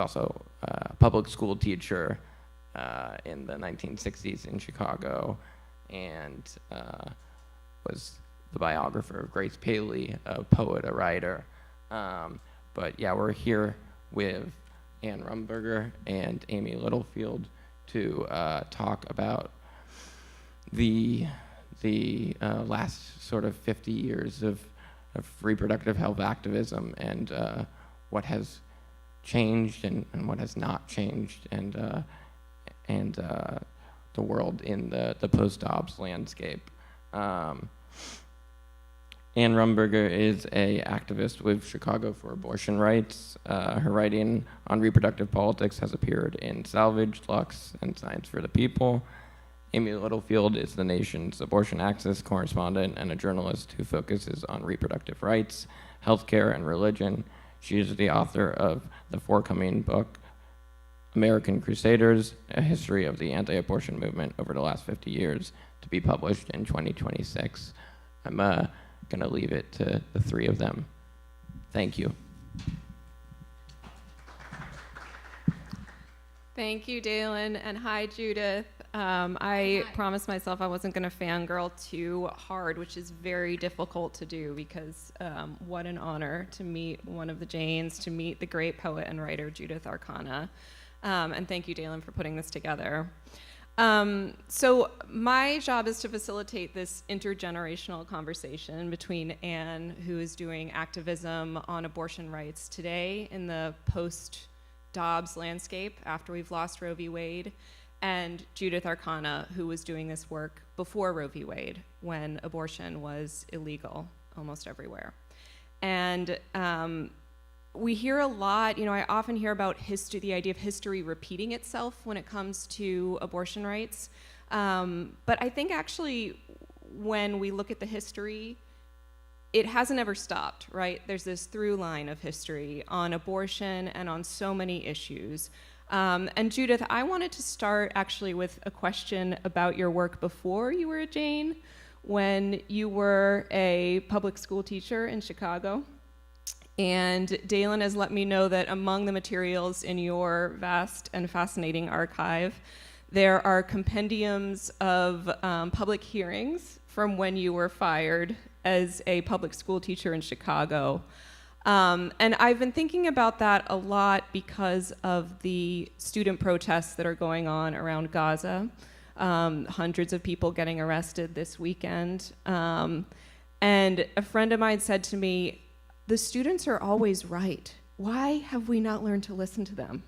also a public school teacher in the 1960s in Chicago, and was the biographer of Grace Paley, a poet, a writer. But yeah, we're here with Ann Rumberger and Amy Littlefield to talk about the last sort of 50 years of reproductive health activism, and what has changed and what has not changed, and the world in the post-Dobbs landscape. Ann Rumberger is an activist with Chicago for Abortion Rights. Her writing on reproductive politics has appeared in Salvage, Lux, and Science for the People. Amy Littlefield is the nation's abortion access correspondent and a journalist who focuses on reproductive rights, healthcare, and religion. She is the author of the forthcoming book, American Crusaders, A History of the Anti-Abortion Movement Over the Last 50 Years, to be published in 2026. I'm going to leave it to the three of them. Thank you. Thank you, Dalen, and hi, Judith. I promised myself I wasn't going to fangirl too hard, which is very difficult to do because what an honor to meet one of the Janes, to meet the great poet and writer Judith Arcana. And thank you, Dalen, for putting this together. So my job is to facilitate this intergenerational conversation between Ann, who is doing activism on abortion rights today in the post-Dobbs landscape after we've lost Roe v. Wade, and Judith Arcana, who was doing this work before Roe v. Wade, when abortion was illegal almost everywhere. And we hear a lot, I often hear about history, the idea of history repeating itself when it comes to abortion rights. But I think actually when we look at the history, it hasn't ever stopped, right? There's this through line of history on abortion and on so many issues. And Judith, I wanted to start actually with a question about your work before you were a Jane, when you were a public school teacher in Chicago. And Dalen has let me know that among the materials in your vast and fascinating archive, there are compendiums of public hearings from when you were fired as a public school teacher in Chicago. And I've been thinking about that a lot because of the student protests that are going on around Gaza. Hundreds of people getting arrested this weekend. And a friend of mine said to me, the students are always right. Why have we not learned to listen to them?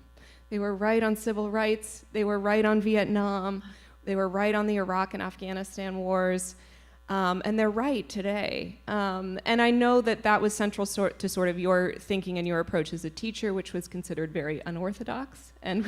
They were right on civil rights. They were right on Vietnam. They were right on the Iraq and Afghanistan wars. And they're right today. And I know that that was central to sort of your thinking and your approach as a teacher, which was considered very unorthodox and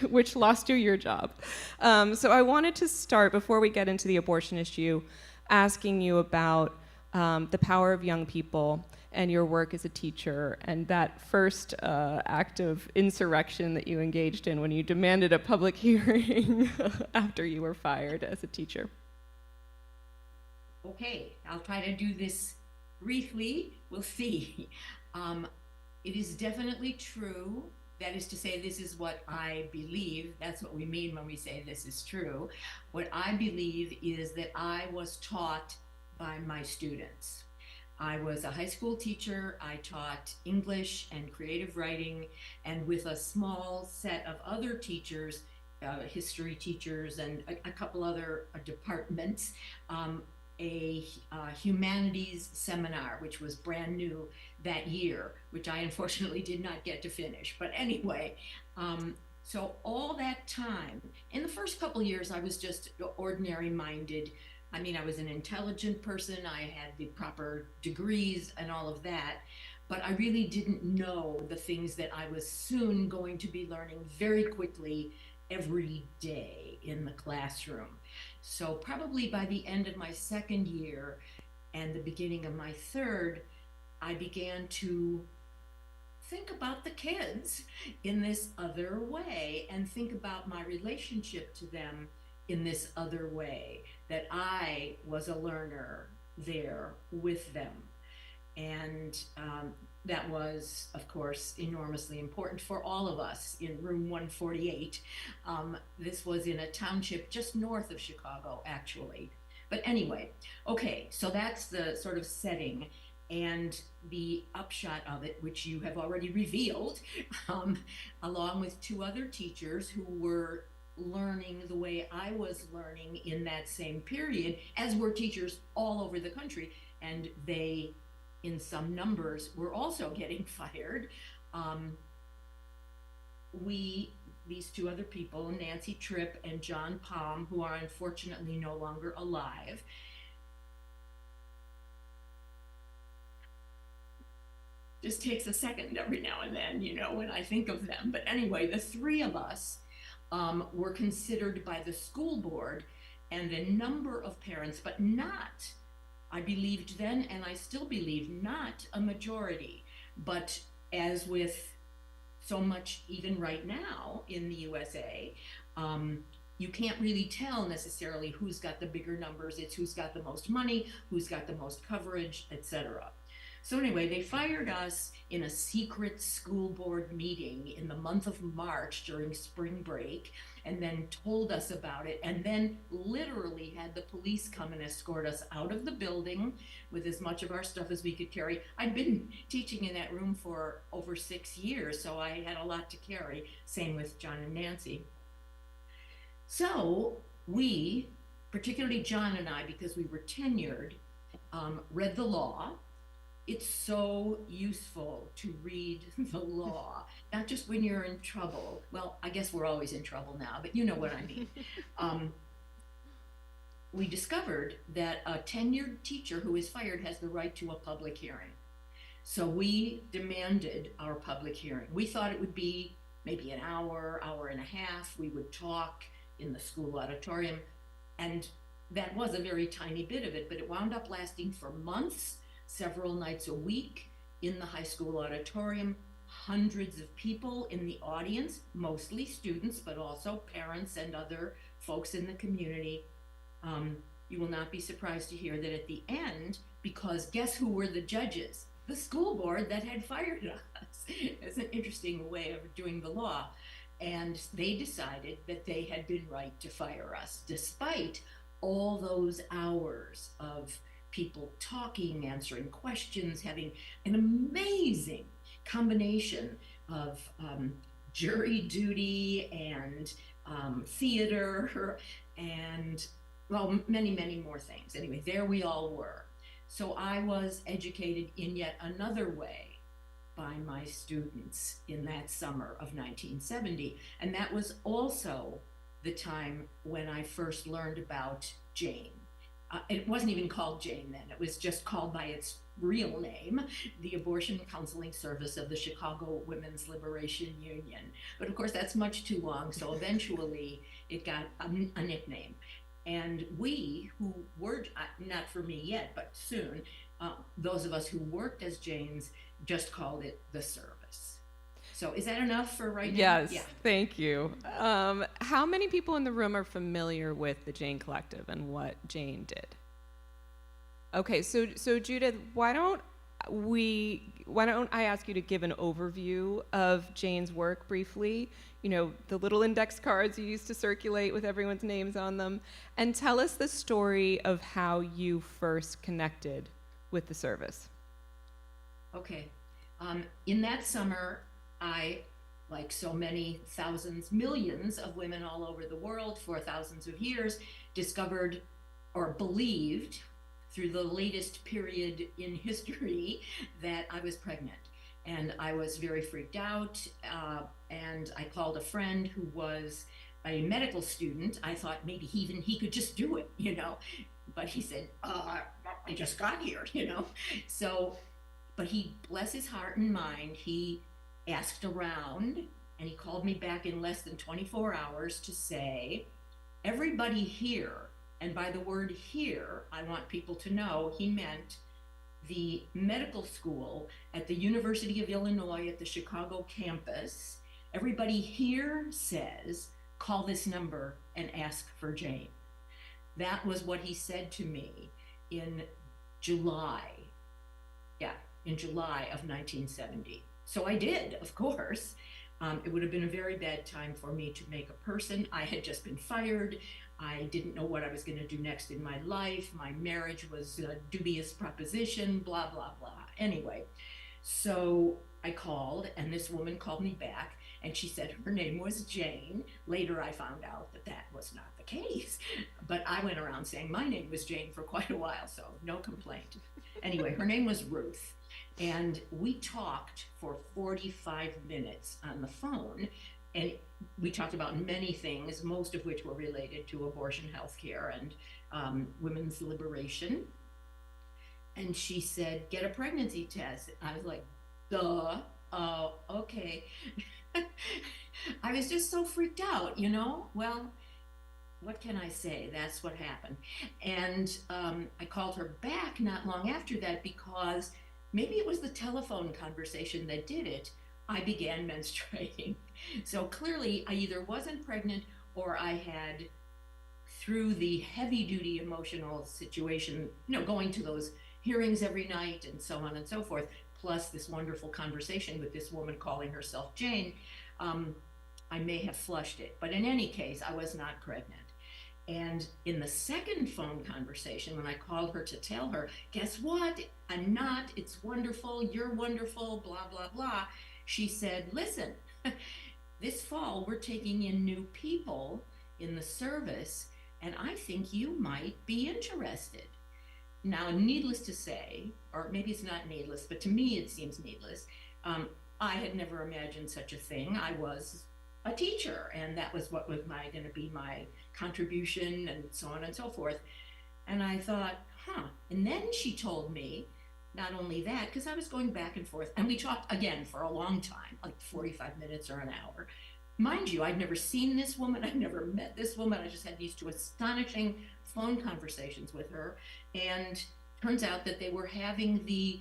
which lost you your job. So I wanted to start, before we get into the abortion issue, asking you about the power of young people and your work as a teacher, and that first act of insurrection that you engaged in when you demanded a public hearing after you were fired as a teacher. Okay, I'll try to do this briefly. We'll see. It is definitely true. That is to say, this is what I believe. That's what we mean when we say this is true. What I believe is that I was taught by my students. I was a high school teacher. I taught English and creative writing, and with a small set of other teachers, history teachers and a couple other departments, a humanities seminar, which was brand new that year, which I unfortunately did not get to finish. But anyway, so all that time, in the first couple years, I was just ordinary minded. I mean, I was an intelligent person. I had the proper degrees and all of that, but I really didn't know the things that I was soon going to be learning very quickly every day in the classroom. So probably by the end of my second year and the beginning of my third, I began to think about the kids in this other way and think about my relationship to them in this other way, that I was a learner there with them. And that was, of course, enormously important for all of us in room 148. This was in a township just north of Chicago, actually. But anyway, okay, so that's the sort of setting and the upshot of it, which you have already revealed, along with two other teachers who were learning the way I was learning in that same period, as were teachers all over the country. And they, in some numbers, were also getting fired. These two other people, Nancy Tripp and John Palm, who are unfortunately no longer alive, just takes a second every now and then, you know, when I think of them. But anyway, the three of us were considered by the school board and a number of parents, but not, I believed then, and I still believe, not a majority. But as with so much even right now in the USA, you can't really tell necessarily who's got the bigger numbers. It's who's got the most money, who's got the most coverage, etc. So anyway, they fired us in a secret school board meeting in the month of March during spring break, and then told us about it, and then literally had the police come and escort us out of the building with as much of our stuff as we could carry. I'd been teaching in that room for over 6 years, so I had a lot to carry. Same with John and Nancy. So we, particularly John and I, because we were tenured, read the law. It's so useful to read the law, not just when you're in trouble. Well, I guess we're always in trouble now, but you know what I mean. We discovered that a tenured teacher who is fired has the right to a public hearing. So we demanded our public hearing. We thought it would be maybe an hour, hour and a half. We would talk in the school auditorium, and that was a very tiny bit of it, but it wound up lasting for months, several nights a week in the high school auditorium, hundreds of people in the audience, mostly students, but also parents and other folks in the community. You will not be surprised to hear that at the end, because guess who were the judges? The school board that had fired us. It's an interesting way of doing the law. And they decided that they had been right to fire us, despite all those hours of people talking, answering questions, having an amazing combination of jury duty and theater and, well, many, many more things. Anyway, there we all were. So I was educated in yet another way by my students in that summer of 1970. And that was also the time when I first learned about Jane. It wasn't even called Jane then. It was just called by its real name, the Abortion Counseling Service of the Chicago Women's Liberation Union. But of course, that's much too long, so eventually it got a nickname. And we who were, not for me yet, but soon, those of us who worked as Janes just called it the service. So is that enough for right now? Yes, yeah. Thank you. How many people in the room are familiar with the Jane Collective and what Jane did? Okay, so Judith, why don't I ask you to give an overview of Jane's work briefly, you know, the little index cards you used to circulate with everyone's names on them, and tell us the story of how you first connected with the service. Okay. In that summer, I, like so many thousands, millions of women all over the world for thousands of years, discovered or believed through the latest period in history that I was pregnant. And I was very freaked out, and I called a friend who was a medical student. I thought maybe he could just do it, you know, but he said, I just got here, you know. So, but he, bless his heart and mind, he asked around, and he called me back in less than 24 hours to say, everybody here, and by the word here, I want people to know he meant the medical school at the University of Illinois at the Chicago campus. Everybody here says, call this number and ask for Jane. That was what he said to me in July. Yeah, in July of 1970. So I did, of course. It would have been a very bad time for me to make a person. I had just been fired. I didn't know what I was going to do next in my life. My marriage was a dubious proposition, blah, blah, blah. Anyway, so I called, and this woman called me back, and she said her name was Jane. Later, I found out that that was not the case. But I went around saying my name was Jane for quite a while, so no complaint. Anyway, her name was Ruth. And we talked for 45 minutes on the phone, and we talked about many things, most of which were related to abortion, health care, and women's liberation. And she said, get a pregnancy test. I was like, duh, oh, okay. I was just so freaked out, you know? Well, what can I say? That's what happened. And I called her back not long after that because maybe it was the telephone conversation that did it. I began menstruating. So clearly I either wasn't pregnant or I had, through the heavy duty emotional situation, you know, going to those hearings every night and so on and so forth, plus this wonderful conversation with this woman calling herself Jane, I may have flushed it. But in any case, I was not pregnant. And in the second phone conversation, when I called her to tell her, guess what? I'm not, it's wonderful, you're wonderful, blah, blah, blah. She said, listen, this fall we're taking in new people in the service, and I think you might be interested. Now, needless to say, or maybe it's not needless, but to me it seems needless, I had never imagined such a thing. I was a teacher, and that was what was going to be my contribution, and so on and so forth. And I thought, and then she told me, not only that, because I was going back and forth, and we talked again for a long time, like 45 minutes or an hour. Mind you, I'd never seen this woman, I'd never met this woman, I just had these two astonishing phone conversations with her, and turns out that they were having the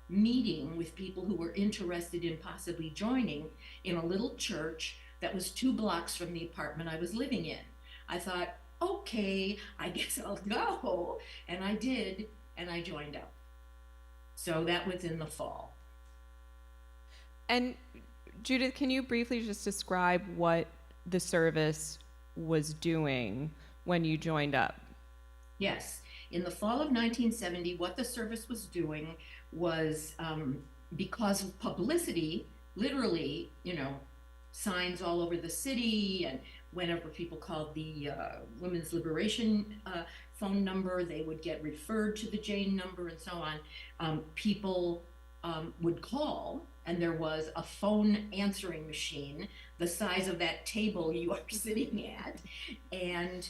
meeting with people who were interested in possibly joining in a little church that was 2 blocks from the apartment I was living in. I thought, okay, I guess I'll go. And I did, and I joined up. So that was in the fall. And Judith, can you briefly just describe what the service was doing when you joined up? Yes. In the fall of 1970, what the service was doing was, because of publicity, literally, you know, signs all over the city, and whenever people called the Women's Liberation phone number, they would get referred to the Jane number and so on. People would call, and there was a phone answering machine the size of that table you are sitting at, and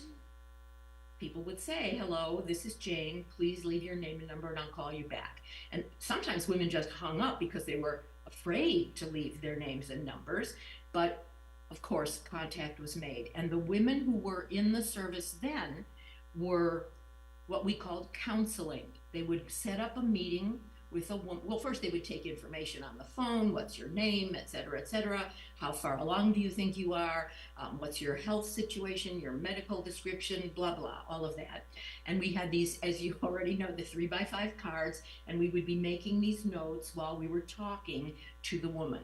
people would say, hello, this is Jane, please leave your name and number and I'll call you back. And sometimes women just hung up because they were afraid to leave their names and numbers, but of course contact was made. And the women who were in the service then were what we called counseling. They would set up a meeting with a woman. Well, first they would take information on the phone, what's your name, et cetera, how far along do you think you are, what's your health situation, your medical description, blah, blah, all of that. And we had these, as you already know, the 3x5 cards, and we would be making these notes while we were talking to the woman.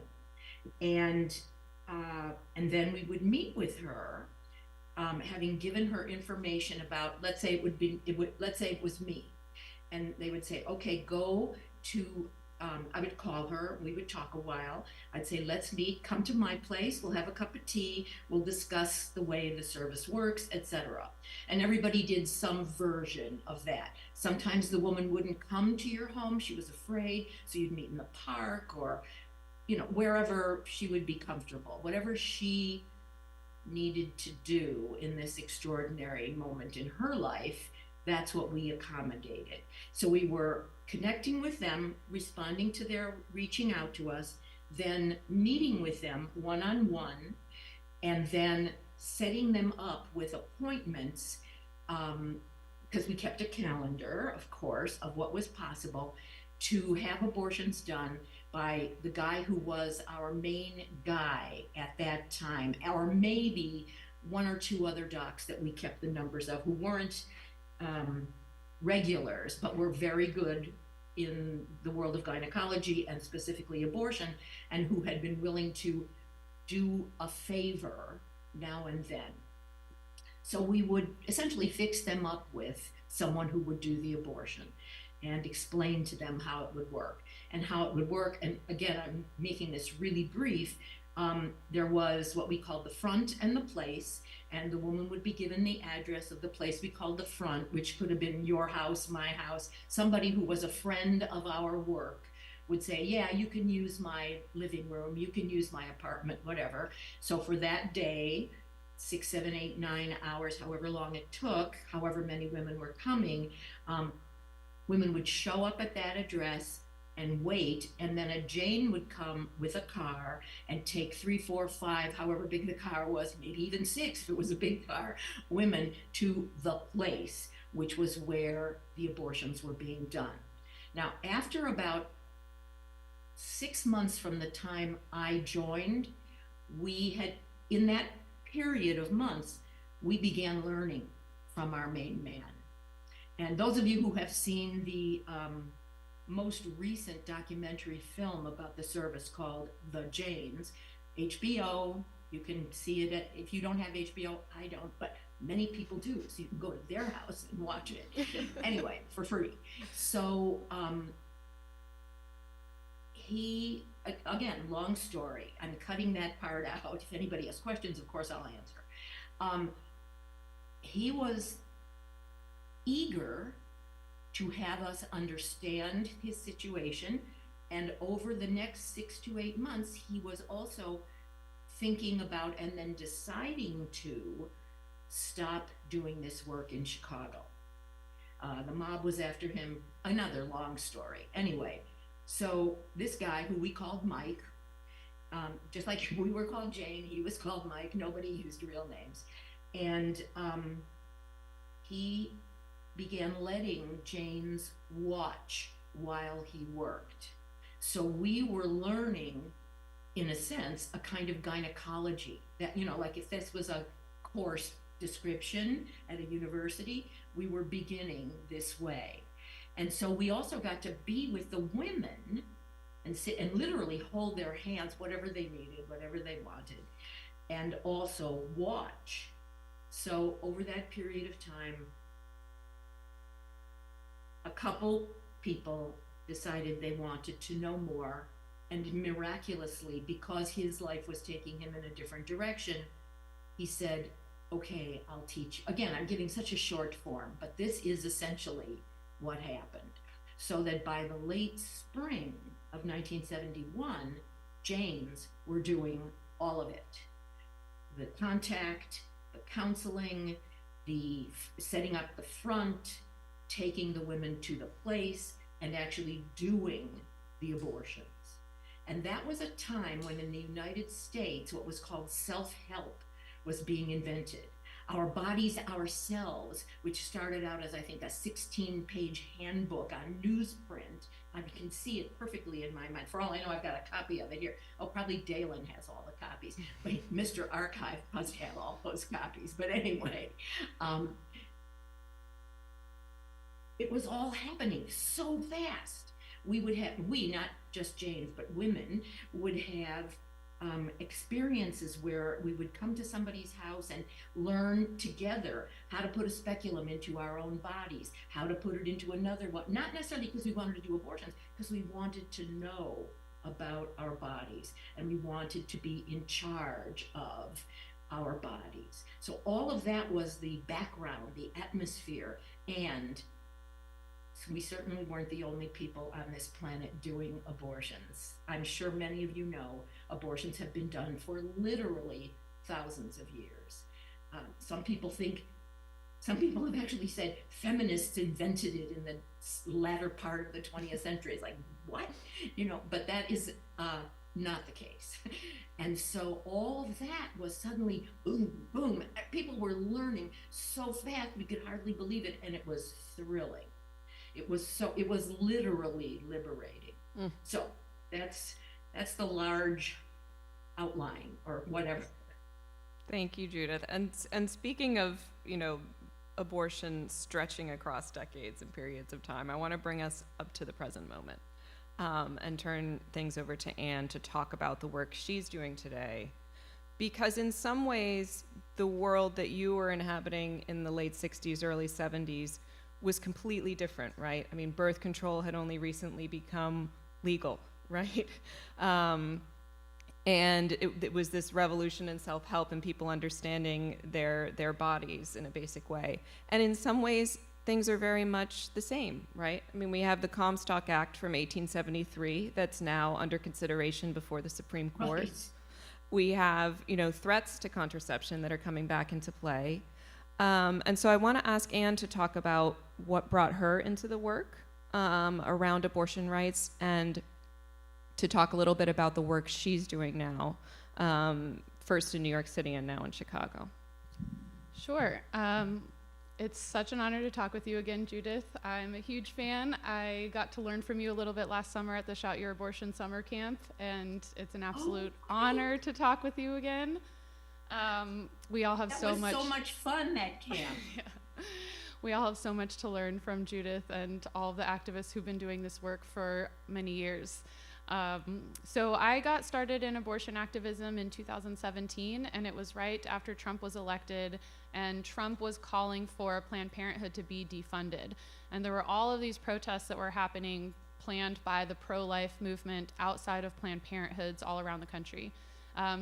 And then we would meet with her, having given her information about, let's say let's say it was me. And they would say, okay, go to, I would call her, we would talk a while. I'd say, let's meet, come to my place, we'll have a cup of tea, we'll discuss the way the service works, etc. And everybody did some version of that. Sometimes the woman wouldn't come to your home, she was afraid, so you'd meet in the park or, you know, wherever she would be comfortable, whatever she needed to do in this extraordinary moment in her life, that's what we accommodated. So we were connecting with them, responding to their reaching out to us, then meeting with them one-on-one, and then setting them up with appointments, because we kept a calendar, of course, of what was possible, to have abortions done by the guy who was our main guy at that time, or maybe 1 or 2 other docs that we kept the numbers of who weren't regulars, but were very good in the world of gynecology and specifically abortion, and who had been willing to do a favor now and then. So we would essentially fix them up with someone who would do the abortion and explain to them how it would work and how it would work. And again, I'm making this really brief. There was what we called the front and the place, and the woman would be given the address of the place we called the front, which could have been your house, my house. Somebody who was a friend of our work would say, yeah, you can use my living room, you can use my apartment, whatever. So for that day, 6, 7, 8, 9 hours, however long it took, however many women were coming, women would show up at that address and wait, and then a Jane would come with a car and take 3, 4, 5, however big the car was, maybe even 6 if it was a big car, women to the place, which was where the abortions were being done. Now, after about 6 months from the time I joined, we had, in that period of months, we began learning from our main man. And those of you who have seen the most recent documentary film about the service called The Janes, HBO, you can see it if you don't have HBO, I don't, but many people do, so you can go to their house and watch it. Anyway, for free. So he, again, long story, I'm cutting that part out. If anybody has questions, of course I'll answer. He was eager to have us understand his situation, and over the next 6 to 8 months, he was also thinking about and then deciding to stop doing this work in Chicago. The mob was after him, another long story. Anyway, so this guy who we called Mike, just like we were called Jane, he was called Mike, nobody used real names. And he began letting Janes watch while he worked. So we were learning, in a sense, a kind of gynecology that, you know, like if this was a course description at a university, we were beginning this way. And so we also got to be with the women and sit and literally hold their hands, whatever they needed, whatever they wanted, and also watch. So over that period of time, a couple people decided they wanted to know more, and miraculously, because his life was taking him in a different direction, he said, okay, I'll teach. Again, I'm giving such a short form, but this is essentially what happened. So that by the late spring of 1971, Janes were doing all of it. The contact, the counseling, the setting up the front, taking the women to the place, and actually doing the abortions. And that was a time when in the United States, what was called self-help was being invented. Our bodies, ourselves, which started out as, I think, a 16-page handbook on newsprint. I can see it perfectly in my mind. For all I know, I've got a copy of it here. Oh, probably Dalen has all the copies. But Mr. Archive must have all those copies. But anyway, it was all happening so fast. We would have, not just Janes, but women would have experiences where we would come to somebody's house and learn together how to put a speculum into our own bodies, how to put it into another one, not necessarily because we wanted to do abortions, because we wanted to know about our bodies and we wanted to be in charge of our bodies. So all of that was the background, the atmosphere, and we certainly weren't the only people on this planet doing abortions. I'm sure many of you know abortions have been done for literally thousands of years. Some people have actually said feminists invented it in the latter part of the 20th century. It's like, what? You know, but that is not the case. And so all of that was suddenly boom, boom. People were learning so fast we could hardly believe it, and it was thrilling. It was literally liberating. So that's the large outline or whatever. Thank you, Judith. And speaking of, you know, abortion stretching across decades and periods of time. I want to bring us up to the present moment and turn things over to Anne to talk about the work she's doing today. Because in some ways, the world that you were inhabiting in the late 60s, early 70s was completely different, right? I mean, birth control had only recently become legal, right? And it was this revolution in self-help and people understanding their bodies in a basic way. And in some ways, things are very much the same, right? I mean, we have the Comstock Act from 1873 that's now under consideration before the Supreme Court. Right. We have, threats to contraception that are coming back into play. And so I want to ask Anne to talk about what brought her into the work around abortion rights, and to talk a little bit about the work she's doing now, first in New York City and now in Chicago. Sure. It's such an honor to talk with you again, Judith. I'm a huge fan. I got to learn from you a little bit last summer at the Shout Your Abortion summer camp, and it's an absolute honor to talk with you again. We all have That so was much. so much fun, that camp. Yeah. We all have so much to learn from Judith and all of the activists who've been doing this work for many years. So I got started in abortion activism in 2017, and it was right after Trump was elected, and Trump was calling for Planned Parenthood to be defunded. And there were all of these protests that were happening, planned by the pro-life movement outside of Planned Parenthoods all around the country.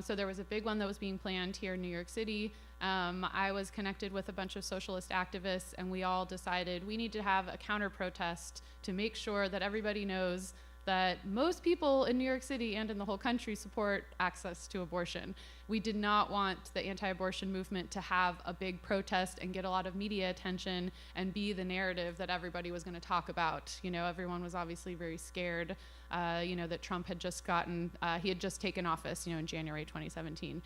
So there was a big one that was being planned here in New York City. I was connected with a bunch of socialist activists, and we all decided we need to have a counter-protest to make sure that everybody knows that most people in New York City and in the whole country support access to abortion. We did not want the anti-abortion movement to have a big protest and get a lot of media attention and be the narrative that everybody was going to talk about. Everyone was obviously very scared, that Trump had just he had just taken office, in January 2017.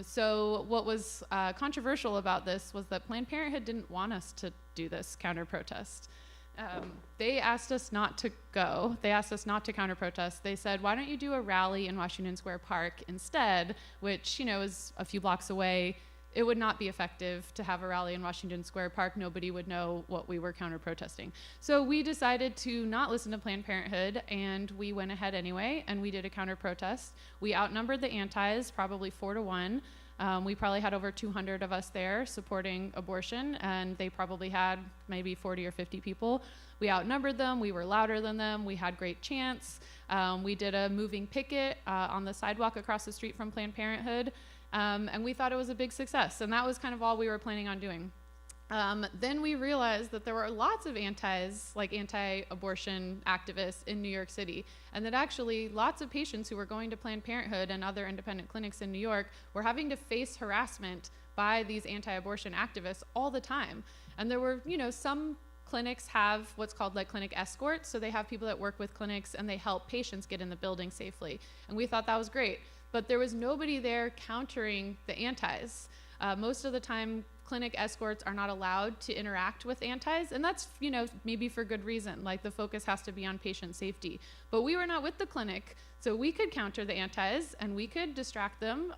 So what was controversial about this was that Planned Parenthood didn't want us to do this counter-protest. They asked us not to go. They asked us not to counter-protest. They said, why don't you do a rally in Washington Square Park instead, which, is a few blocks away. It would not be effective to have a rally in Washington Square Park. Nobody would know what we were counter-protesting. So we decided to not listen to Planned Parenthood, and we went ahead anyway, and we did a counter-protest. We outnumbered the antis, probably 4-1. We probably had over 200 of us there supporting abortion, and they probably had maybe 40 or 50 people. We outnumbered them. We were louder than them. We had great chants. We did a moving picket on the sidewalk across the street from Planned Parenthood, and we thought it was a big success, and that was kind of all we were planning on doing. Then we realized that there were lots of anti-abortion activists in New York City, and that actually lots of patients who were going to Planned Parenthood and other independent clinics in New York were having to face harassment by these anti-abortion activists all the time. And there were, some clinics have what's called clinic escorts, so they have people that work with clinics and they help patients get in the building safely. And we thought that was great, but there was nobody there countering the antis. Most of the time, clinic escorts are not allowed to interact with antis, and that's, maybe for good reason. The focus has to be on patient safety. But we were not with the clinic, so we could counter the antis, and we could distract them.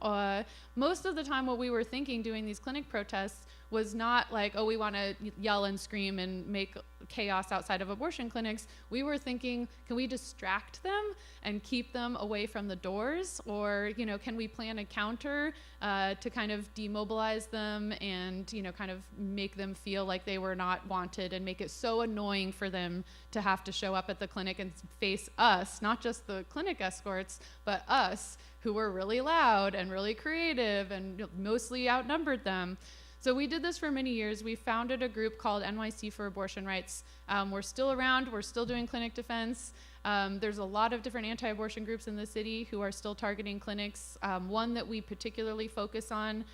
Most of the time, what we were thinking doing these clinic protests was not we want to yell and scream and make chaos outside of abortion clinics. We were thinking, can we distract them and keep them away from the doors? Or, can we plan a counter to kind of demobilize them and, kind of make them feel like they were not wanted and make it so annoying for them to have to show up at the clinic and face us, not just the clinic escorts, but us, who were really loud and really creative and mostly outnumbered them. So we did this for many years. We founded a group called NYC for Abortion Rights. We're still around. We're still doing clinic defense. There's a lot of different anti-abortion groups in the city who are still targeting clinics. One that we particularly focus on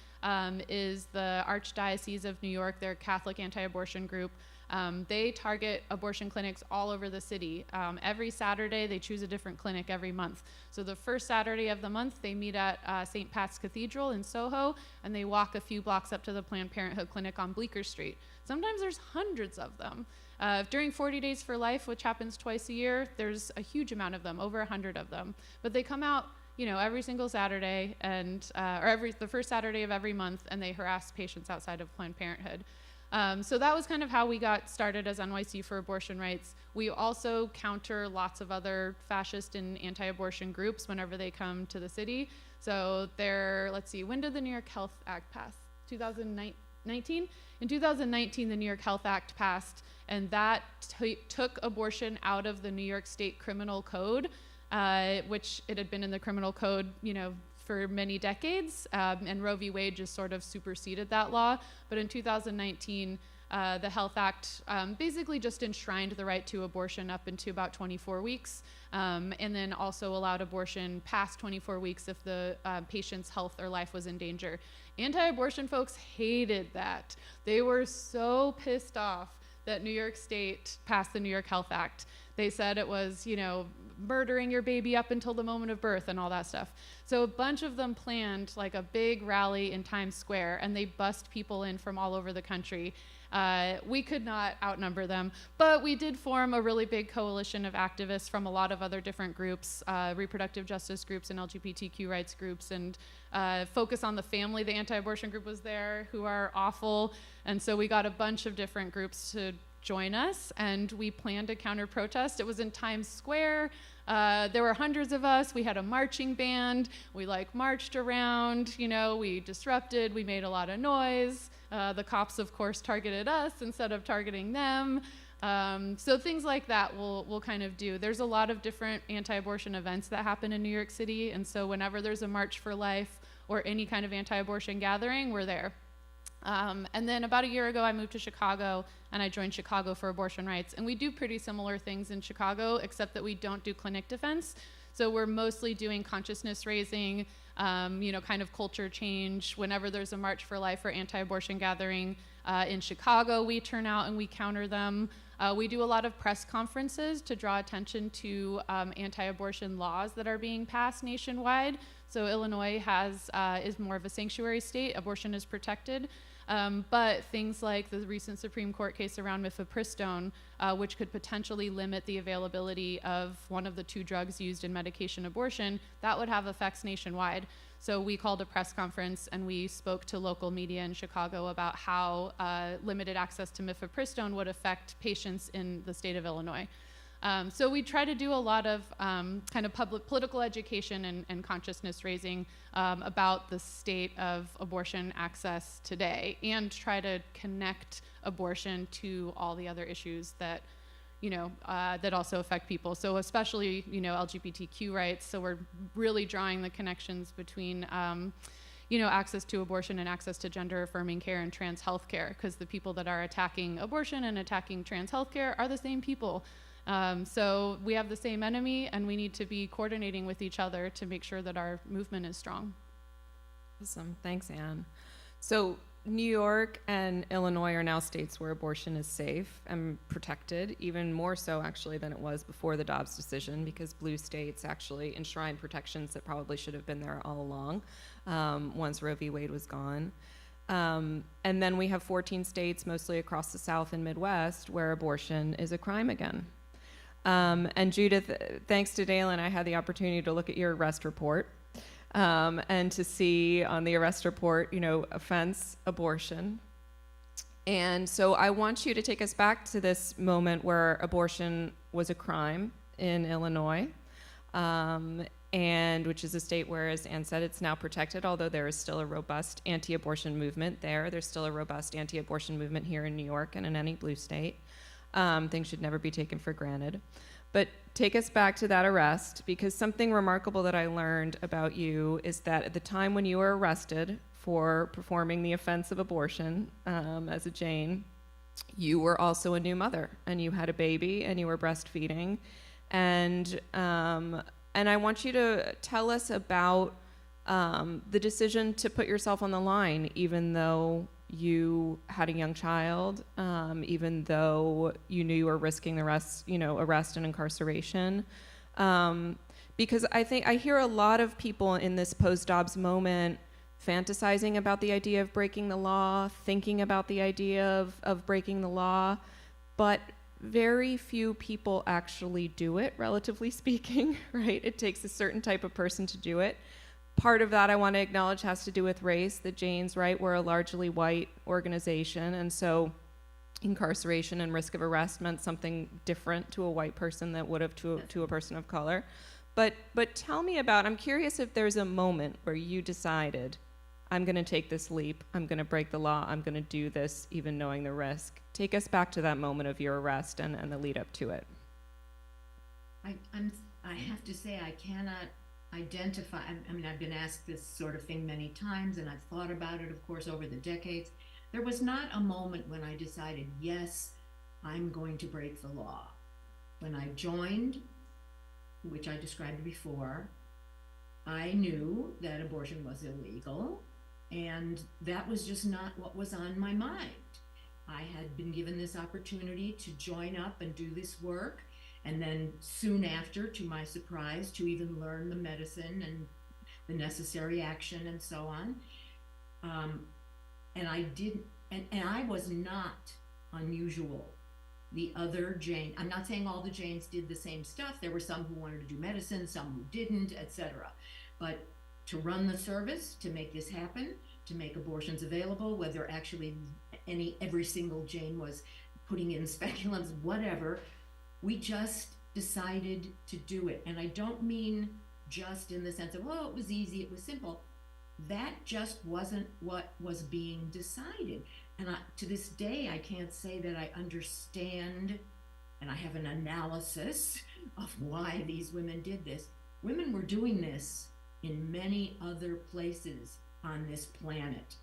is the Archdiocese of New York, their Catholic anti-abortion group. They target abortion clinics all over the city. Every Saturday, they choose a different clinic every month. So the first Saturday of the month, they meet at St. Pat's Cathedral in Soho, and they walk a few blocks up to the Planned Parenthood clinic on Bleecker Street. Sometimes there's hundreds of them. During 40 Days for Life, which happens twice a year, there's a huge amount of them, over 100 of them. But they come out, every single Saturday, and or the first Saturday of every month, and they harass patients outside of Planned Parenthood. So that was kind of how we got started as NYC for abortion rights. We also counter lots of other fascist and anti-abortion groups whenever they come to the city. So let's see, when did the New York Health Act pass? 2019? In 2019, the New York Health Act passed, and that took abortion out of the New York State Criminal Code, which it had been in the criminal code, for many decades, and Roe v. Wade just sort of superseded that law. But in 2019, the Health Act basically just enshrined the right to abortion up into about 24 weeks, and then also allowed abortion past 24 weeks if the patient's health or life was in danger. Anti-abortion folks hated that. They were so pissed off that New York State passed the New York Health Act. They said it was, murdering your baby up until the moment of birth and all that stuff. So a bunch of them planned like a big rally in Times Square, and they bussed people in from all over the country. We could not outnumber them, but we did form a really big coalition of activists from a lot of other different groups, reproductive justice groups and LGBTQ rights groups, and Focus on the Family, the anti-abortion group, was there, who are awful. And so we got a bunch of different groups to join us, and we planned a counter-protest. It was in Times Square. There were hundreds of us. We had a marching band. We marched around, we disrupted, we made a lot of noise. The cops, of course, targeted us instead of targeting them. So things like that we'll kind of do. There's a lot of different anti-abortion events that happen in New York City, and so whenever there's a March for Life or any kind of anti-abortion gathering, we're there. And then about a year ago, I moved to Chicago, and I joined Chicago for Abortion Rights. And we do pretty similar things in Chicago, except that we don't do clinic defense. So we're mostly doing consciousness raising, kind of culture change. Whenever there's a March for Life or anti-abortion gathering in Chicago, we turn out and we counter them. We do a lot of press conferences to draw attention to anti-abortion laws that are being passed nationwide. So Illinois is more of a sanctuary state. Abortion is protected. But things like the recent Supreme Court case around mifepristone, which could potentially limit the availability of one of the two drugs used in medication abortion, that would have effects nationwide. So we called a press conference and we spoke to local media in Chicago about how limited access to mifepristone would affect patients in the state of Illinois. So we try to do a lot of kind of public political education and consciousness raising about the state of abortion access today, and try to connect abortion to all the other issues that that also affect people. So especially LGBTQ rights. So we're really drawing the connections between access to abortion and access to gender affirming care and trans health care, because the people that are attacking abortion and attacking trans health care are the same people. So we have the same enemy, and we need to be coordinating with each other to make sure that our movement is strong. Awesome. Thanks, Anne. So New York and Illinois are now states where abortion is safe and protected, even more so actually than it was before the Dobbs decision, because blue states actually enshrine protections that probably should have been there all along once Roe v. Wade was gone. And then we have 14 states, mostly across the South and Midwest, where abortion is a crime again. And Judith, thanks to Dalen, I had the opportunity to look at your arrest report and to see on the arrest report, offense, abortion. And so I want you to take us back to this moment where abortion was a crime in Illinois, and which is a state where, as Anne said, it's now protected, although there is still a robust anti-abortion movement there. There's still a robust anti-abortion movement here in New York and in any blue state. Things should never be taken for granted. But take us back to that arrest, because something remarkable that I learned about you is that at the time when you were arrested for performing the offense of abortion as a Jane, you were also a new mother, and you had a baby, and you were breastfeeding. And I want you to tell us about the decision to put yourself on the line, even though you had a young child, even though you knew you were risking the arrest and incarceration. Because I hear a lot of people in this post-Dobbs moment fantasizing about the idea of breaking the law, thinking about the idea of breaking the law, but very few people actually do it, relatively speaking, right? It takes a certain type of person to do it. Part of that I want to acknowledge has to do with race. The Janes, right, we're a largely white organization, and so incarceration and risk of arrest meant something different to a white person that would have to a person of color. But tell me about, I'm curious if there's a moment where you decided, I'm going to take this leap, I'm going to break the law, I'm going to do this even knowing the risk. Take us back to that moment of your arrest and the lead up to it. I have to say I cannot identify, I mean, I've been asked this sort of thing many times, and I've thought about it, of course, over the decades. There was not a moment when I decided, yes, I'm going to break the law. When I joined, which I described before, I knew that abortion was illegal, and that was just not what was on my mind. I had been given this opportunity to join up and do this work, and then soon after, to my surprise, to even learn the medicine and the necessary action and so on. And I did, and I was not unusual. The other Jane, I'm not saying all the Janes did the same stuff. There were some who wanted to do medicine, some who didn't, etc. But to run the service, to make this happen, to make abortions available, whether actually every single Jane was putting in speculums, whatever, we just decided to do it. And I don't mean just in the sense of, oh, it was easy, it was simple. That just wasn't what was being decided. And to this day, I can't say that I understand and I have an analysis of why these women did this. Women were doing this in many other places on this planet.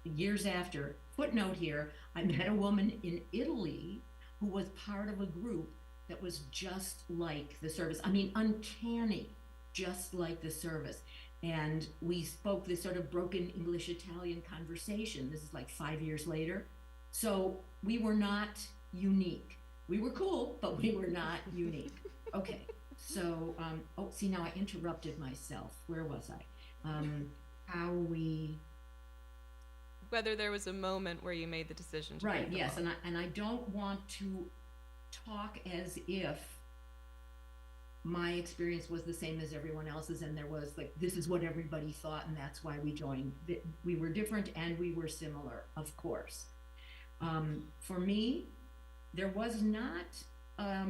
Years after, footnote here, I met a woman in Italy who was part of a group that was just like the service. I mean, uncanny, just like the service. And we spoke this sort of broken English-Italian conversation. This is like 5 years later. So we were not unique. We were cool, but we were not unique. Okay, so, oh, see, now I interrupted myself. Where was I? How we... Whether there was a moment where you made the decision to Right, break the yes, law. and I don't want to talk as if my experience was the same as everyone else's, and there was like, this is what everybody thought, and that's why we joined. We were different and we were similar, of course. For me, there was not a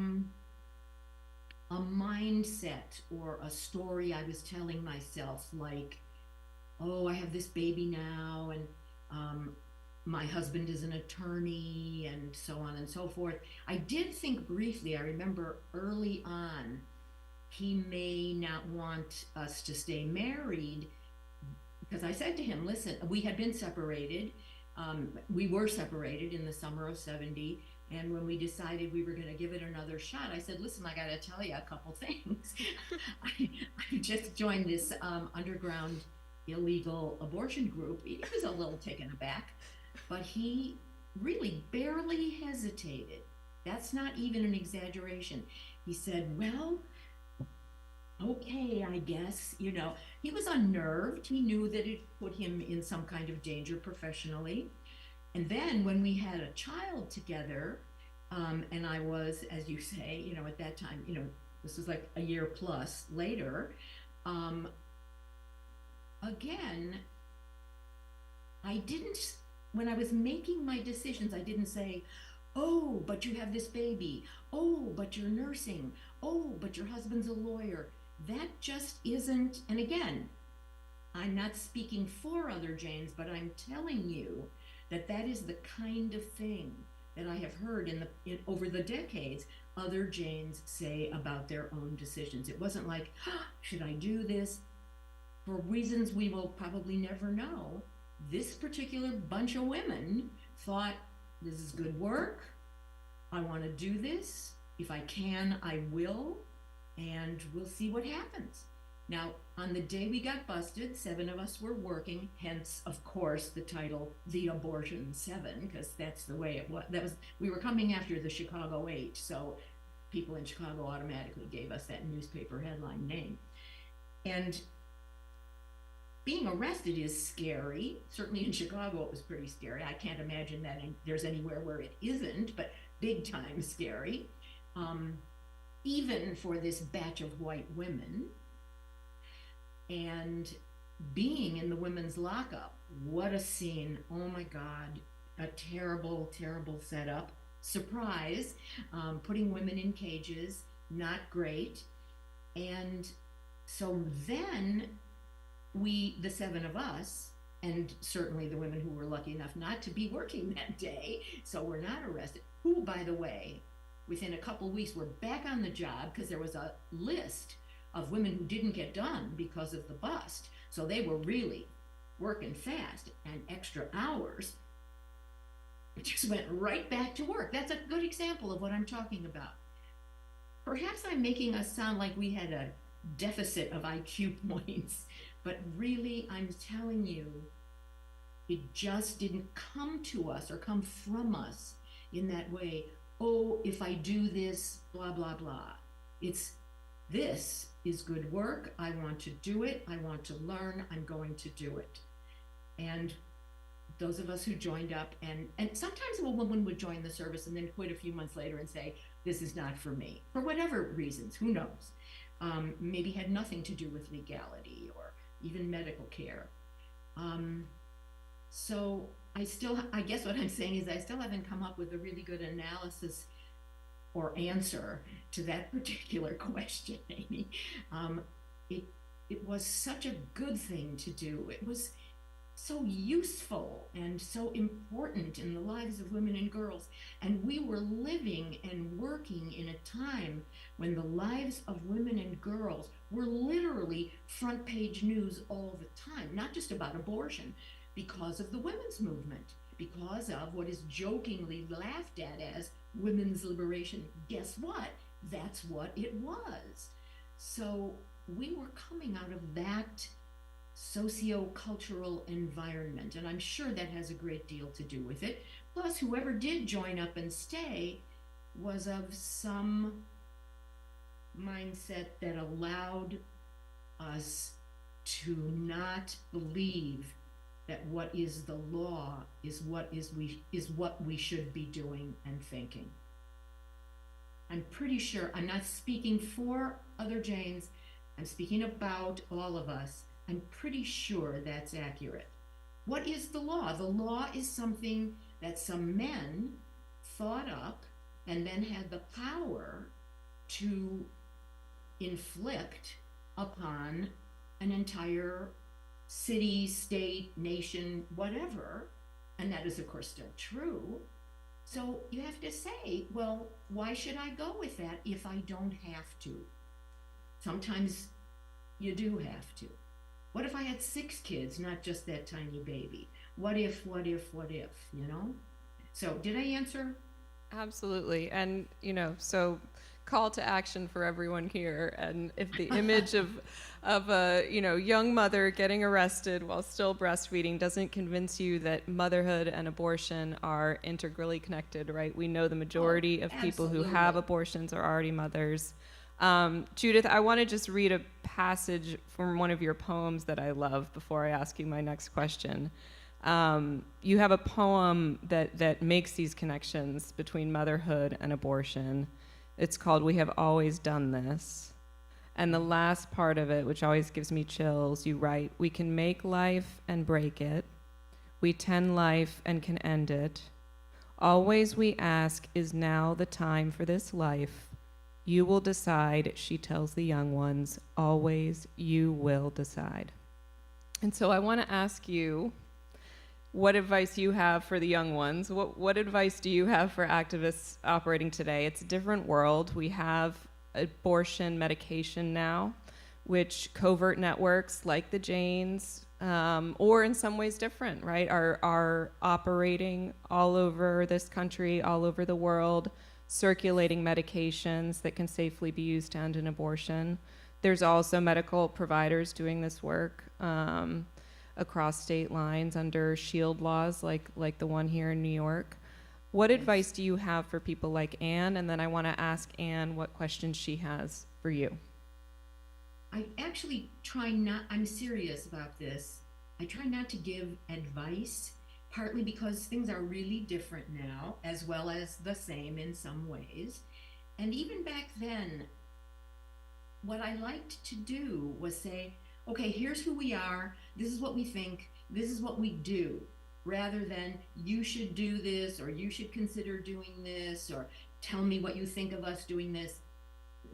mindset or a story I was telling myself like, oh, I have this baby now, and my husband is an attorney, and so on and so forth. I did think briefly, I remember early on, he may not want us to stay married, because I said to him, listen, we had been separated. We were separated in the summer of '70. And when we decided we were going to give it another shot, I said, listen, I got to tell you a couple things. I just joined this underground illegal abortion group. He was a little taken aback, but he really barely hesitated. That's not even an exaggeration. He said, well, okay, I guess, you know. He was unnerved. He knew that it put him in some kind of danger professionally. And then when we had a child together, and I was, as you say, you know, at that time, you know, this was like a year plus later, again, I didn't, when I was making my decisions, I didn't say, oh, but you have this baby. Oh, but you're nursing. Oh, but your husband's a lawyer. That just isn't, and again, I'm not speaking for other Janes, but I'm telling you that that is the kind of thing that I have heard over the decades other Janes say about their own decisions. It wasn't like, oh, should I do this? For reasons we will probably never know, this particular bunch of women thought, this is good work, I want to do this, if I can, I will, and we'll see what happens. Now, on the day we got busted, 7 of us were working, hence, of course, the title, The Abortion 7, because that's the way it was. We were coming after the Chicago 8, so people in Chicago automatically gave us that newspaper headline name. And being arrested is scary. Certainly in Chicago, it was pretty scary. I can't imagine that there's anywhere where it isn't, but big time scary. Even for this batch of white women. And being in the women's lockup, what a scene. Oh my God, a terrible, terrible setup. Surprise, putting women in cages, not great. And so then we, the seven of us, and certainly the women who were lucky enough not to be working that day, so we're not arrested, who, by the way, within a couple of weeks were back on the job because there was a list of women who didn't get done because of the bust. So they were really working fast and extra hours. It just went right back to work. That's a good example of what I'm talking about. Perhaps I'm making us sound like we had a deficit of IQ points, but really I'm telling you, it just didn't come to us or come from us in that way. Oh, if I do this, blah, blah, blah. It's, this is good work. I want to do it. I want to learn. I'm going to do it. And those of us who joined up, and sometimes a woman would join the service and then quit a few months later and say, this is not for me, for whatever reasons, who knows? Maybe had nothing to do with legality or even medical care. So I guess what I'm saying is I still haven't come up with a really good analysis or answer to that particular question, Amy. It was such a good thing to do. It was so useful and so important in the lives of women and girls. And we were living and working in a time when the lives of women and girls were literally front page news all the time, not just about abortion, because of the women's movement, because of what is jokingly laughed at as women's liberation. Guess what? That's what it was. So we were coming out of that socio-cultural environment, and I'm sure that has a great deal to do with it. Plus, whoever did join up and stay was of some mindset that allowed us to not believe that what is the law is what we should be doing and thinking. I'm pretty sure, I'm not speaking for other Janes, I'm speaking about all of us. I'm pretty sure that's accurate. What is the law? The law is something that some men thought up and then had the power to inflict upon an entire city, state, nation, whatever, and that is of course still true. So you have to say, well, why should I go with that if I don't have to? Sometimes you do have to. What if I had 6 kids, not just that tiny baby? What if, you know? So did I answer? Absolutely. And, so call to action for everyone here. And if the image of a, young mother getting arrested while still breastfeeding doesn't convince you that motherhood and abortion are integrally connected, right? We know the majority of people who have abortions are already mothers. Judith, I want to just read a passage from one of your poems that I love before I ask you my next question. You have a poem that makes these connections between motherhood and abortion. It's called "We Have Always Done This." And the last part of it, which always gives me chills, you write, "We can make life and break it. We tend life and can end it. Always we ask, is now the time for this life? You will decide," she tells the young ones. "Always you will decide." And so I want to ask you what advice you have for the young ones. What advice do you have for activists operating today? It's a different world. We have abortion medication now, which covert networks like the Janes, or in some ways different, right, are operating all over this country, all over the world, circulating medications that can safely be used to end an abortion. There's also medical providers doing this work across state lines under shield laws like the one here in New York. What advice do you have for people like Anne? And then I want to ask Anne what questions she has for you. I actually I'm serious about this. I try not to give advice, partly because things are really different now, as well as the same in some ways. And even back then, what I liked to do was say, okay, here's who we are, this is what we think, this is what we do, rather than you should do this, or you should consider doing this, or tell me what you think of us doing this.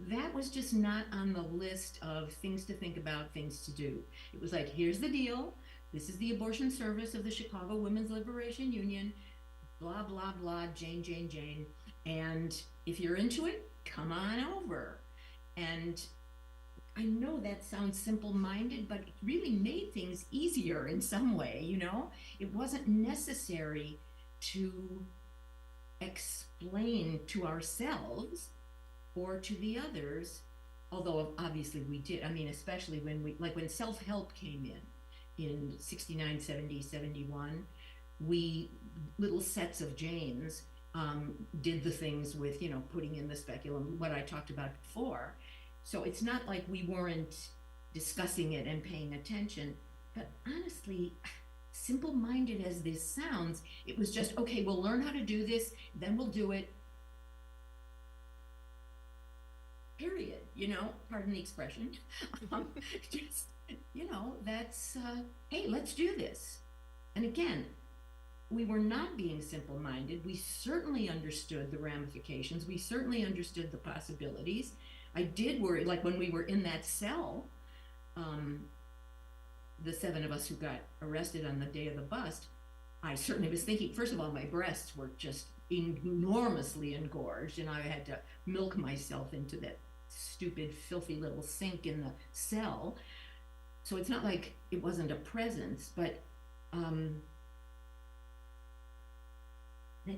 That was just not on the list of things to think about, things to do. It was like, here's the deal. This is the abortion service of the Chicago Women's Liberation Union, blah, blah, blah, Jane, Jane, Jane. And if you're into it, come on over. And I know that sounds simple-minded, but it really made things easier in some way, you know? It wasn't necessary to explain to ourselves or to the others, although obviously we did. I mean, especially when self-help came in 69, 70, 71, we, little sets of Janes, did the things with, you know, putting in the speculum, what I talked about before. So it's not like we weren't discussing it and paying attention, but honestly, simple-minded as this sounds, it was just, okay, we'll learn how to do this, then we'll do it, period, you know, pardon the expression. Just, you know, that's, hey, let's do this. And again, we were not being simple-minded. We certainly understood the ramifications. We certainly understood the possibilities. I did worry, like when we were in that cell, the 7 of us who got arrested on the day of the bust, I certainly was thinking, first of all, my breasts were just enormously engorged, and I had to milk myself into that stupid, filthy little sink in the cell. So it's not like it wasn't a presence, but that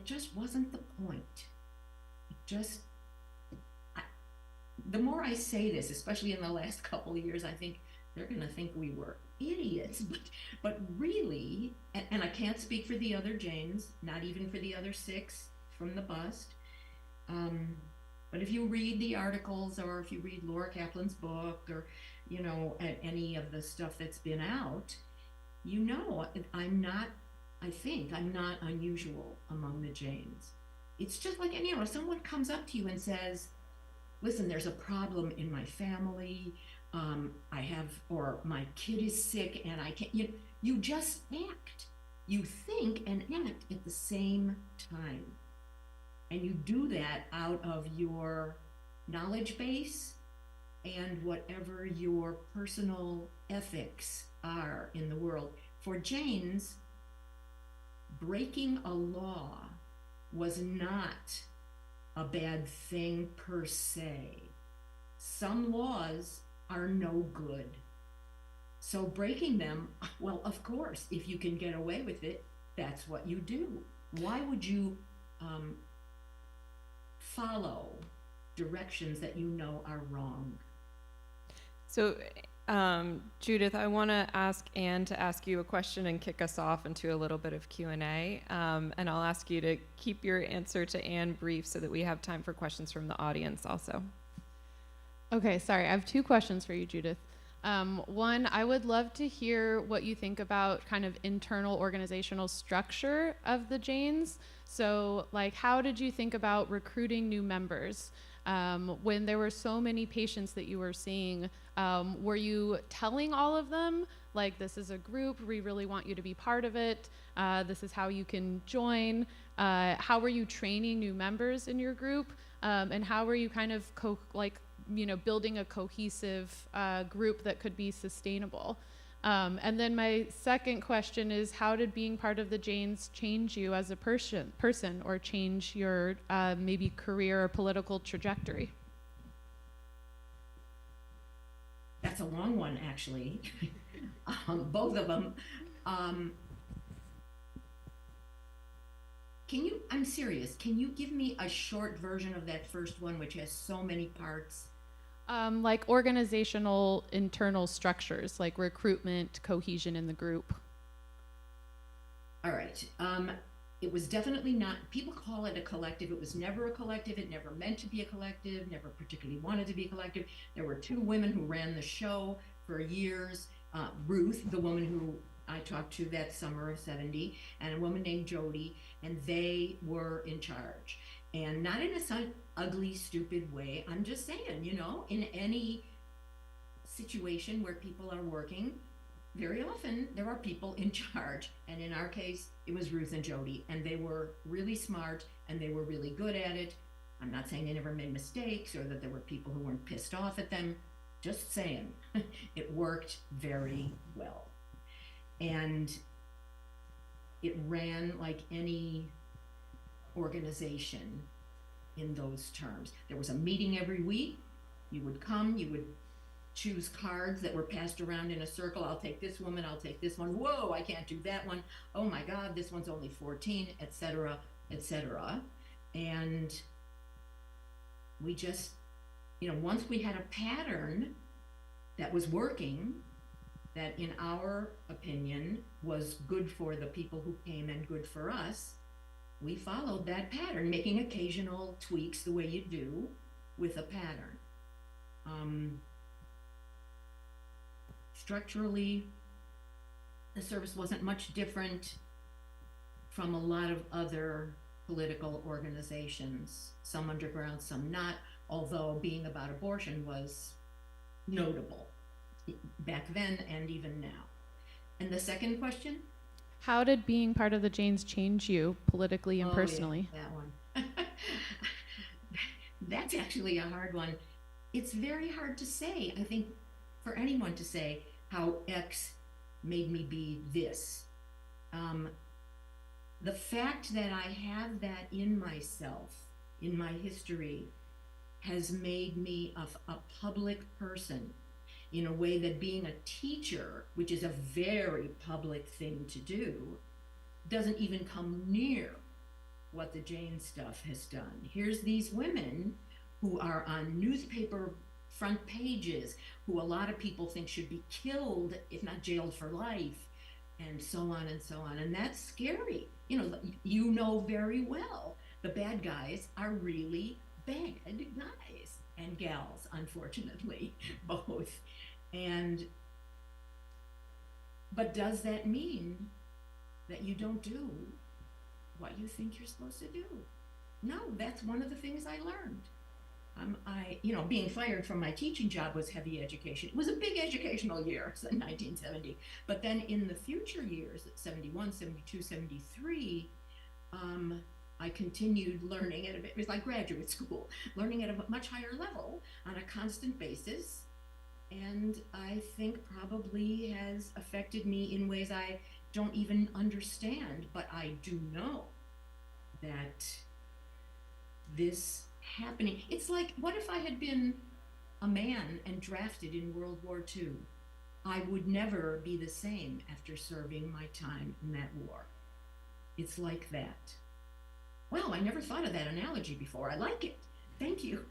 just wasn't the point. It just, the more I say this, especially in the last couple of years, I think they're going to think we were idiots, but really, and I can't speak for the other Janes, not even for the other 6 from the bust, but if you read the articles, or if you read Laura Kaplan's book, or, you know, any of the stuff that's been out, you know, I think I'm not unusual among the Janes. It's just like, you know, if someone comes up to you and says, listen, there's a problem in my family, or my kid is sick and I can't, you just act. You think and act at the same time. And you do that out of your knowledge base and whatever your personal ethics are in the world. For Janes, breaking a law was not a bad thing per se. Some laws are no good. So breaking them, well, of course, if you can get away with it, that's what you do. Why would you follow directions that you know are wrong? So, Judith, I want to ask Anne to ask you a question and kick us off into a little bit of Q&A. And I'll ask you to keep your answer to Anne brief so that we have time for questions from the audience also. Okay, sorry. I have 2 questions for you, Judith. One, I would love to hear what you think about kind of internal organizational structure of the Janes. So, like, how did you think about recruiting new members? When there were so many patients that you were seeing, were you telling all of them, like, this is a group, we really want you to be part of it, this is how you can join? How were you training new members in your group? And how were you kind of building a cohesive group that could be sustainable? And then my second question is, how did being part of the Janes change you as a person or change your maybe career or political trajectory? That's a long one, actually. Both of them. I'm serious, can you give me a short version of that first one, which has so many parts? Like organizational internal structures, like recruitment, cohesion in the group. All right. It was definitely not, people call it a collective. It was never a collective. It never meant to be a collective, never particularly wanted to be a collective. There were 2 women who ran the show for years. Ruth, the woman who I talked to that summer of 70, and a woman named Jody, and they were in charge. And not in a ugly, stupid way. I'm just saying, you know, in any situation where people are working, very often there are people in charge. And in our case, it was Ruth and Jody, and they were really smart and they were really good at it. I'm not saying they never made mistakes or that there were people who weren't pissed off at them. Just saying, it worked very well. And it ran like any organization in those terms. There was a meeting every week. You would come, you would choose cards that were passed around in a circle. I'll take this woman, I'll take this one. Whoa, I can't do that one. Oh my God, this one's only 14, etc., etc. And we just, once we had a pattern that was working, that in our opinion was good for the people who came and good for us, we followed that pattern, making occasional tweaks the way you do with a pattern. Structurally, the service wasn't much different from a lot of other political organizations, some underground, some not, although being about abortion was notable back then and even now. And the second question? How did being part of the Janes change you politically and personally? Yeah, that one. That's actually a hard one. It's very hard to say, I think, for anyone to say how X made me be this. The fact that I have that in myself, in my history, has made me a public person in a way that being a teacher, which is a very public thing to do, doesn't even come near what the Jane stuff has done. Here's these women who are on newspaper front pages, who a lot of people think should be killed, if not jailed for life, and so on and so on. And that's scary. You know very well the bad guys are really bad guys and gals, unfortunately, both. But does that mean that you don't do what you think you're supposed to do? No, that's one of the things I learned. Being fired from my teaching job was heavy education. It was a big educational year in 1970. But then in the future years, 71, 72, 73, I continued learning it was like graduate school, learning at a much higher level on a constant basis. And I think probably has affected me in ways I don't even understand, but I do know that this happening, it's like, what if I had been a man and drafted in World War II? I would never be the same after serving my time in that war. It's like that. Well, I never thought of that analogy before. I like it. Thank you.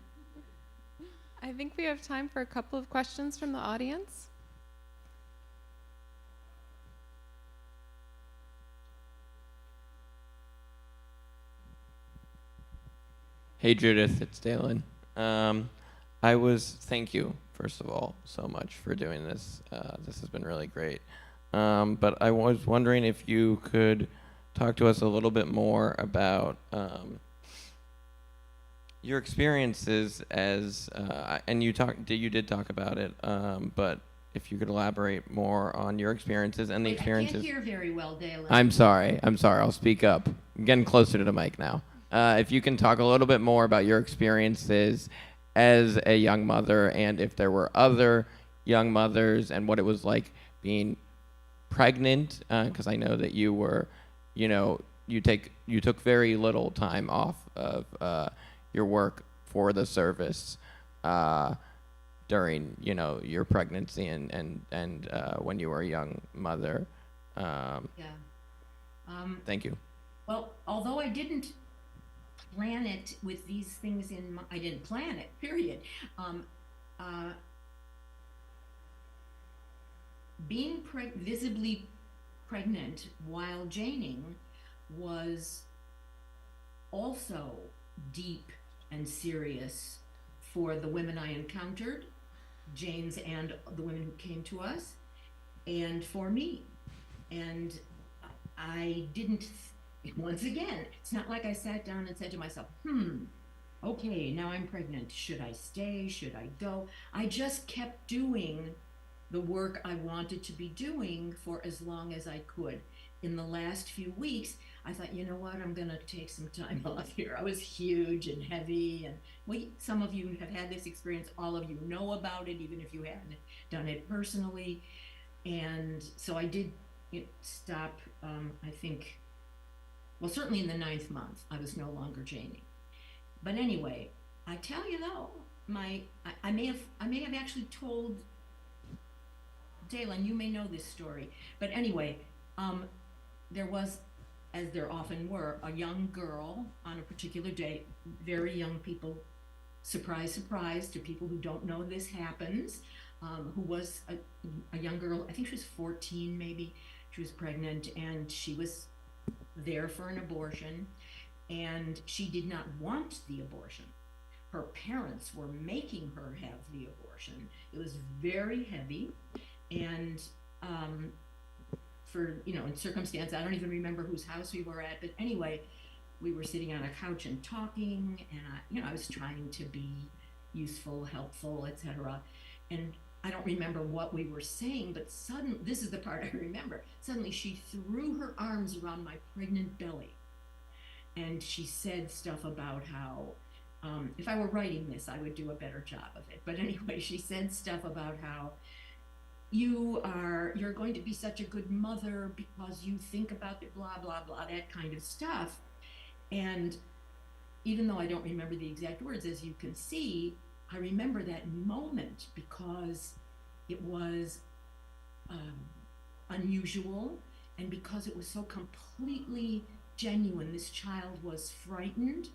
I think we have time for a couple of questions from the audience. Hey Judith, it's Dalen. Thank you, first of all, so much for doing this. This has been really great. But I was wondering if you could talk to us a little bit more about your experiences as, and you did talk about it, but if you could elaborate more on your experiences and the experiences. I can't hear very well, Dalen. I'm sorry, I'll speak up. I'm getting closer to the mic now. If you can talk a little bit more about your experiences as a young mother, and if there were other young mothers, and what it was like being pregnant, because I know that you were, you took very little time off of your work for the service during, your pregnancy and when you were a young mother. Thank you. Well, although I didn't plan it with these things in mind, I didn't plan it, period. Being visibly pregnant while Janing was also deep and serious for the women I encountered, Janes and the women who came to us, and for me. And I didn't, once again, it's not like I sat down and said to myself, okay, now I'm pregnant. Should I stay? Should I go? I just kept doing the work I wanted to be doing for as long as I could. In the last few weeks, I thought, you know what, I'm going to take some time off here. I was huge and heavy, and some of you have had this experience. All of you know about it, even if you haven't done it personally. And so I did stop, I think, well, certainly in the 9th month, I was no longer Jami. But anyway, I tell you though, I may have actually told Dalen, you may know this story, but anyway, there was, as there often were, a young girl on a particular day. Very young people, surprise, surprise to people who don't know this happens, who was a young girl, I think she was 14 maybe. She was pregnant and she was there for an abortion, and she did not want the abortion. Her parents were making her have the abortion. It was very heavy, and for, in circumstance, I don't even remember whose house we were at, but anyway, we were sitting on a couch and talking, and I was trying to be useful, helpful, etc. And I don't remember what we were saying, but suddenly, this is the part I remember, suddenly she threw her arms around my pregnant belly. And she said stuff about how, if I were writing this, I would do a better job of it. But anyway, she said stuff about how you're going to be such a good mother because you think about the blah, blah, blah, that kind of stuff. And even though I don't remember the exact words, as you can see, I remember that moment because it was unusual, and because it was so completely genuine. This child was frightened.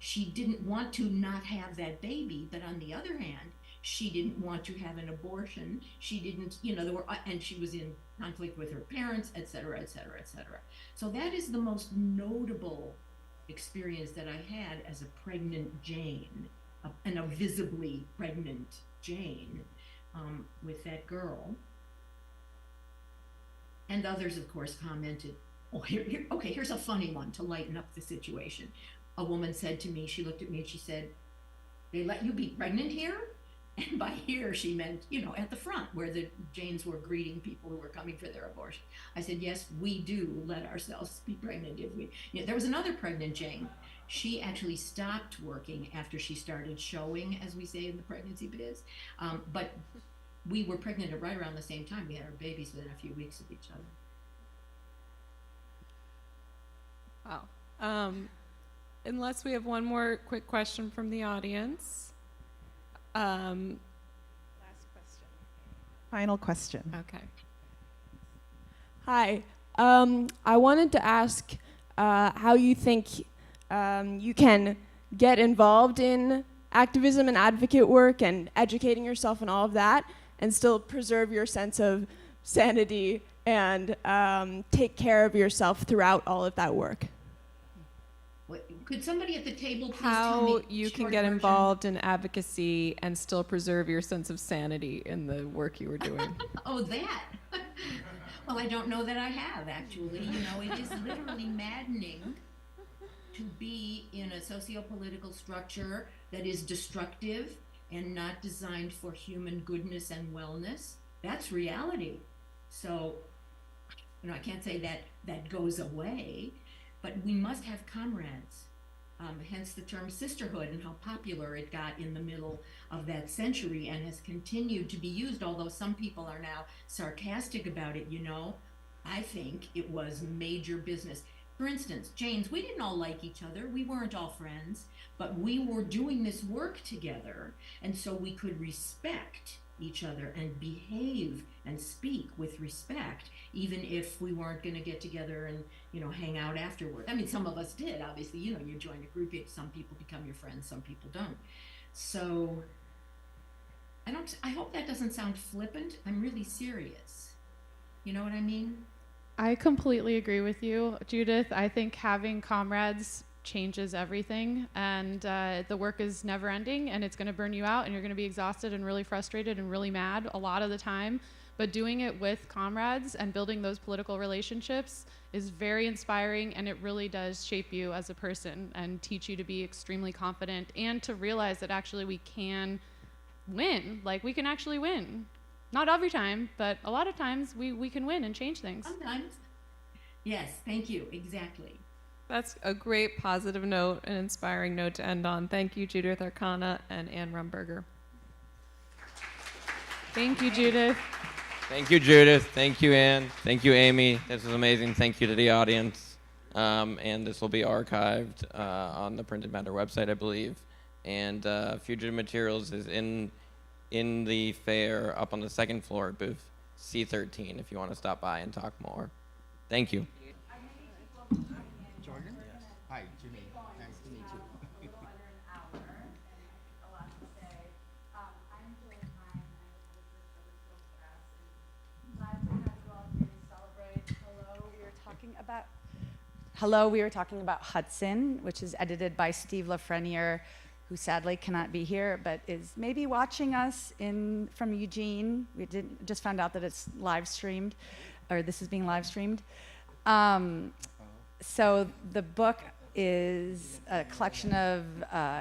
She didn't want to not have that baby, but on the other hand, she didn't want to have an abortion. She didn't, and she was in conflict with her parents, et cetera, et cetera, et cetera. So that is the most notable experience that I had as a pregnant Jane, and a visibly pregnant Jane, with that girl. And others, of course, commented, oh, here's a funny one to lighten up the situation. A woman said to me, she looked at me and she said, they let you be pregnant here? And by here, she meant, at the front where the Janes were greeting people who were coming for their abortion. I said, yes, we do let ourselves be pregnant if we, there was another pregnant Jane. She actually stopped working after she started showing, as we say in the pregnancy biz. But we were pregnant at right around the same time. We had our babies within a few weeks of each other. Wow. Unless we have one more quick question from the audience. Last question. Final question. Okay. Hi. I wanted to ask how you think you can get involved in activism and advocate work and educating yourself and all of that, and still preserve your sense of sanity and take care of yourself throughout all of that work. Could somebody at the table please How tell me you can short get version? involved in advocacy and still preserve your sense of sanity in the work you were doing? Oh, that. Well, I don't know that I have, actually. It is literally maddening to be in a socio-political structure that is destructive and not designed for human goodness and wellness. That's reality. So, I can't say that goes away, but we must have comrades. Hence the term sisterhood and how popular it got in the middle of that century and has continued to be used, although some people are now sarcastic about it. I think it was major business. For instance, Janes, we didn't all like each other. We weren't all friends, but we were doing this work together, and so we could respect each other and behave and speak with respect, even if we weren't going to get together and hang out afterward. I mean, some of us did, obviously. You join a group, some people become your friends, some people don't. So I hope that doesn't sound flippant. I'm really serious. You know what I mean? I completely agree with you, Judith. I think having comrades changes everything, and the work is never ending, and it's going to burn you out, and you're going to be exhausted and really frustrated and really mad a lot of the time. but doing it with comrades and building those political relationships is very inspiring, and it really does shape you as a person and teach you to be extremely confident and to realize that actually we can win. Like, we can actually win. Not every time, but a lot of times we can win and change things. Sometimes. Yes, thank you, exactly. That's a great positive note, an inspiring note to end on. Thank you, Judith Arcana and Ann Rumberger. Thank you, Judith. Thank you, Judith. Thank you, Ann. Thank you, Amy. This is amazing. Thank you to the audience. And this will be archived on the Printed Matter website, I believe. And Fugitive Materials is in the fair up on the second floor at booth C13 if you want to stop by and talk more. Thank you. Jordan? Hi, Jimi. Nice to meet you. Hello, we were talking about Hudson, which is edited by Steve Lafreniere, who sadly cannot be here, but is maybe watching us from Eugene. We just found out that it's live streamed, or this is being live streamed. So the book is a collection of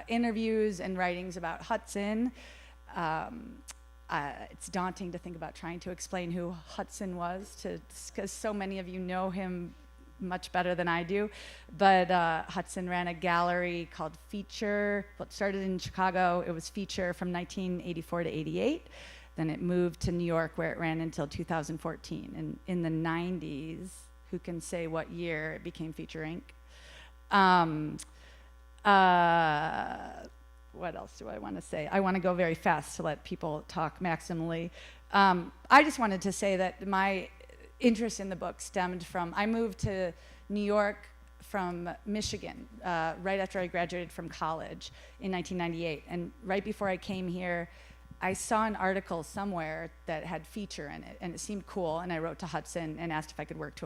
interviews and writings about Hudson. It's daunting to think about trying to explain who Hudson was, because so many of you know him much better than I do. But Hudson ran a gallery called Feature. Well, it started in Chicago. It was Feature from 1984 to 88. Then it moved to New York, where it ran until 2014. And in the 90s, who can say what year it became Feature Inc.? What else do I want to say? I want to go very fast to let people talk maximally. I just wanted to say that my interest in the book stemmed from, I moved to New York from Michigan right after I graduated from college in 1998. And right before I came here, I saw an article somewhere that had Feature in it, and it seemed cool, and I wrote to Hudson and asked if I could work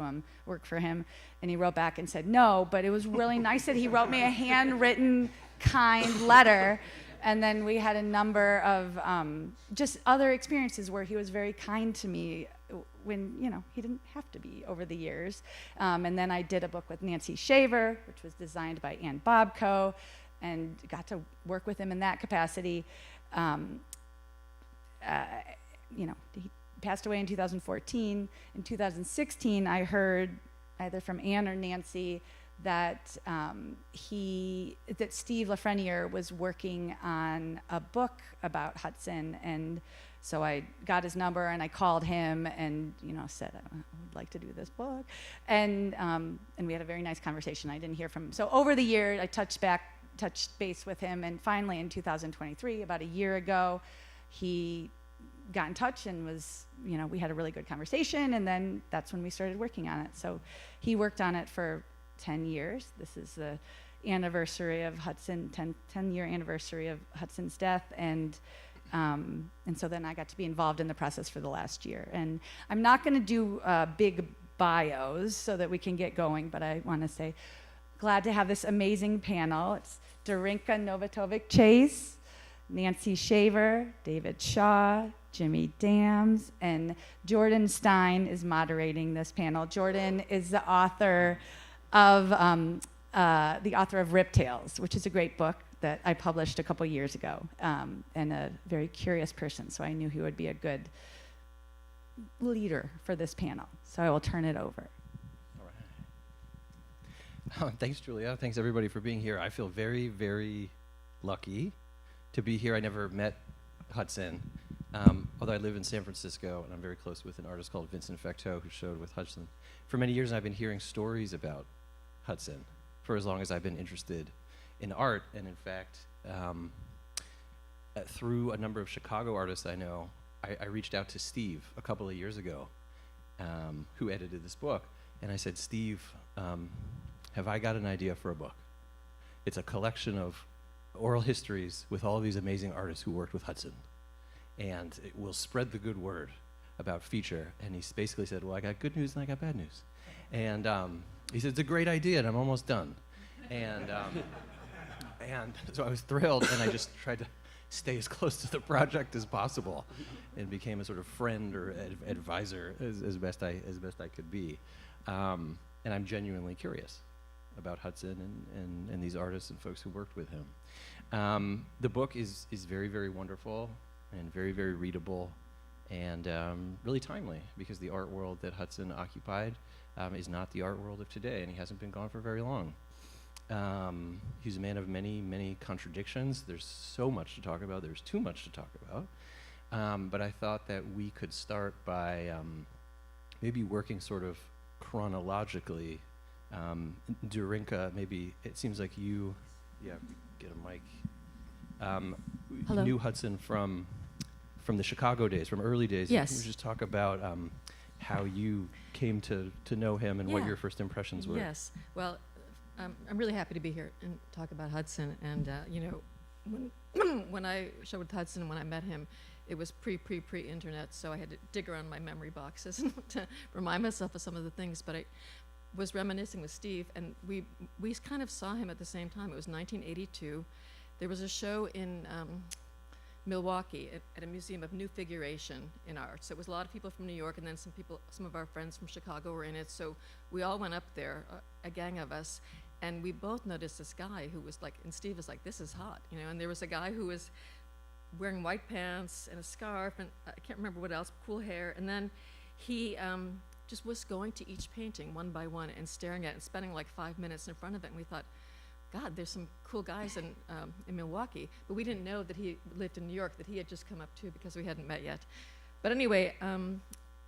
for him, and he wrote back and said no, but it was really nice that he wrote me a handwritten, kind letter, and then we had a number of just other experiences where he was very kind to me when, he didn't have to be over the years. And then I did a book with Nancy Shaver, which was designed by Ann Bobko, and got to work with him in that capacity. He passed away in 2014. In 2016, I heard either from Ann or Nancy that Steve Lafreniere was working on a book about Hudson, and so I got his number and I called him and said I would like to do this book, and we had a very nice conversation. I didn't hear from him. So over the year, I touched base with him, and finally in 2023, about a year ago, he got in touch and was, we had a really good conversation, and then that's when we started working on it. So he worked on it for 10 years. This is the anniversary of Hudson, 10-year anniversary of Hudson's death, and so then I got to be involved in the process for the last year. And I'm not going to do big bios so that we can get going, but I want to say, glad to have this amazing panel. It's Darinka Novitovic Chase, Nancy Shaver, David Shaw, Jimi Dams, and Jordan Stein is moderating this panel. Jordan is the author of Riptails, which is a great book that I published a couple years ago, and a very curious person, so I knew he would be a good leader for this panel. So I will turn it over. All right. Thanks, Julia. Thanks, everybody, for being here. I feel very, very lucky to be here. I never met Hudson, although I live in San Francisco, and I'm very close with an artist called Vincent Fecteau, who showed with Hudson for many years, and I've been hearing stories about Hudson for as long as I've been interested in art. And in fact, through a number of Chicago artists I know, I reached out to Steve a couple of years ago, who edited this book, and I said, Steve, have I got an idea for a book? It's a collection of oral histories with all of these amazing artists who worked with Hudson, and it will spread the good word about Feature. And he basically said, well, I got good news and I got bad news. And he said, it's a great idea, and I'm almost done. And so I was thrilled, and I just tried to stay as close to the project as possible, and became a sort of friend or advisor as best I could be. And I'm genuinely curious about Hudson and these artists and folks who worked with him. The book is very, very wonderful and very, very readable, and really timely, because the art world that Hudson occupied is not the art world of today, and he hasn't been gone for very long. He's a man of many, many contradictions. There's so much to talk about. There's too much to talk about. But I thought that we could start by maybe working sort of chronologically. Darinka, maybe it seems like you get a mic. Hello. Knew Hudson from the Chicago days, from early days. Yes. Can you just talk about how you came to know him and what your first impressions were? Yes. Well, I'm really happy to be here and talk about Hudson. And you know, when I showed with Hudson, when I met him, it was pre-internet, so I had to dig around my memory boxes to remind myself of some of the things. But I was reminiscing with Steve, and we kind of saw him at the same time. It was 1982. There was a show in Milwaukee at a museum of new figuration in art. So it was a lot of people from New York, and then some of our friends from Chicago were in it. So we all went up there, a gang of us, and we both noticed this guy who was like, and Steve was like, this is hot, you know, and there was a guy who was wearing white pants and a scarf, and I can't remember what else, cool hair, and then he just was going to each painting one by one and staring at it and spending like 5 minutes in front of it, and we thought, God, there's some cool guys in Milwaukee, but we didn't know that he lived in New York, that he had just come up too, because we hadn't met yet. But anyway, when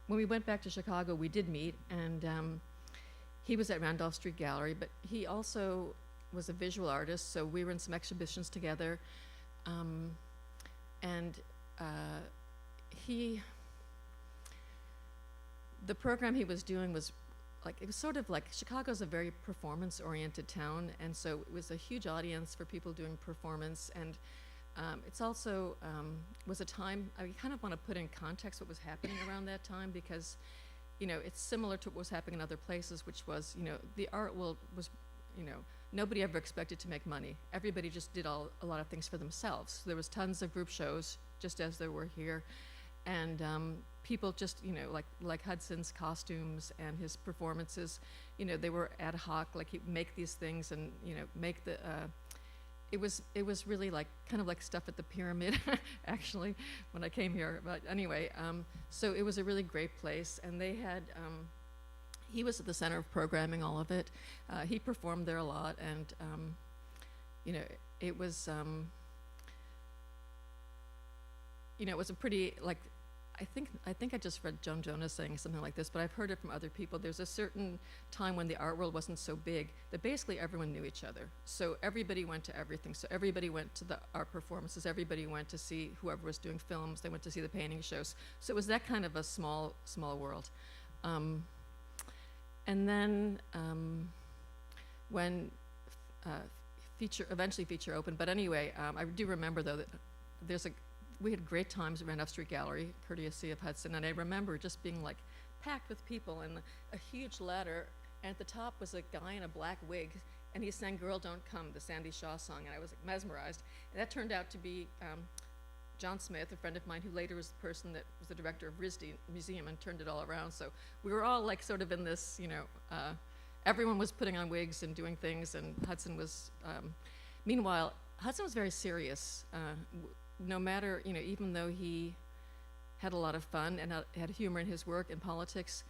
we went back to Chicago, we did meet, and he was at Randolph Street Gallery, but he also was a visual artist, so we were in some exhibitions together, and the program he was doing was like, it was sort of like, Chicago's a very performance-oriented town, and so it was a huge audience for people doing performance, and it's also was a time, I kind of want to put in context what was happening around that time, because, you know, it's similar to what was happening in other places, which was, you know, the art world was, you know, nobody ever expected to make money. Everybody just did a lot of things for themselves. So there was tons of group shows, just as there were here, and people just, you know, like Hudson's costumes and his performances, you know, they were ad hoc, like he'd make these things and, you know, make the, it was really like, kind of like stuff at the Pyramid, actually, when I came here. But anyway, so it was a really great place, and they had, he was at the center of programming all of it. He performed there a lot, and, you know, it was, you know, it was a pretty, like, I think I just read Joan Jonas saying something like this, but I've heard it from other people. There's a certain time when the art world wasn't so big that basically everyone knew each other. So everybody went to everything. So everybody went to the art performances. Everybody went to see whoever was doing films. They went to see the painting shows. So it was that kind of a small world. And then when eventually Feature opened, but anyway, I do remember though that we had great times at Randolph Street Gallery, courtesy of Hudson, and I remember just being like packed with people and a huge ladder, and at the top was a guy in a black wig, and he sang Girl Don't Come, the Sandy Shaw song, and I was like mesmerized. And that turned out to be John Smith, a friend of mine, who later was the person that was the director of RISD Museum and turned it all around. So we were all like sort of in this, you know, everyone was putting on wigs and doing things, and Hudson was, meanwhile, Hudson was very serious. No matter, you know, even though he had a lot of fun and had humor in his work and politics,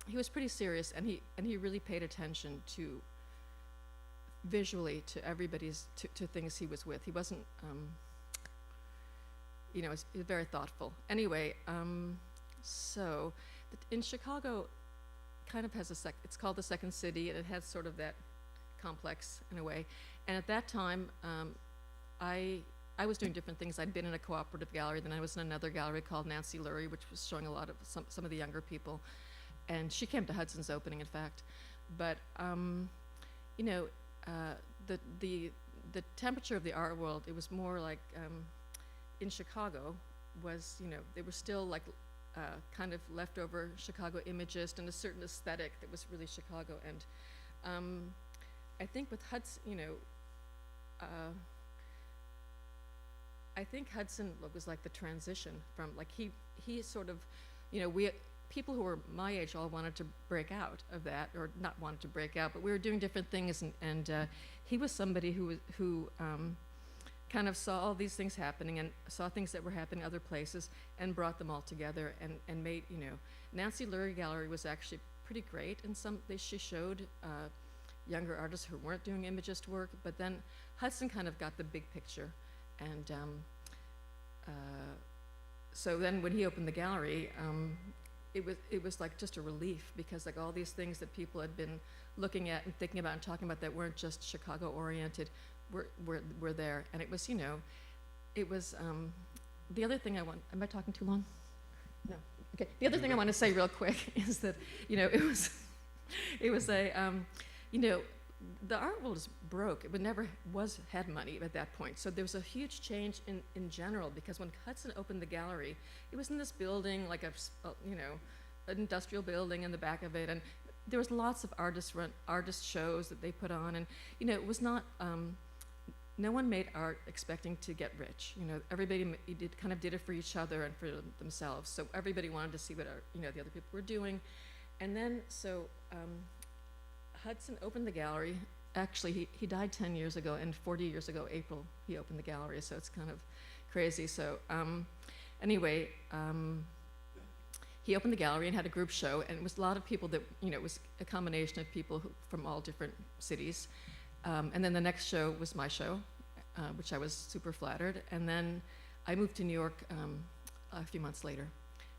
he was pretty serious, and he really paid attention to visually to everybody's to things he was with. He wasn't, you know, he was very thoughtful. Anyway, so in Chicago, kind of has it's called the Second City, and it has sort of that complex in a way. And at that time, I was doing different things. I'd been in a cooperative gallery, then I was in another gallery called Nancy Lurie, which was showing a lot of some of the younger people. And she came to Hudson's opening, in fact. But, you know, the temperature of the art world, it was more like, in Chicago, was, you know, they were still like kind of leftover Chicago imagist and a certain aesthetic that was really Chicago. And I think with Hudson, you know, I think Hudson was like the transition from, like, he sort of, people who were my age all wanted to break out of that, or not wanted to break out, but we were doing different things, and he was somebody who kind of saw all these things happening and saw things that were happening other places and brought them all together and made, Nancy Lurie Gallery was actually pretty great, and she showed younger artists who weren't doing imagist work, but then Hudson kind of got the big picture, and so then when he opened the gallery, it was like just a relief, because like all these things that people had been looking at and thinking about and talking about that weren't just Chicago oriented were there, and it was it was the other thing am I talking too long? No. Okay. The other thing I want to say real quick is that it was a the art world is broke. It never had money at that point. So there was a huge change in general, because when Hudson opened the gallery, it was in this building, like an industrial building in the back of it, and there was lots of artist shows that they put on, and it was not. No one made art expecting to get rich. Everybody did it for each other and for themselves. So everybody wanted to see what the other people were doing, and then Hudson opened the gallery. Actually, he died 10 years ago, and 40 years ago, April, he opened the gallery, so it's kind of crazy. So anyway, he opened the gallery and had a group show, and it was a lot of people that, it was a combination of people from all different cities. And then the next show was my show, which I was super flattered. And then I moved to New York a few months later.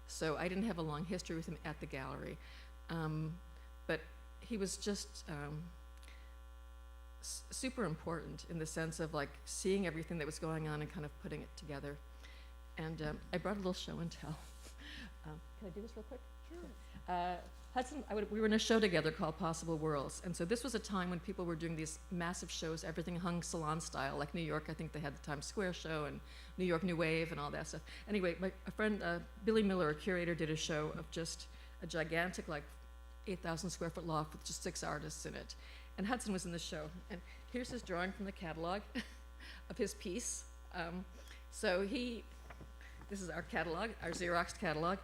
So I didn't have a long history with him at the gallery. But he was just super important in the sense of like seeing everything that was going on and kind of putting it together. And I brought a little show and tell. Can I do this real quick? Sure. Hudson, we were in a show together called Possible Worlds. And so this was a time when people were doing these massive shows, everything hung salon style, like New York. I think they had the Times Square show and New York New Wave and all that stuff. Anyway, a friend, Billy Miller, a curator, did a show of just a gigantic, like 8,000 square foot loft with just 6 artists in it. And Hudson was in the show. And here's his drawing from the catalog of his piece. This is our catalog, our Xerox catalog.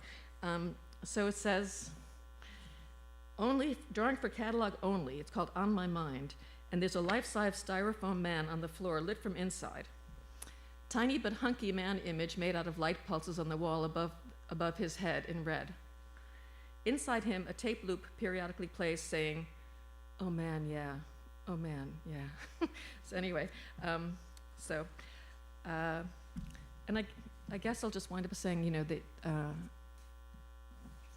So it says, drawing for catalog only. It's called On My Mind. And there's a life-size styrofoam man on the floor lit from inside. Tiny but hunky man image made out of light pulses on the wall above his head in red. Inside him, a tape loop periodically plays saying, "Oh man, yeah. Oh man, yeah." So anyway, and I guess I'll just wind up saying, that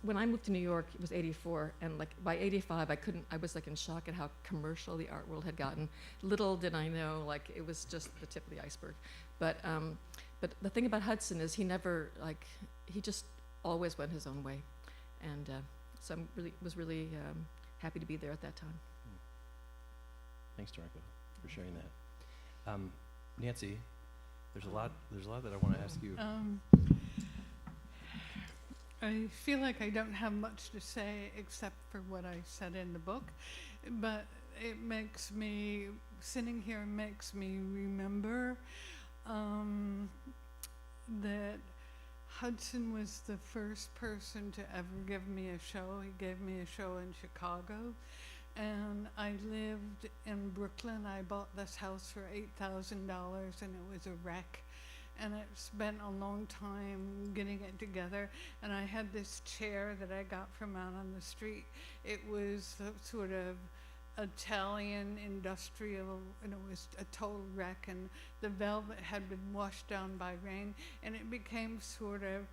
when I moved to New York, it was '84, and like by '85, I was like in shock at how commercial the art world had gotten. Little did I know, like it was just the tip of the iceberg. But the thing about Hudson is he just always went his own way, and so I was really happy to be there at that time. Thanks, Darinka, for sharing that. Nancy, there's a lot that I want to ask you. I feel like I don't have much to say except for what I said in the book, but sitting here makes me remember that Hudson was the first person to ever give me a show. He gave me a show in Chicago, and I lived in Brooklyn. I bought this house for $8,000, and it was a wreck. And it spent a long time getting it together. And I had this chair that I got from out on the street. It was a sort of Italian industrial, and it was a total wreck. And the velvet had been washed down by rain. And it became sort of,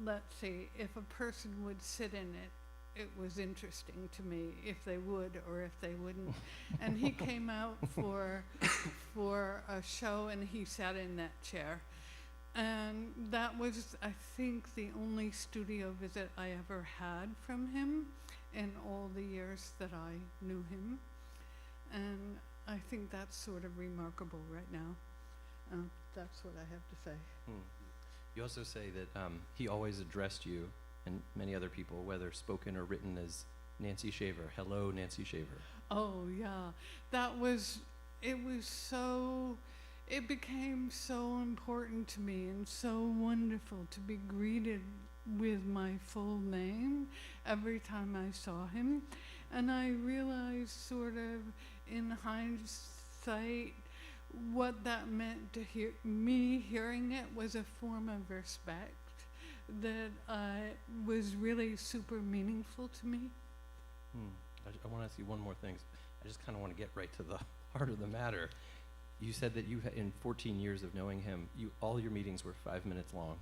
let's see, if a person would sit in it, it was interesting to me if they would or if they wouldn't. And he came out for a show, and he sat in that chair. And that was, I think, the only studio visit I ever had from him in all the years that I knew him. And I think that's sort of remarkable right now. That's what I have to say. You also say that he always addressed you and many other people, whether spoken or written, as Nancy Shaver. Hello, Nancy Shaver. Oh yeah, it was it became so important to me and so wonderful to be greeted with my full name every time I saw him. And I realized sort of in hindsight what that meant to me hearing it was a form of respect that was really super meaningful to me. I want to ask you one more thing. I just kind of want to get right to the heart of the matter. You said that in 14 years of knowing him, all your meetings were 5 minutes long,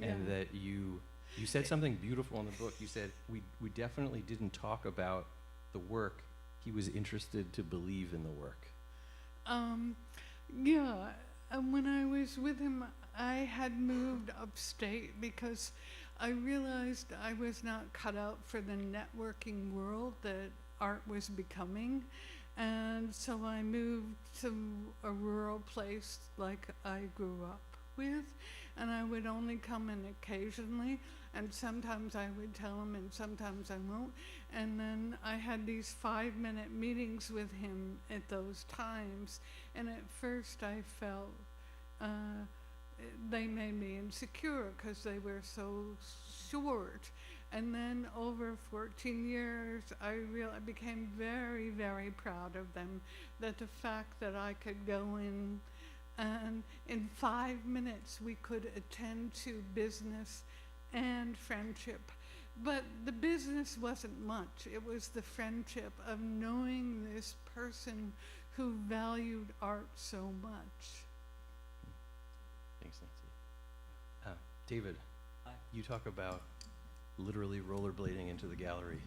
and that you said something beautiful in the book. You said we definitely didn't talk about the work. He was interested to believe in the work. Yeah, when I was with him, I had moved upstate because I realized I was not cut out for the networking world that art was becoming. And so I moved to a rural place like I grew up with, and I would only come in occasionally, and sometimes I would tell him and sometimes I won't. And then I had these 5-minute meetings with him at those times, and at first I felt they made me insecure because they were so short. And then over 14 years, I became very, very proud of them. That the fact that I could go in and in 5 minutes we could attend to business and friendship. But the business wasn't much. It was the friendship of knowing this person who valued art so much. Thanks, Nancy. David, you talk about literally rollerblading into the gallery.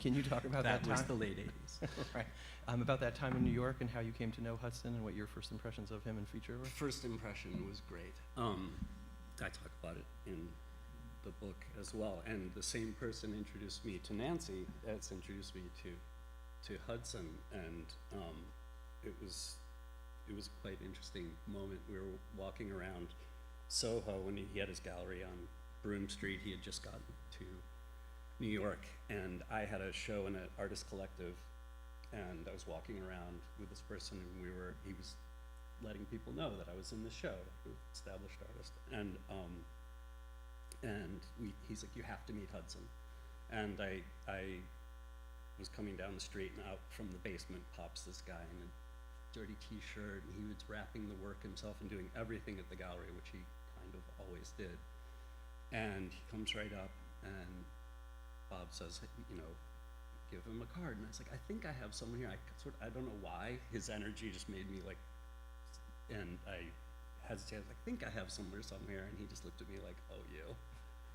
Can you talk about that time? That was the late 80s. Right. About that time in New York and how you came to know Hudson and what your first impressions of him and feature were? First impression was great. I talk about it in the book as well. And the same person introduced me to Nancy that's introduced me to Hudson. And it was a quite interesting moment. We were walking around Soho when he had his gallery on Broome Street. He had just gotten to New York, and I had a show in an artist collective, and I was walking around with this person, and he was letting people know that I was in the show, established artist, and he's like, you have to meet Hudson. And I was coming down the street, and out from the basement pops this guy in a dirty t-shirt, and he was wrapping the work himself and doing everything at the gallery, which he kind of always did. And he comes right up, and Bob says, give him a card. And I was like, I think I have someone here. I don't know why. His energy just made me like, and I hesitated. I think I have some here. And he just looked at me like, oh, you.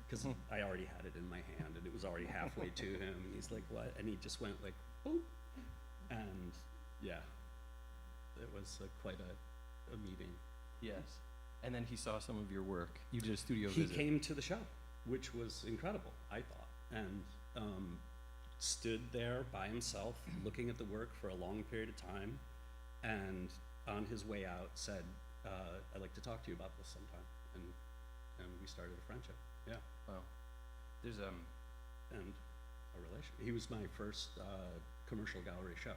Because I already had it in my hand, and it was already halfway to him. And he's like, what? And he just went like, boop. And yeah, it was quite a meeting. Yes. And then he saw some of your work. You did a studio visit. He came to the show, which was incredible, I thought, and stood there by himself looking at the work for a long period of time, and on his way out said, I'd like to talk to you about this sometime, and we started a friendship. Yeah. Wow. There's and a relation. He was my first commercial gallery show.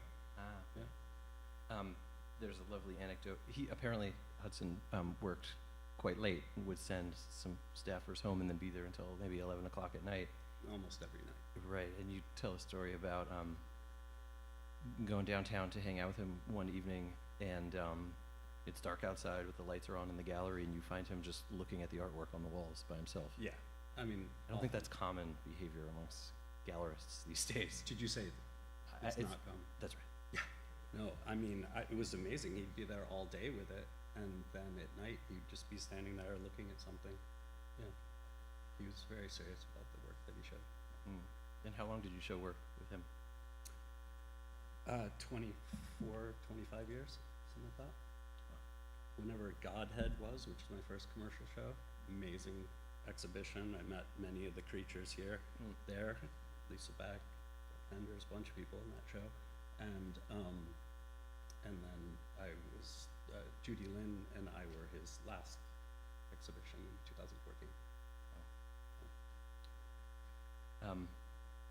Yeah. There's a lovely anecdote. Hudson worked quite late and would send some staffers home and then be there until maybe 11 o'clock at night. Almost every night. Right, and you tell a story about going downtown to hang out with him one evening, and it's dark outside with the lights are on in the gallery, and you find him just looking at the artwork on the walls by himself. Yeah, I mean, I don't think that's common behavior amongst gallerists these days. Did you say it's not common? That's right. Yeah. No, I mean, it was amazing. He'd be there all day with it, and then at night he'd just be standing there looking at something. Yeah. He was very serious about the work that he showed. And how long did you show work with him? 25 years, something like that. Whenever Godhead was, which is my first commercial show, amazing exhibition. I met many of the creatures here, there, Lisa Beck, Penders, a bunch of people in that show, and then I was Judy Lynn and I were his last exhibition in 2014.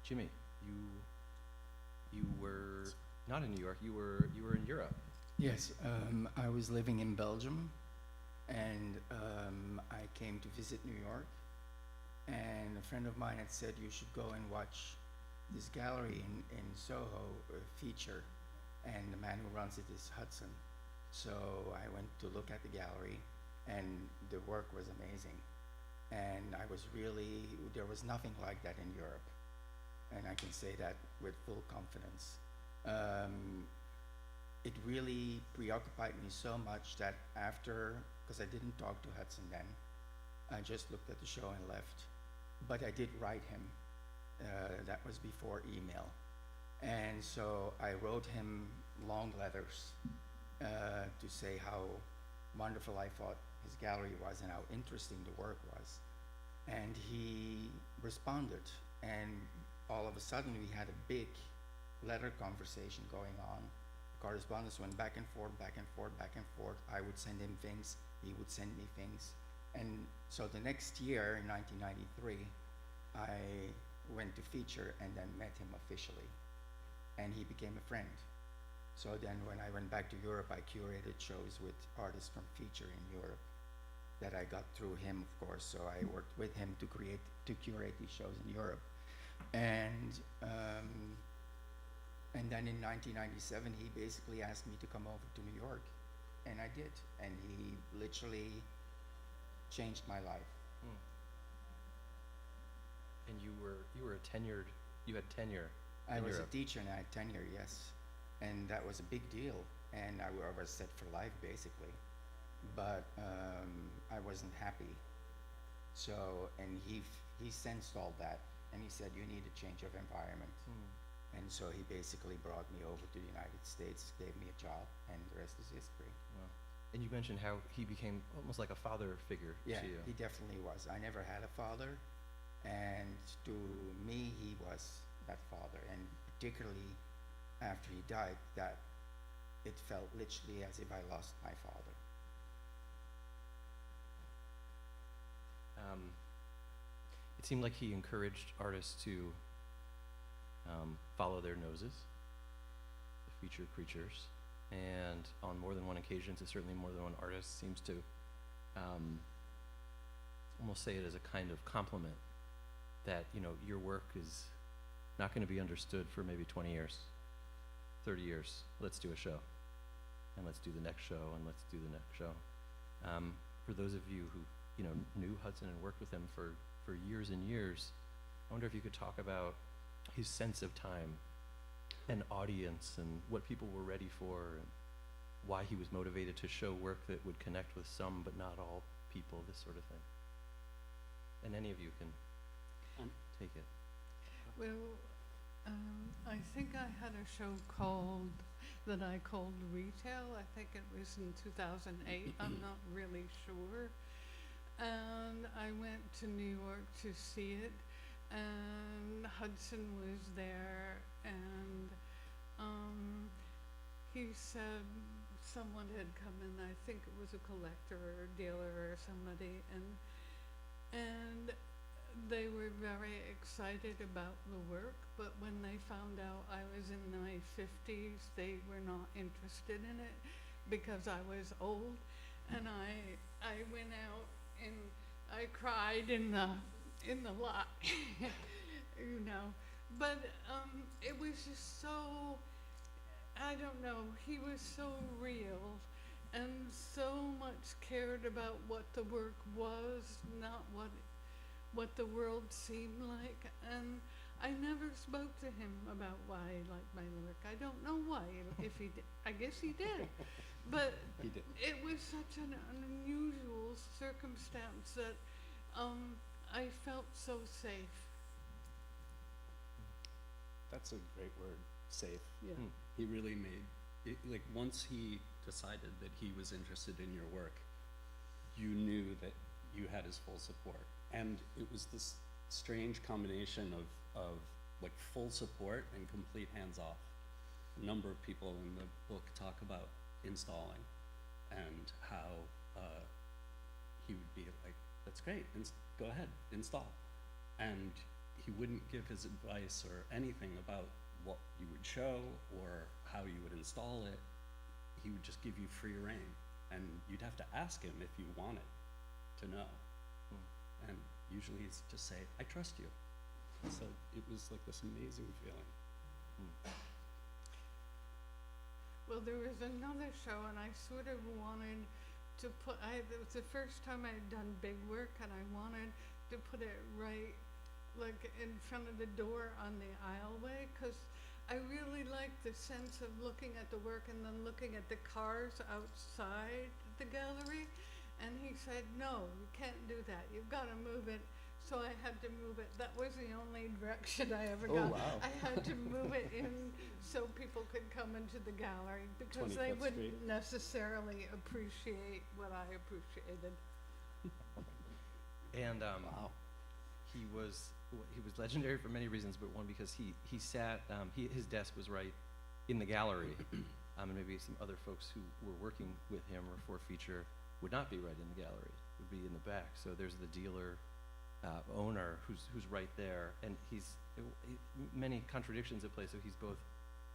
Jimi, you were not in New York. You were in Europe. Yes, I was living in Belgium, and I came to visit New York, and a friend of mine had said you should go and watch this gallery in Soho, feature, and the man who runs it is Hudson. So I went to look at the gallery, and the work was amazing. And I was really, there was nothing like that in Europe. And I can say that with full confidence. It really preoccupied me so much that after, because I didn't talk to Hudson then, I just looked at the show and left. But I did write him. That was before email. And so I wrote him long letters to say how wonderful I thought his gallery was and how interesting the work was. And he responded. And all of a sudden we had a big letter conversation going on. Correspondence went back and forth, back and forth, back and forth. I would send him things, he would send me things. And so the next year, in 1993, I went to feature and then met him officially. And he became a friend. So then when I went back to Europe, I curated shows with artists from feature in Europe that I got through him, of course. So I worked with him to curate these shows in Europe. And then in 1997, he basically asked me to come over to New York, and I did. And he literally changed my life. And you were tenured. You had tenure. I was Europe. a teacher and I had tenure, yes, and that was a big deal. And I was set for life, basically. But I wasn't happy. So, and he sensed all that, and he said, "You need a change of environment." And so he basically brought me over to the United States, gave me a job, and the rest is history. Wow. And you mentioned how he became almost like a father figure Yeah, to you. he definitely was. I never had a father, and to me, he was that father. And particularly after he died, that it felt literally as if I lost my father. It seemed like he encouraged artists to follow their noses, the featured creatures, and on more than one occasion, to certainly more than one artist, seems to almost say it as a kind of compliment that, you know, your work is not going to be understood for maybe 20 years, 30 years. Let's do a show, and let's do the next show, and let's do the next show. For those of you who, you know, knew Hudson and worked with him for years and years, I wonder if you could talk about his sense of time and audience and what people were ready for and why he was motivated to show work that would connect with some but not all people, this sort of thing. And any of you can take it. Well, I think I had a show that I called Retail. I think it was in 2008. I'm not really sure. And I went to New York to see it, and Hudson was there, and he said someone had come in. I think it was a collector or a dealer or somebody, and they were very excited about the work, but when they found out I was in my 50s, they were not interested in it because I was old. And I went out and I cried in the lot, you know. But it was just so, I don't know, he was so real and so much cared about what the work was, not what the world seemed like. And I never spoke to him about why he liked my work. I don't know why, if he did. I guess he did. But He did. it was such an unusual circumstance that I felt so safe. That's a great word, safe. Yeah. He really made it, like, once he decided that he was interested in your work, you knew that you had his full support. And it was this strange combination of like full support and complete hands-off. A number of people in the book talk about installing and how he would be like, "That's great, go ahead, install." And he wouldn't give his advice or anything about what you would show or how you would install it. he would just give you free rein, and you'd have to ask him if you wanted to know. And usually he'd just say, "I trust you." So it was like this amazing feeling. Well, there was another show, and I sort of wanted to put, it was the first time I had done big work, and I wanted to put it right, like in front of the door on the aisleway, because I really liked the sense of looking at the work and then looking at the cars outside the gallery. And he said, "No, you can't do that. You've got to move it." So I had to move it. That was the only direction I ever got. Wow. I had to move it in so people could come into the gallery, because they 25th wouldn't Street. necessarily appreciate what I appreciated. And he was legendary for many reasons, but one because he sat his desk was right in the gallery, and maybe some other folks who were working with him or for feature would not be right in the gallery, would be in the back. So there's the dealer owner who's right there, and he many contradictions at play. So he's both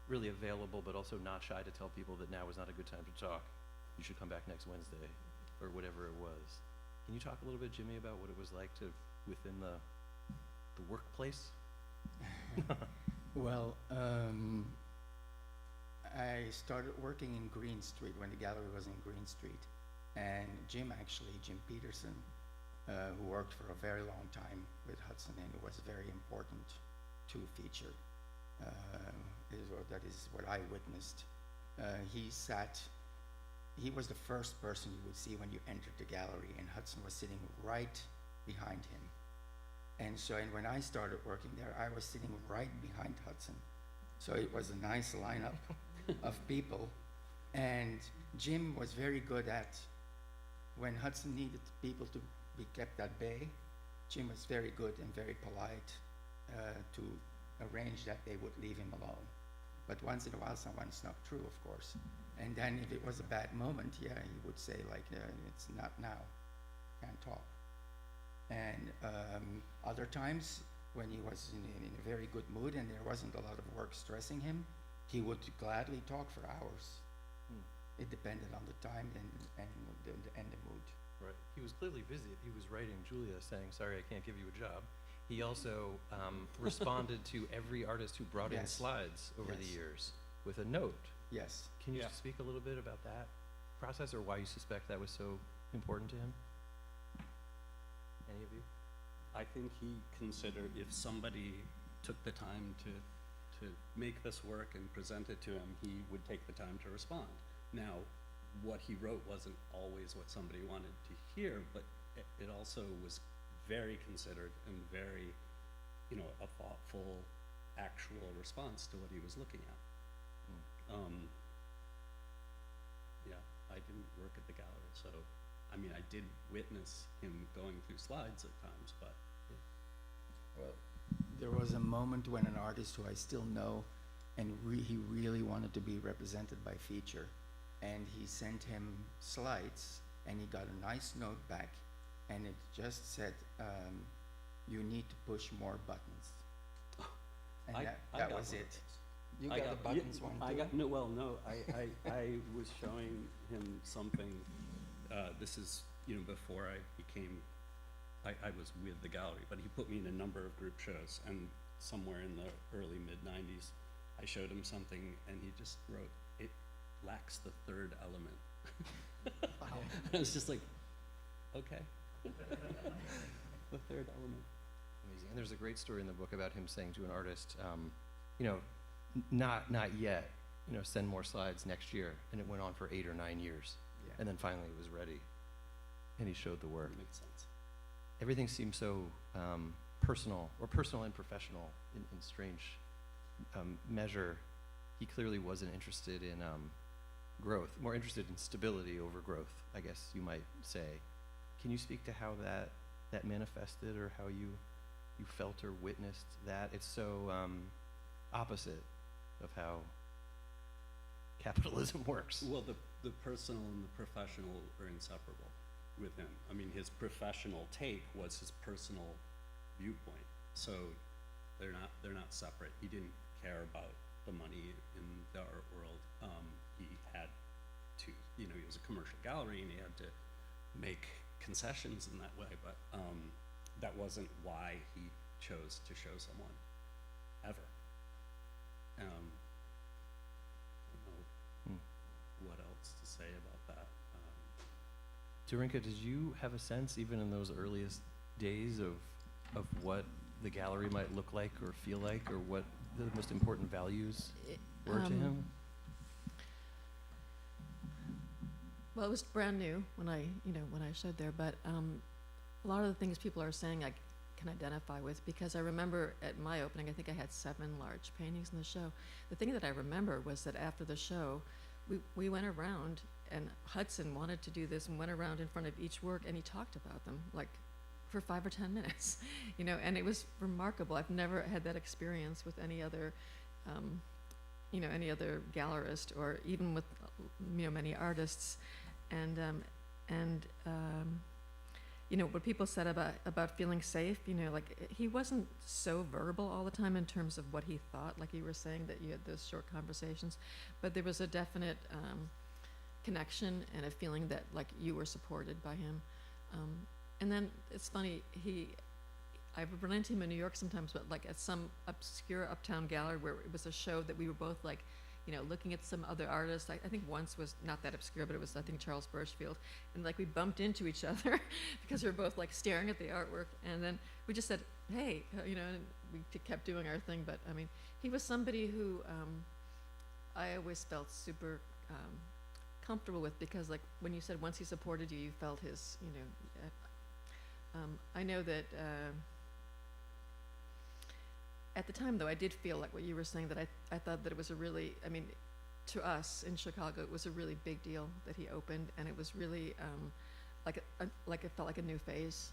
really available, but also not shy to tell people that now is not a good time to talk. You should come back next Wednesday, or whatever it was. Can you talk a little bit, Jimmy, about what it was like to within the workplace? Well, I started working in Green Street when the gallery was in Green Street, and Jim Peterson, who worked for a very long time with Hudson and who was very important to feature. That is what I witnessed. He was the first person you would see when you entered the gallery, and Hudson was sitting right behind him. And so, and when I started working there, I was sitting right behind Hudson. So it was a nice lineup of people. And Jim was very good at, when Hudson needed people to be kept at bay, Jim was very good and very polite to arrange that they would leave him alone. But once in a while, someone snuck through, of course. And then if it was a bad moment, yeah, he would say, like, it's not now, can't talk. And other times, when he was in a very good mood and there wasn't a lot of work stressing him, he would gladly talk for hours. It depended on the time and the mood. Right. He was clearly busy. He was writing Julia saying, "Sorry, I can't give you a job." He also responded to every artist who brought in slides over the years with a note. Yes. Can you speak a little bit about that process, or why you suspect that was so important to him? Any of you? I think he considered if somebody took the time to make this work and present it to him, he would take the time to respond. Now, what he wrote wasn't always what somebody wanted to hear, but it also was very considered and very, a thoughtful, actual response to what he was looking at. I didn't work at the gallery, so, I did witness him going through slides at times, but. Well, there was a moment when an artist who I still know, and he really wanted to be represented by feature, and he sent him slides, and he got a nice note back, and it just said, "You need to push more buttons." And that was it. You got the buttons one too? I was showing him something. This is, before I became, I was with the gallery, but he put me in a number of group shows, and somewhere in the early mid-90s, I showed him something, and he just wrote, "It lacks the third element." Wow. I was just like, okay. The third element. Amazing. And there's a great story in the book about him saying to an artist, not yet, send more slides next year. And it went on for 8 or 9 years. Yeah. And then finally it was ready. And he showed the work. That makes sense. Everything seems so personal and professional in strange measure. He clearly wasn't interested in growth, more interested in stability over growth, I guess you might say. Can you speak to how that manifested, or how you felt or witnessed that? It's so opposite of how capitalism works. Well, the personal and the professional are inseparable with him. His professional take was his personal viewpoint, so they're not separate. He didn't care about the money in the art world. He had you know, he was a commercial gallery and he had to make concessions in that way, but that wasn't why he chose to show someone, ever. I don't know what else to say about that. Darinka, did you have a sense, even in those earliest days, of what the gallery might look like or feel like, or what the most important values were to him? Well, it was brand new when I showed there, but a lot of the things people are saying I can identify with, because I remember at my opening, I think I had 7 large paintings in the show. The thing that I remember was that after the show, we went around, and Hudson wanted to do this and went around in front of each work, and he talked about them, like, for 5 or 10 minutes, you know, and it was remarkable. I've never had that experience with any other, any other gallerist, or even with, many artists. And what people said about feeling safe, like, he wasn't so verbal all the time in terms of what he thought, like you were saying that you had those short conversations, but there was a definite connection and a feeling that, like, you were supported by him. And then it's funny, I run into him in New York sometimes, but like at some obscure uptown gallery where it was a show that we were both like, looking at some other artists. I think once was not that obscure, but it was, I think, Charles Birchfield. And like we bumped into each other because we were both like staring at the artwork. And then we just said, hey, and we kept doing our thing. But I mean, he was somebody who I always felt super comfortable with, because like when you said once he supported you, you felt his, I know that at the time, though, I did feel like what you were saying, that I thought that it was a really, to us in Chicago, it was a really big deal that he opened, and it was really like it felt like a new phase,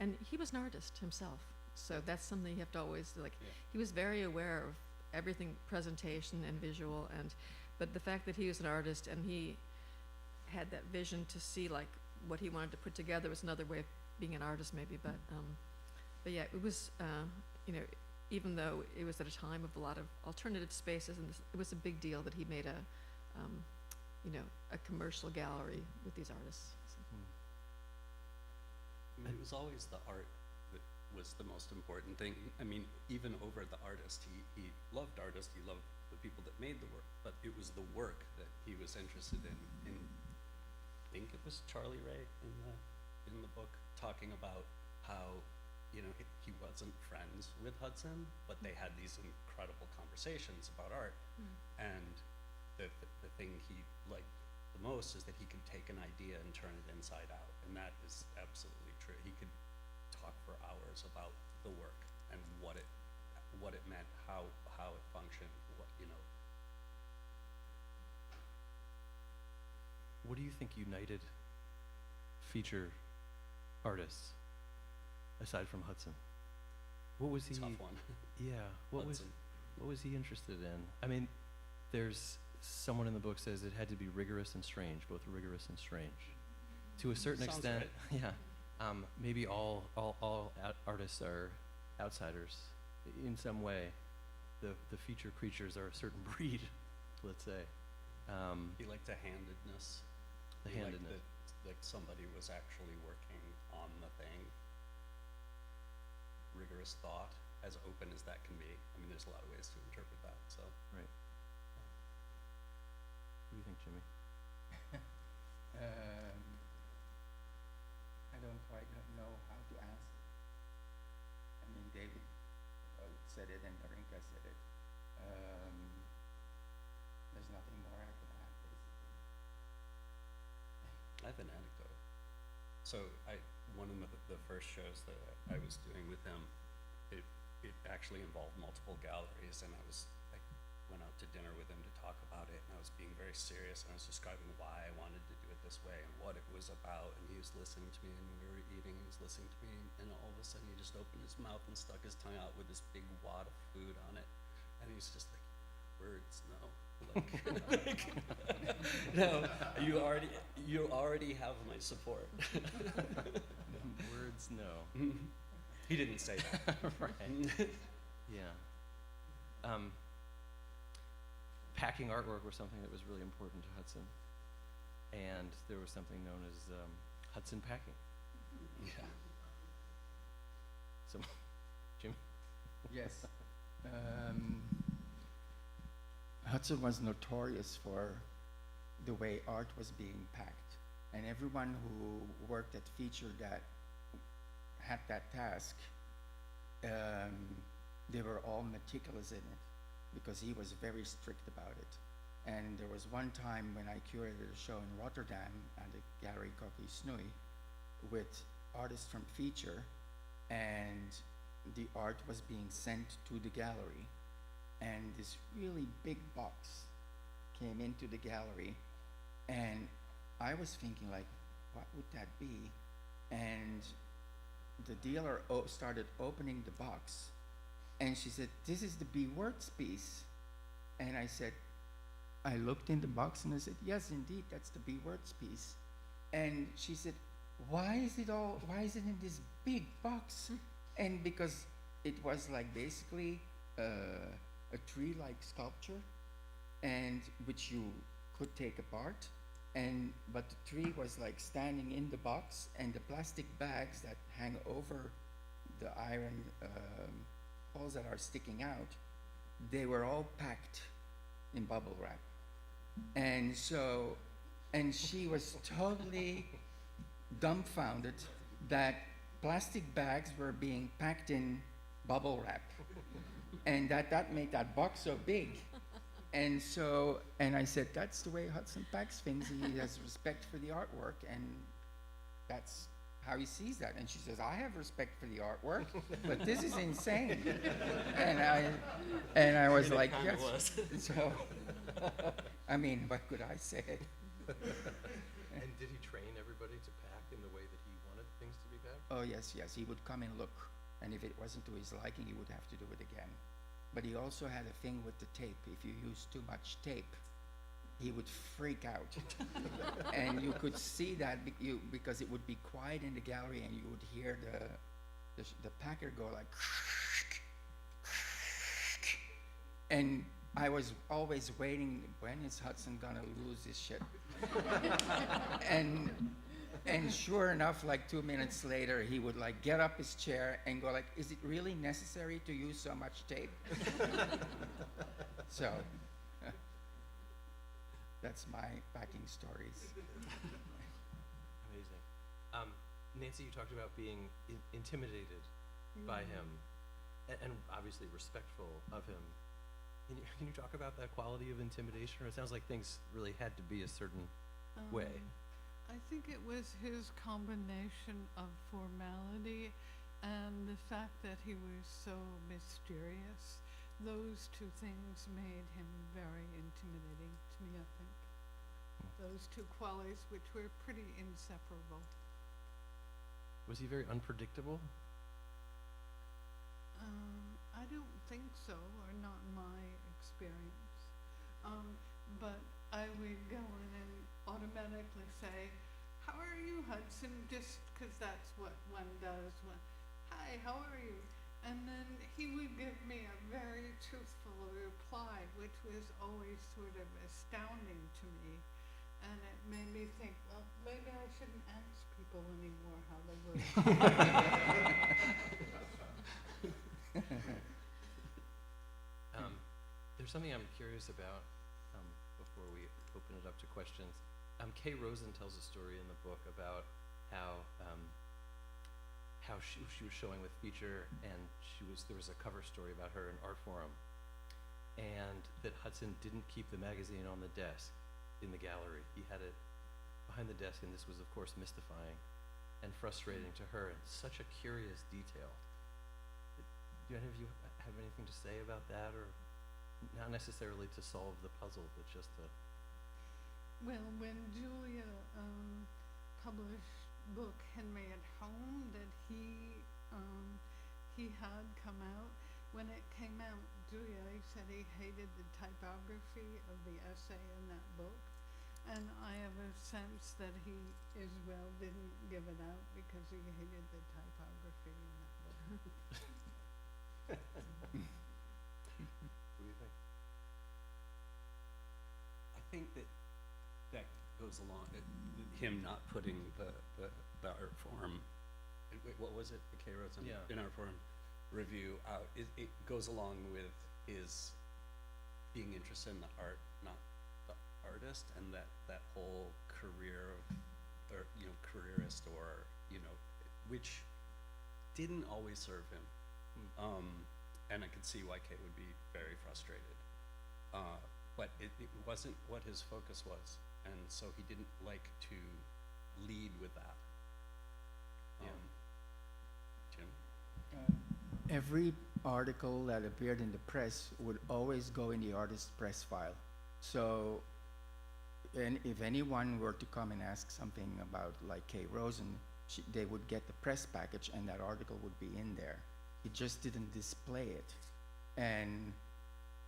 and he was an artist himself, so that's something you have to always, like, he was very aware of everything, presentation and visual, but the fact that he was an artist and he had that vision to see, like, what he wanted to put together was another way of being an artist, maybe. But yeah, it was, even though it was at a time of a lot of alternative spaces, and it was a big deal that he made a commercial gallery with these artists. So. It was always the art that was the most important thing. I mean, even over the artist, he loved artists, he loved the people that made the work, but it was the work that he was interested in. I think it was Charlie Ray in the book talking about how he wasn't friends with Hudson, but they had these incredible conversations about art. And the thing he liked the most is that he could take an idea and turn it inside out, and that is absolutely true. He could talk for hours about the work and what it meant, how it functioned, What do you think united feature artists aside from Hudson? What was he? Tough one. Yeah. What was he interested in? I mean, there's someone in the book says it had to be rigorous and strange, both rigorous and strange. To a certain Sounds extent, right. yeah. Maybe all artists are outsiders in some way. The feature creatures are a certain breed, let's say. He liked the handedness. The He liked handedness. like somebody was actually working on the thing. Rigorous thought, as open as that can be. I mean, there's a lot of ways to interpret that. So. Right. What do you think, Jimmy? I don't quite know how to answer. I mean, David said it and Darinka said it. There's nothing more I can add, basically. I have an anecdote. So one of the first shows that I was doing with him, it actually involved multiple galleries, and I went out to dinner with him to talk about it, and I was being very serious, and I was describing why I wanted to do it this way and what it was about, and he was listening to me, and we were eating, he was listening to me, and all of a sudden he just opened his mouth and stuck his tongue out with this big wad of food on it, and he's just like, words, no. Like, no, you already have my support. Words, no. He didn't say that. Right. Yeah. packing artwork was something that was really important to Hudson. And there was something known as Hudson packing. Yeah. So, Jim? Yes. Hudson was notorious for the way art was being packed. And everyone who worked at Feature that had that task, they were all meticulous in it because he was very strict about it. And there was one time when I curated a show in Rotterdam at the Gallery Cocky Snoei with artists from Feature, and the art was being sent to the gallery. And this really big box came into the gallery, and I was thinking, like, what would that be? And the dealer started opening the box, and she said, "This is the B. Words piece." And I said, I looked in the box and I said, "Yes, indeed, that's the B. Words piece." And she said, why is it in this big box? And because it was like basically a tree-like sculpture, and which you could take apart, but the tree was like standing in the box, and the plastic bags that hang over the iron poles that are sticking out, they were all packed in bubble wrap. And so, and she was totally dumbfounded that plastic bags were being packed in bubble wrap, and that made that box so big. And so, and I said, that's the way Hudson packs things. He has respect for the artwork, and that's how he sees that. And she says, I have respect for the artwork, but this is insane. And I was like, yes. So, I mean, what could I say? And did he train everybody to pack in the way that he wanted things to be packed? Oh, yes. He would come and look. And if it wasn't to his liking, he would have to do it again. But he also had a thing with the tape. If you used too much tape, he would freak out. And you could see that because it would be quiet in the gallery, and you would hear the packer go like, and I was always waiting, when is Hudson gonna lose his shit? And sure enough, like 2 minutes later, he would like get up his chair and go like, is it really necessary to use so much tape? So, that's my packing stories. Amazing. Nancy, you talked about being intimidated by him, and obviously respectful of him. Can you talk about that quality of intimidation? Or it sounds like things really had to be a certain way. I think it was his combination of formality and the fact that he was so mysterious. Those two things made him very intimidating to me, I think. Those two qualities, which were pretty inseparable. Was he very unpredictable? I don't think so, or not in my experience. But I would go in and automatically say, "How are you, Hudson?" Just because that's what one does. Hi, how are you? And then he would give me a very truthful reply, which was always sort of astounding to me. And it made me think, well, maybe I shouldn't ask people anymore how they were. There's something I'm curious about before we open it up to questions. Kay Rosen tells a story in the book about how she was showing with Feature, and there was a cover story about her in Art Forum, and that Hudson didn't keep the magazine on the desk in the gallery. He had it behind the desk, and this was, of course, mystifying and frustrating to her, and such a curious detail. Do any of you have anything to say about that, or not necessarily to solve the puzzle, but just to... Well, when Julia published book Henry at Home that he had come out, when it came out, Julia said he hated the typography of the essay in that book. And I have a sense that he as well didn't give it out because he hated the typography in that book. What do you think? goes along, him not putting the art form, wait, what was it, the K wrote something, Yeah. in art form review out, it goes along with his being interested in the art, not the artist, and that whole career of, or, you know, careerist, or, you know, which didn't always serve him. And I could see why Kate would be very frustrated. But it wasn't what his focus was, and so he didn't like to lead with that. Jim? Every article that appeared in the press would always go in the artist's press file. So, and if anyone were to come and ask something about like Kay Rosen, they would get the press package and that article would be in there. He just didn't display it. And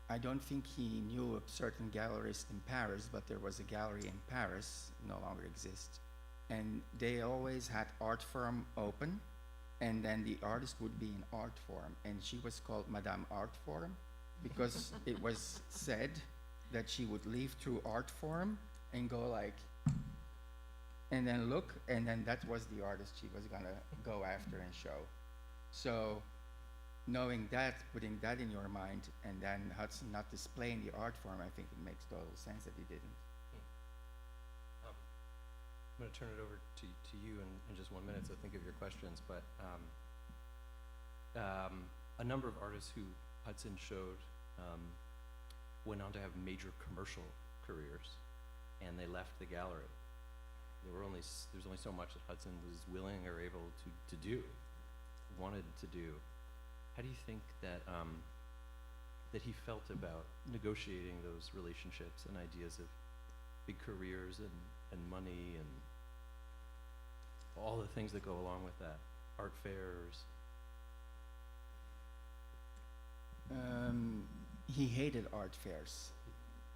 I don't think he knew a certain gallerist in Paris, but there was a gallery in Paris, no longer exists. And they always had art firm open, and then the artist would be in art form. And she was called Madame Art Form because it was said that she would leave through art form and go like, and then look, and then that was the artist she was gonna go after and show. So knowing that, putting that in your mind, and then Hudson not displaying the art form, I think it makes total sense that he didn't. I'm going to turn it over to you in just 1 minute, so think of your questions. But a number of artists who Hudson showed went on to have major commercial careers, and they left the gallery. There's only so much that Hudson was willing or able to do, wanted to do. How do you think that that he felt about negotiating those relationships and ideas of big careers and money and all the things that go along with that, art fairs? He hated art fairs.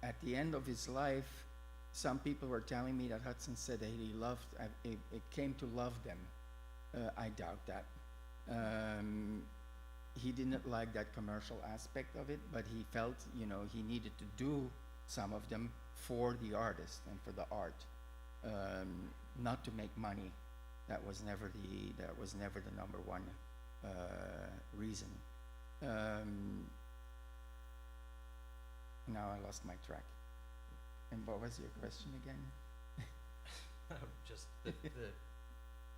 At the end of his life, some people were telling me that Hudson said that he loved, it came to love them. I doubt that. He didn't like that commercial aspect of it, but he felt, you know, he needed to do some of them for the artist and for the art, not to make money. That was never the number one reason. Now I lost my track. And what was your question again? Just the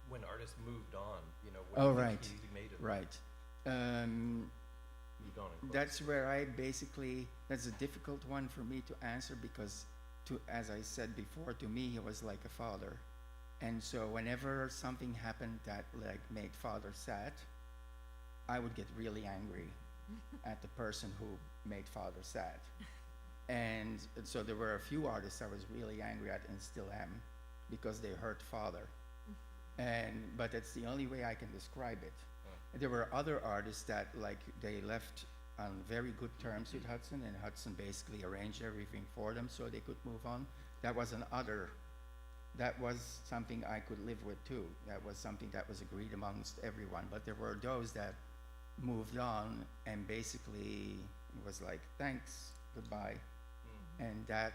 when artists moved on, you know, Oh, what right, he made of it. right. Moved on and That's where I basically, that's a difficult one for me to answer because, as I said before, to me he was like a father. And so whenever something happened that like made father sad, I would get really angry at the person who made father sad. And so there were a few artists I was really angry at and still am because they hurt father. But that's the only way I can describe it. There were other artists that like they left on very good terms with Hudson, and Hudson basically arranged everything for them so they could move on. That was something I could live with too. That was something that was agreed amongst everyone. But there were those that moved on and basically it was like, thanks, goodbye. And that,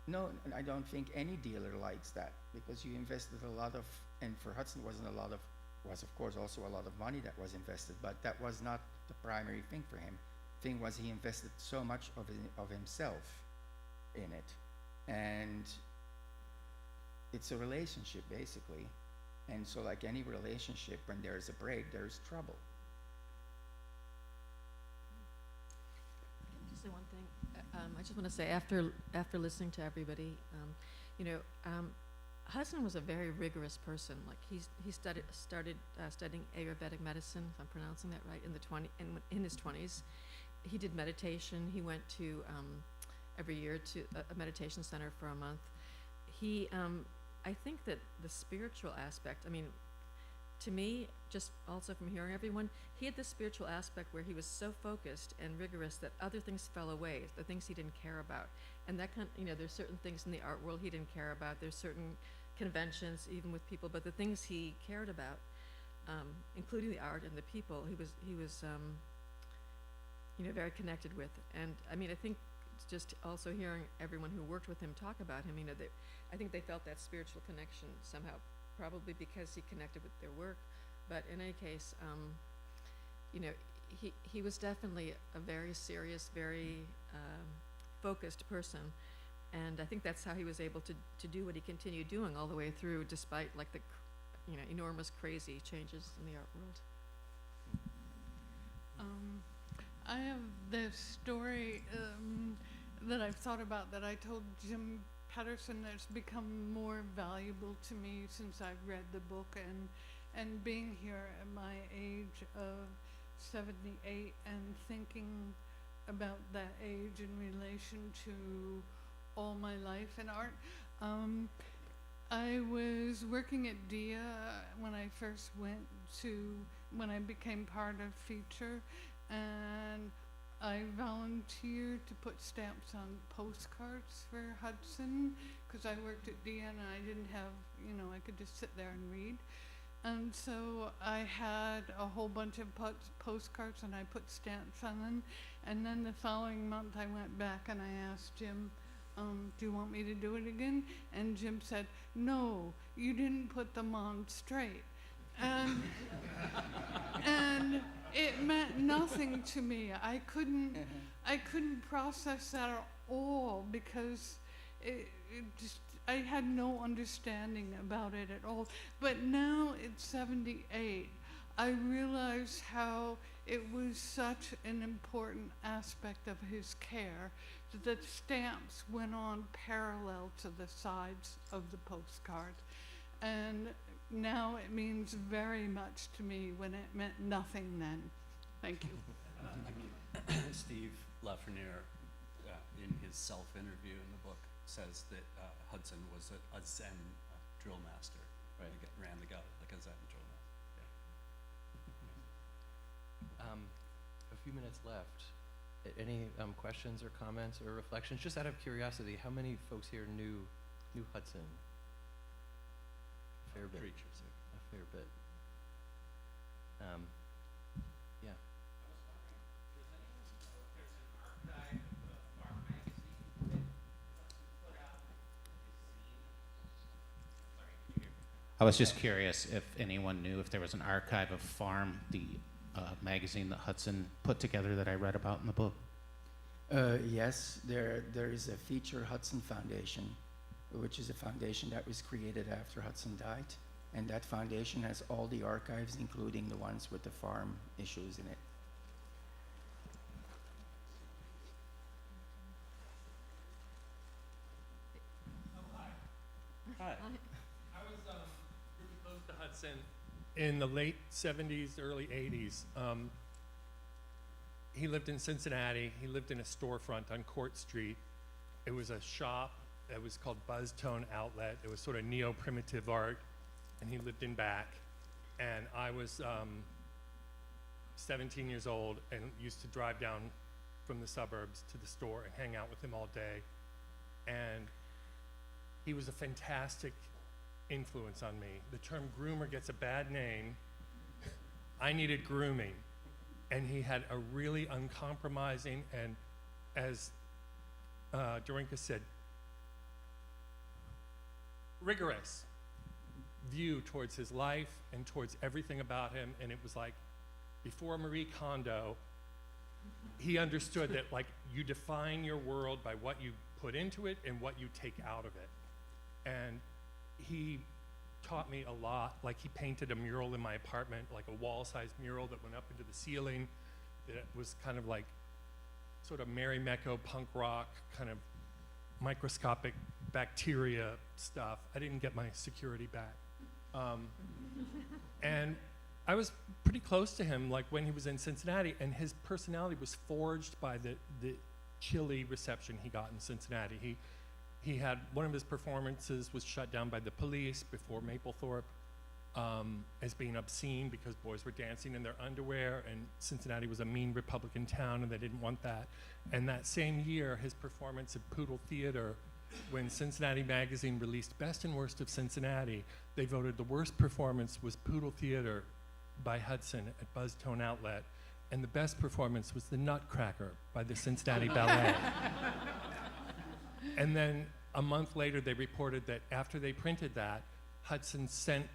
no, I don't think any dealer likes that because you invested a lot of, and for Hudson was of course also a lot of money that was invested, but that was not the primary thing for him. Thing was he invested so much of himself in it. And it's a relationship basically. And so like any relationship, when there's a break, there's trouble. Just say one thing. I just want to say after listening to everybody, Hudson was a very rigorous person. Like he started studying Ayurvedic medicine, if I'm pronouncing that right, in his 20s. He did meditation. He went to every year to a meditation center for a month. I think that the spiritual aspect, I mean, to me, just also from hearing everyone, he had this spiritual aspect where he was so focused and rigorous that other things fell away, the things he didn't care about. And that there's certain things in the art world he didn't care about. There's certain conventions, even with people, but the things he cared about, including the art and the people, he was very connected with. And I mean, I think just also hearing everyone who worked with him talk about him, I think they felt that spiritual connection somehow, probably because he connected with their work. But in any case, he was definitely a very serious, very focused person. And I think that's how he was able to do what he continued doing all the way through, despite like the enormous crazy changes in the art world. I have this story that I've thought about that I told Jim Patterson that's become more valuable to me since I've read the book, and being here at my age of 78 and thinking about that age in relation to all my life in art. I was working at DIA when I first when I became part of Feature, and I volunteered to put stamps on postcards for Hudson because I worked at DIA and I didn't have, I could just sit there and read. And so I had a whole bunch of postcards and I put stamps on them. And then the following month I went back and I asked Jim, do you want me to do it again? And Jim said, no, you didn't put them on straight. And it meant nothing to me. I couldn't process that at all because I had no understanding about it at all. But now at 78, I realize how it was such an important aspect of his care that the stamps went on parallel to the sides of the postcard. And now it means very much to me when it meant nothing then. Thank you. Steve Lafreniere, in his self-interview in the book, says that Hudson was a Zen drill master. Right. Ran the gallery like a Zen drill master. Yeah. A few minutes left. Any questions or comments or reflections? Just out of curiosity, how many folks here knew Hudson? A fair bit. Preachers, yeah. A fair bit. Yeah. I was wondering, does anyone know if there's an archive of the Farm magazine that Hudson put out his zine? Sorry, can you hear me? I was just curious if anyone knew if there was an archive of Farm, the magazine that Hudson put together that I read about in the book. Yes, there is a Feature Hudson Foundation, which is a foundation that was created after Hudson died. And that foundation has all the archives, including the ones with the farm issues in it. Hi. I was pretty close to Hudson in the late 70s, early 80s. He lived in Cincinnati. He lived in a storefront on Court Street. It was a shop that was called Buzztone Outlet. It was sort of neo-primitive art, and he lived in back. And I was 17 years old and used to drive down from the suburbs to the store and hang out with him all day. And he was a fantastic influence on me. The term groomer gets a bad name. I needed grooming. And he had a really uncompromising and, as Darinka said, rigorous view towards his life and towards everything about him. And it was like, before Marie Kondo, he understood that like you define your world by what you put into it and what you take out of it. And he taught me a lot. Like he painted a mural in my apartment, like a wall-sized mural that went up into the ceiling. That was kind of like sort of Mary Mecco punk rock, kind of microscopic bacteria stuff. I didn't get my security back. And I was pretty close to him like when he was in Cincinnati, and his personality was forged by the chilly reception he got in Cincinnati. He had, one of his performances was shut down by the police before Mapplethorpe as being obscene because boys were dancing in their underwear, and Cincinnati was a mean Republican town and they didn't want that. And that same year, his performance at Poodle Theater, when Cincinnati Magazine released Best and Worst of Cincinnati, they voted the worst performance was Poodle Theater by Hudson at Buzztone Outlet, and the best performance was The Nutcracker by the Cincinnati Ballet. And then a month later, they reported that after they printed that, Hudson sent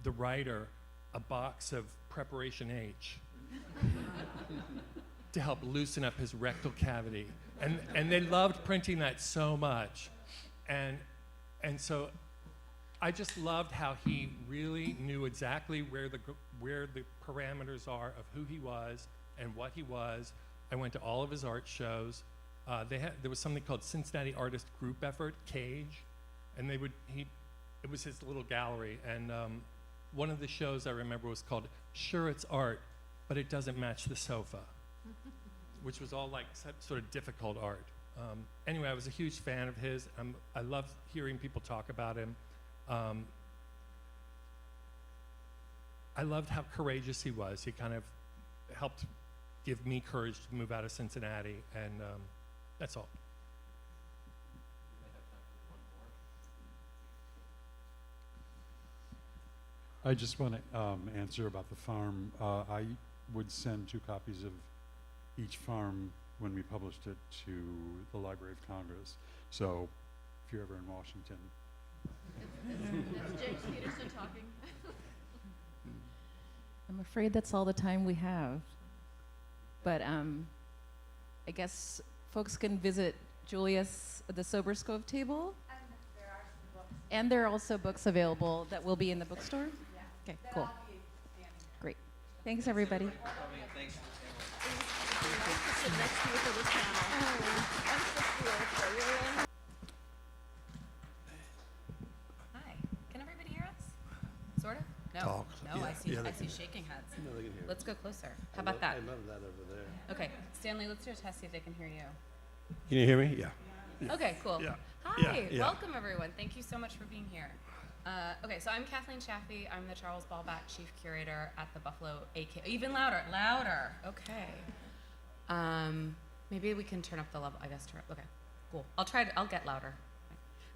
the writer a box of Preparation H to help loosen up his rectal cavity. And they loved printing that so much. And so I just loved how he really knew exactly where the parameters are of who he was and what he was. I went to all of his art shows. There was something called Cincinnati Artist Group Effort, CAGE, and it was his little gallery. And one of the shows I remember was called Sure It's Art, but It Doesn't Match the Sofa, which was all like sort of difficult art. Anyway, I was a huge fan of his. I loved hearing people talk about him. I loved how courageous he was. He kind of helped give me courage to move out of Cincinnati, and that's all. I just want to answer about the farm. I would send 2 copies of each farm when we published it to the Library of Congress. So if you're ever in Washington. That's James Peterson talking. I'm afraid that's all the time we have. But I guess folks can visit Julius, the Soberscove table. And there are also books available that will be in the bookstore? Yeah. Okay, cool. Great. Thanks, everybody. Hi. Can everybody hear us? Sort of? No. Talk. No, Yeah, I see. yeah, they I see can. shaking heads. No, they can hear Let's us. go closer. How about that? I love that over there. Okay, Stanley, let's do a test. See if they can hear you. Can you hear me? Yeah. Yeah. Okay, cool. Yeah. Hi, Yeah, yeah. welcome everyone. Thank you so much for being here. Okay, so I'm Kathleen Chaffee. I'm the Charles Ballback Chief Curator at the Buffalo AK. Even louder, louder. Okay. Maybe we can turn up the level. I guess. Okay, cool. I'll get louder.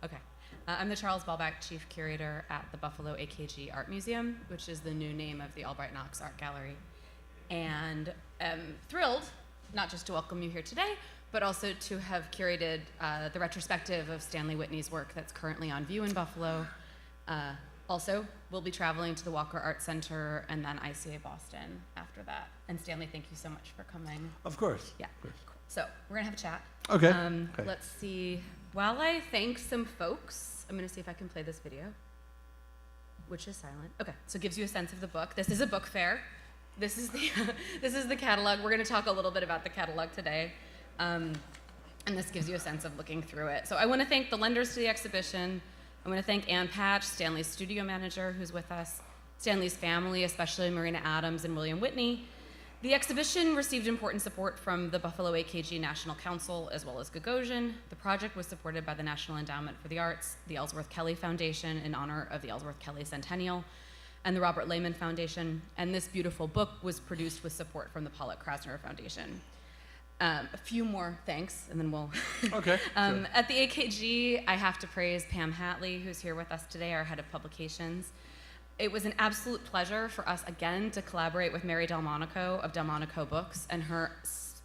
Okay. I'm the Charles Ballback Chief Curator at the Buffalo AKG Art Museum, which is the new name of the Albright Knox Art Gallery. And I'm thrilled, not just to welcome you here today, but also to have curated the retrospective of Stanley Whitney's work that's currently on view in Buffalo. Also, we'll be traveling to the Walker Art Center and then ICA Boston after that. And Stanley, thank you so much for coming. Of course. Yeah. Of course. So we're gonna have a chat. Okay. Okay. Let's see. While I thank some folks, I'm gonna see if I can play this video, which is silent. Okay, so it gives you a sense of the book. This is a book fair. This is the this is the catalog. We're gonna talk a little bit about the catalog today. And this gives you a sense of looking through it. So I wanna thank the lenders to the exhibition. I wanna thank Ann Patch, Stanley's studio manager who's with us, Stanley's family, especially Marina Adams and William Whitney. The exhibition received important support from the Buffalo AKG National Council as well as Gagosian. The project was supported by the National Endowment for the Arts, the Ellsworth Kelly Foundation in honor of the Ellsworth Kelly Centennial, and the Robert Lehman Foundation. And this beautiful book was produced with support from the Pollock Krasner Foundation. A few more thanks, and then we'll. Okay. Sure. At the AKG, I have to praise Pam Hatley, who's here with us today, our head of publications. It was an absolute pleasure for us again to collaborate with Mary DelMonico of DelMonico Books and her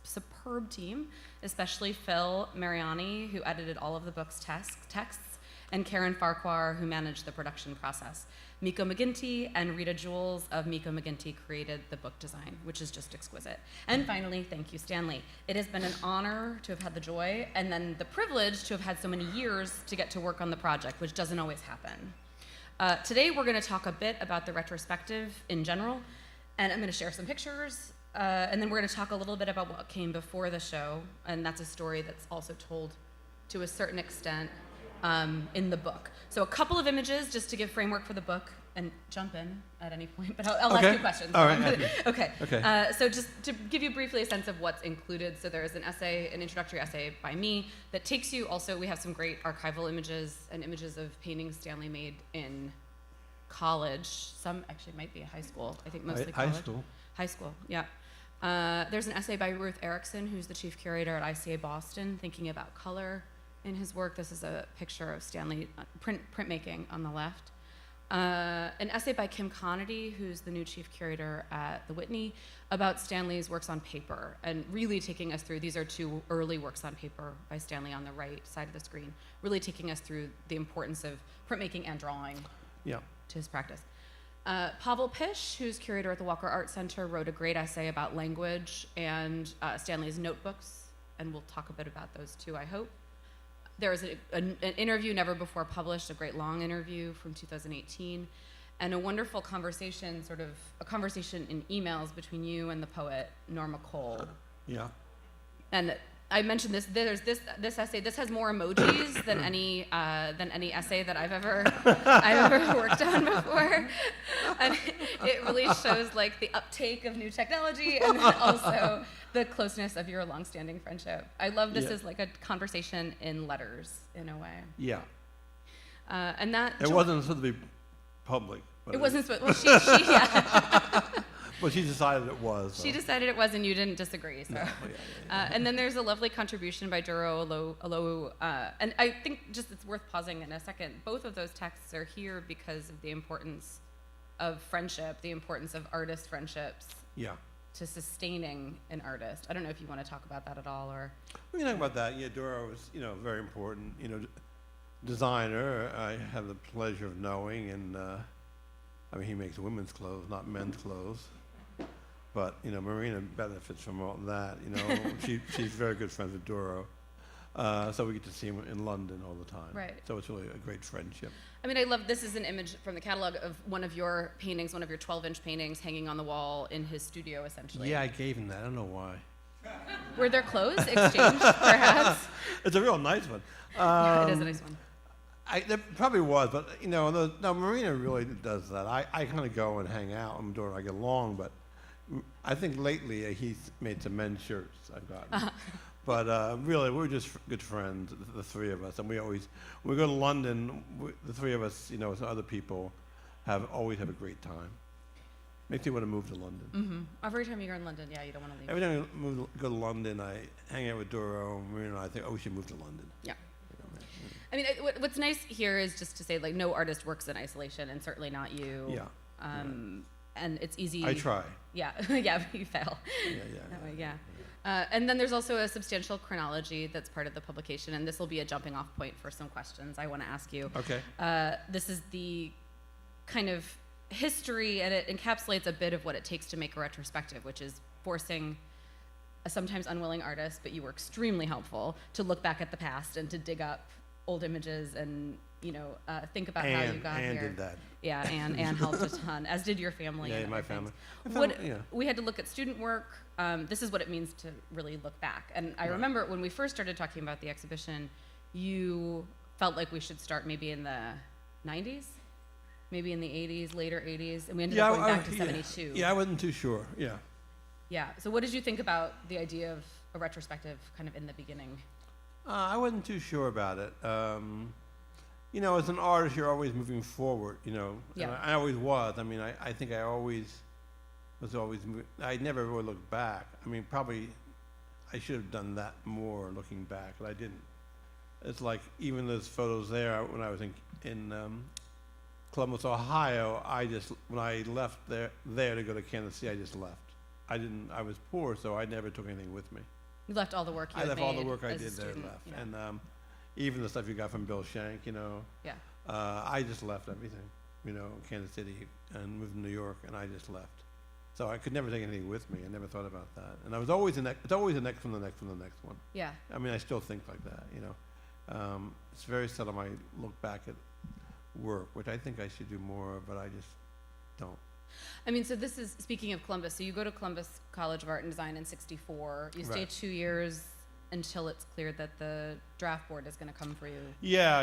superb team, especially Phil Mariani, who edited all of the book's texts, and Karen Farquhar, who managed the production process. Miko McGinty and Rita Jules of Miko McGinty created the book design, which is just exquisite. And finally, thank you, Stanley. It has been an honor to have had the joy and then the privilege to have had so many years to get to work on the project, which doesn't always happen. Today, we're going to talk a bit about the retrospective in general, and I'm going to share some pictures, and then we're going to talk a little bit about what came before the show, and that's a story that's also told to a certain extent in the book. So a couple of images just to give framework for the book, and jump in at any point, but I'll ask you questions. All right. Okay. Okay. So just to give you briefly a sense of what's included, so there's an essay, an introductory essay by me that takes you, also we have some great archival images and images of paintings Stanley made in college. Some actually might be a high school, I think mostly college. High school. High school, yeah. There's an essay by Ruth Erickson, who's the chief curator at ICA Boston, thinking about color in his work. This is a picture of Stanley printmaking on the left. An essay by Kim Connedy, who's the new chief curator at the Whitney, about Stanley's works on paper, and really taking us through, these are two early works on paper by Stanley on the right side of the screen, really taking us through the importance of printmaking and drawing to his practice. Pavel Pish, who's curator at the Walker Art Center, wrote a great essay about language and Stanley's notebooks, and we'll talk a bit about those too, I hope. There was an interview never before published, a great long interview from 2018, and a wonderful conversation, sort of a conversation in emails between you and the poet Norma Cole. Yeah. And I mentioned this. There's this essay. This has more emojis than any essay that I've ever worked on before, and it really shows like the uptake of new technology and then also the closeness of your longstanding friendship. I love this as like a conversation in letters in a way. Yeah. And that it wasn't supposed to be public. It wasn't supposed. Well, she yeah. But she decided it was. So. She decided it was, and you didn't disagree. So, no, and then there's a lovely contribution by Duro Alo, and I think just it's worth pausing in a second. Both of those texts are here because of the importance of friendship, the importance of artist friendships. Yeah. To sustaining an artist. I don't know if you want to talk about that at all, or. We can talk about that. Yeah, Duro was, very important. Designer. I have the pleasure of knowing, and he makes women's clothes, not men's clothes. But Marina benefits from all that. She's very good friends with Duro, so we get to see him in London all the time. Right. So it's really a great friendship. I love this is an image from the catalog of one of your paintings, one of your 12-inch paintings, hanging on the wall in his studio, essentially. Yeah, I gave him that. I don't know why. Were there clothes exchanged, perhaps? It's a real nice one. Yeah, it is a nice one. There probably was, but no, Marina really does that. I kind of go and hang out and Duro, I get along, but I think lately he's made some men's shirts I've gotten. But really, we're just good friends, the three of us, and when we go to London, the three of us, with other people, always have a great time. Makes me want to move to London. Mm-hmm. Every time you're in London, yeah, you don't want to leave. Every time I go to London, I hang out with Duro, Marina, and I think, we should move to London. Yeah. What's nice here is just to say, like, no artist works in isolation, and certainly not you. Yeah. And it's easy. I try. Yeah, yeah, but you fail. Yeah. And then there's also a substantial chronology that's part of the publication, and this will be a jumping off point for some questions I want to ask you. Okay. This is the kind of history, and it encapsulates a bit of what it takes to make a retrospective, which is forcing a sometimes unwilling artist, but you were extremely helpful, to look back at the past and to dig up old images and think about how you got here. Anne did that. Yeah, Anne helped a ton, as did your family. Yeah, and my other family. things. We had to look at student work. This is what it means to really look back. And I remember when we first started talking about the exhibition, you felt like we should start maybe in the 90s, maybe in the 80s, later 80s, and we ended up going back to 72. Yeah, I wasn't too sure. Yeah. Yeah. So what did you think about the idea of a retrospective kind of in the beginning? I wasn't too sure about it. As an artist, you're always moving forward, Yeah. And I always was. I think I always was I never really looked back. Probably I should have done that more looking back, but I didn't. It's like even those photos there when I was in Columbus, Ohio, when I left there to go to Kansas City, I just left. I was poor, so I never took anything with me. You left all the work you had left made all the work I as a did there student, left. yeah. And even the stuff you got from Bill Shank, Yeah. I just left everything, Kansas City, and moved to New York, and I just left. So I could never take anything with me. I never thought about that. And I was always it's always the next from the next from the next one. Yeah. I still think like that, It's very seldom I look back at work, which I think I should do more of, but I just don't. So this is, speaking of Columbus, so you go to Columbus College of Art and Design in '64. You stay Right. 2 years until it's clear that the draft board is going to come for you. Yeah.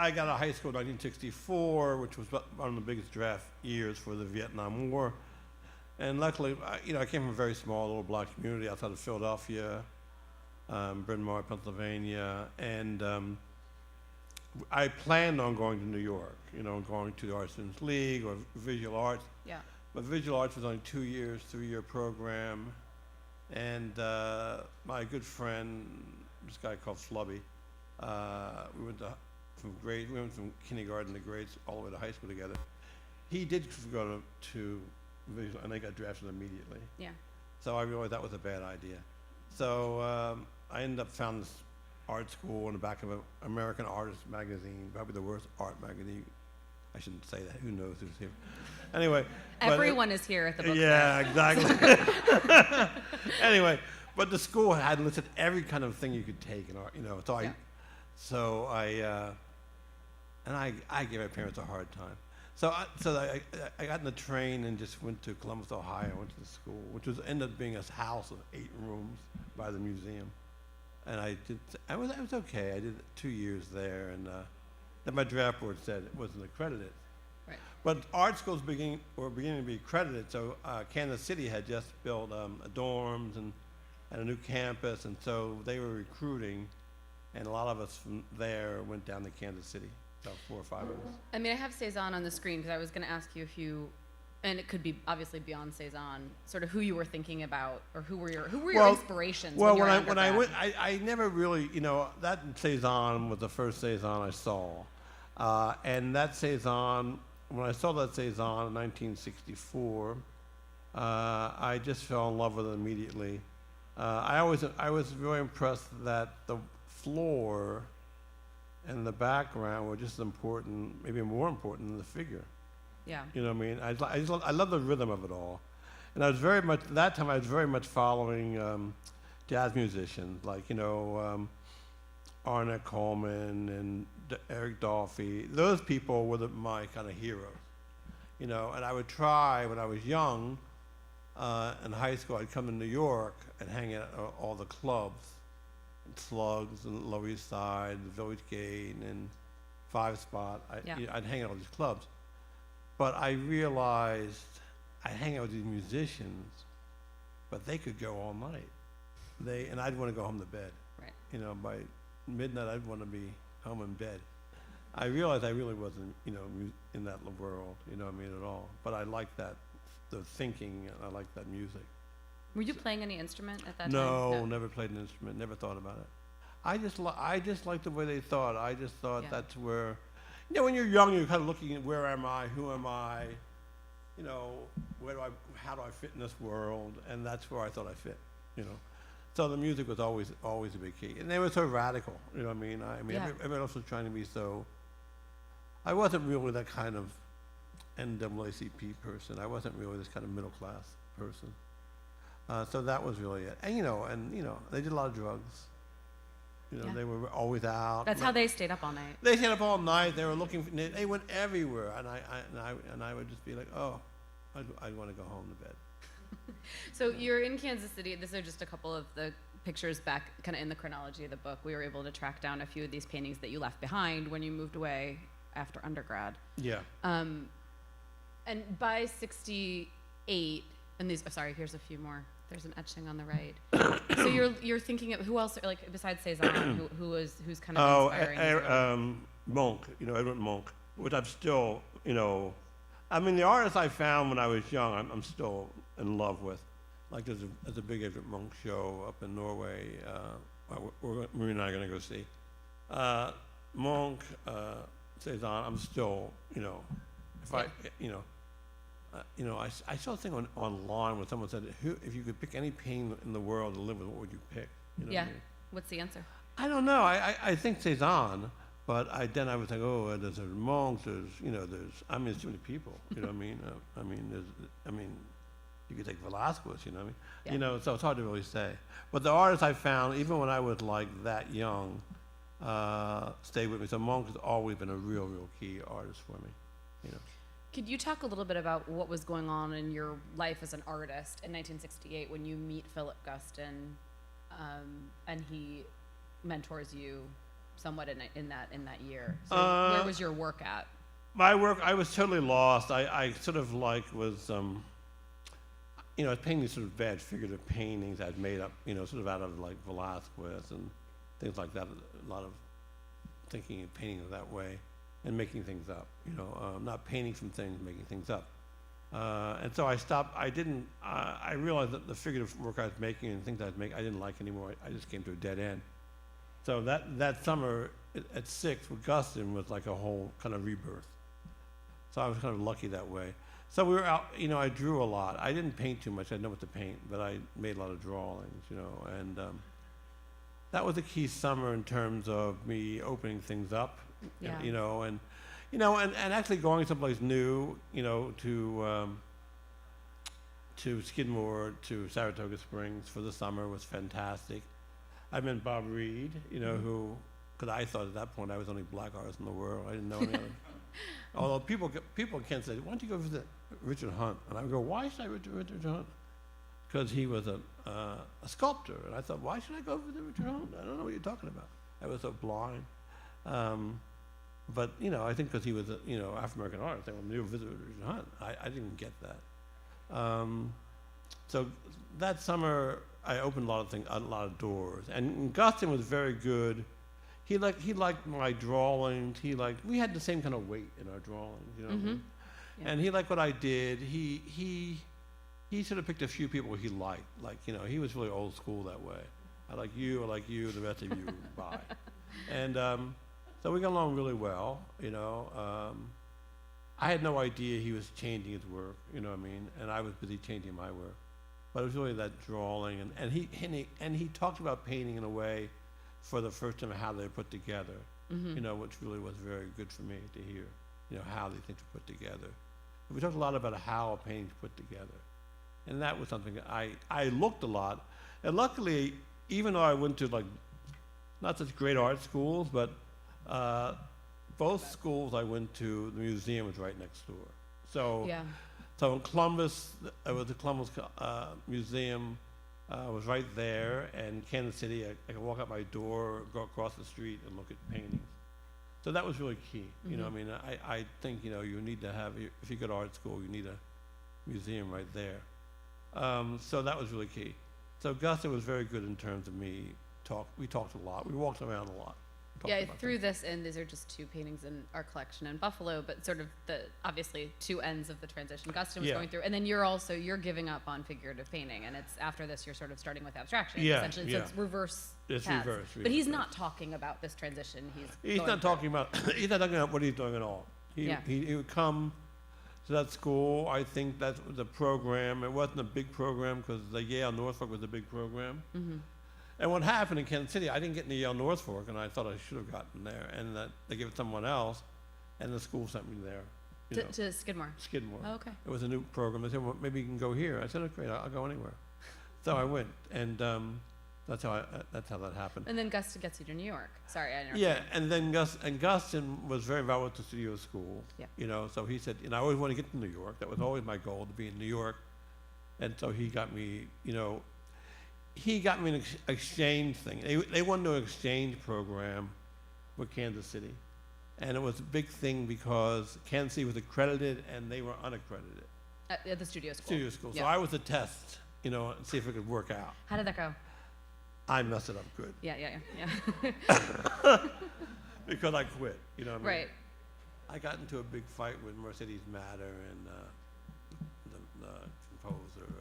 I got out of high school in 1964, which was one of the biggest draft years for the Vietnam War. And luckily, I came from a very small little black community outside of Philadelphia, Bryn Mawr, Pennsylvania, and I planned on going to New York, going to the Art Students League or Visual Arts. Yeah. But Visual Arts was only 2 years, 3-year program. And my good friend, this guy called Flubby, we went to we went from kindergarten to grades all the way to high school together. He did go to visual, and I got drafted immediately. Yeah. So I realized that was a bad idea. So I ended up found this art school in the back of an American Artist magazine, probably the worst art magazine. I shouldn't say that. Who knows who's here? Anyway. Everyone is here at the book fair. Yeah, exactly. Anyway, but the school had listed every kind of thing you could take in art, you know. So I gave my parents a hard time. So I got in the train and just went to Columbus, Ohio. Went to the school, which ended up being a house of 8 rooms by the museum. And I was okay. I did 2 years there, and then my draft board said it wasn't accredited. Right. But art schools were beginning to be accredited. So Kansas City had just built dorms and a new campus, and so they were recruiting, and a lot of us from there went down to Kansas City. About 4 or 5 of us. I mean, I have Cezanne on the screen because I was going to ask you if you, and it could be obviously beyond Cezanne, sort of who you were thinking about, or who were your inspirations? Well, when I went, I never really, you know, that Cezanne was the first Cezanne I saw, and that Cezanne, when I saw that Cezanne in 1964, I just fell in love with it immediately. I was very impressed that the floor and the background were just as important, maybe more important than the figure. Yeah. You know what I mean? I love the rhythm of it all. And I was very much following jazz musicians like, you know, Arnett Coleman and Eric Dolphy. Those people were my kind of heroes. You know, and I would try, when I was young, in high school, I'd come to New York and hang out at all the clubs. Slugs and Lower East Side, the Village Gate, and Five Spot. I'd hang out at all these clubs. But I realized I'd hang out with these musicians, but they could go all night. And I'd want to go home to bed. Right. You know, by midnight, I'd want to be home in bed. I realized I really wasn't, you know, in that world, you know what I mean, at all. But I liked the thinking, and I liked that music. Were you playing any instrument at that time? No, never played an instrument. Never thought about it. I just liked the way they thought. I just thought that's where, you know, when you're young, you're kind of looking at where am I, who am I, you know, how do I fit in this world, and that's where I thought I fit, you know. So the music was always a big key, and they were so radical, you know what I mean. Everyone else was trying to be so. I wasn't really that kind of NAACP person. I wasn't really this kind of middle class person. So that was really it. And you know, they did a lot of drugs. You know, they were always out. That's how they stayed up all night. They stayed up all night. They were looking. They went everywhere, and I would just be like, oh, I want to go home to bed. So you're in Kansas City. These are just a couple of the pictures back, kind of in the chronology of the book. We were able to track down a few of these paintings that you left behind when you moved away after undergrad. Yeah. And by '68, and these. Sorry, here's a few more. There's an etching on the right. So you're thinking of who else, like besides Cezanne, who's kind of inspiring? Monk, you know, Edward Monk, which I'm still, you know, I mean, the artists I found when I was young, I'm still in love with. Like there's a big Edward Monk show up in Norway. Marie and I are going to go see. Monk, Cezanne, I'm still, you know, I saw a thing online where someone said, if you could pick any painting in the world to live with, what would you pick? You know what I mean? What's the answer? I don't know. I think Cezanne, but then I was like, oh, there's monks, there's too many people. You know what I mean? You could take Velasquez. You know what I mean? Yeah. You know, so it's hard to really say. But the artists I found, even when I was like that young, stayed with me. So Monk has always been a real key artist for me. You know. Could you talk a little bit about what was going on in your life as an artist in 1968 when you meet Philip Guston, and he mentors you somewhat in that year? So where was your work at? My work, I was totally lost. I sort of like was, you know, I was painting these sort of bad figurative paintings I'd made up, you know, sort of out of like Velasquez and things like that. A lot of thinking and painting that way. And making things up, you know, not painting from things, making things up. And so I stopped. I realized that the figurative work I was making and things I was making, I didn't like anymore. I just came to a dead end. So that summer at 6 with Guston was like a whole kind of rebirth. So I was kind of lucky that way. So we were out, I drew a lot. I didn't paint too much. I didn't know what to paint, but I made a lot of drawings, and that was a key summer in terms of me opening things up, Yeah. and actually going someplace new, to Skidmore, to Saratoga Springs for the summer was fantastic. I met Bob Reed, who, because I thought at that point I was the only black artist in the world. I didn't know any other. Although people can say, why don't you go visit Richard Hunt? And I would go, why should I visit Richard Hunt? Because he was a sculptor. And I thought, why should I go visit Richard Hunt? I don't know what you're talking about. I was so blind. But, I think because he was a, African-American artist, they wanted me to visit Richard Hunt. I didn't get that. So that summer, I opened a lot of doors. And Guston was very good. He liked my drawings. We had the same kind of weight in our drawings, what I mean? Yeah. And he liked what I did. He sort of picked a few people he liked. He was really old school that way. I like you, the rest of you, bye. And so we got along really well, I had no idea he was changing his work, and I was busy changing my work. But it was really that drawing, and he talked about painting in a way for the first time how they're put together, which really was very good for me to hear, how these things are put together. And we talked a lot about how a painting's put together. And that was something I looked a lot. And luckily, even though I went to not such great art schools, but both schools I went to, the museum was right next door. So in Columbus, the Columbus Museum was right there, and Kansas City, I could walk out my door, go across the street, and look at paintings. So that was really key. I think you need to have, if you go to art school, you need a museum right there. So that was really key. So Guston was very good in terms of we talked a lot. We walked around a lot. Yeah, through this, and these are just 2 paintings in our collection in Buffalo, but sort of obviously 2 ends of the transition Guston was going through. And then you're giving up on figurative painting, and it's after this you're sort of starting with abstraction. Essentially. So it's reverse. It's reverse. But he's not talking about this transition. He's not talking about what he's doing at all. He would come to that school. I think that was a program. It wasn't a big program because the Yale Norfolk was a big program. And what happened in Kansas City, I didn't get into Yale Norfolk, and I thought I should have gotten there, and they gave it to someone else, and the school sent me there. To Skidmore? Skidmore. Oh, okay. It was a new program. They said, well, maybe you can go here. I said, oh, great, I'll go anywhere. So I went, and that's how that happened. And then Guston gets you to New York. Sorry, I interrupted. Yeah, and then Guston was very involved with the studio school. Yeah. So he said, I always want to get to New York. That was always my goal, to be in New York. And so he got me, he got me an exchange thing. They wanted to do an exchange program with Kansas City. And it was a big thing because Kansas City was accredited and they were unaccredited. At the studio school. Studio school. So I was a test, and see if it could work out. How did that go? I messed it up good. Yeah. Because I quit, what I mean? Right. I got into a big fight with Mercedes Matter and the composer.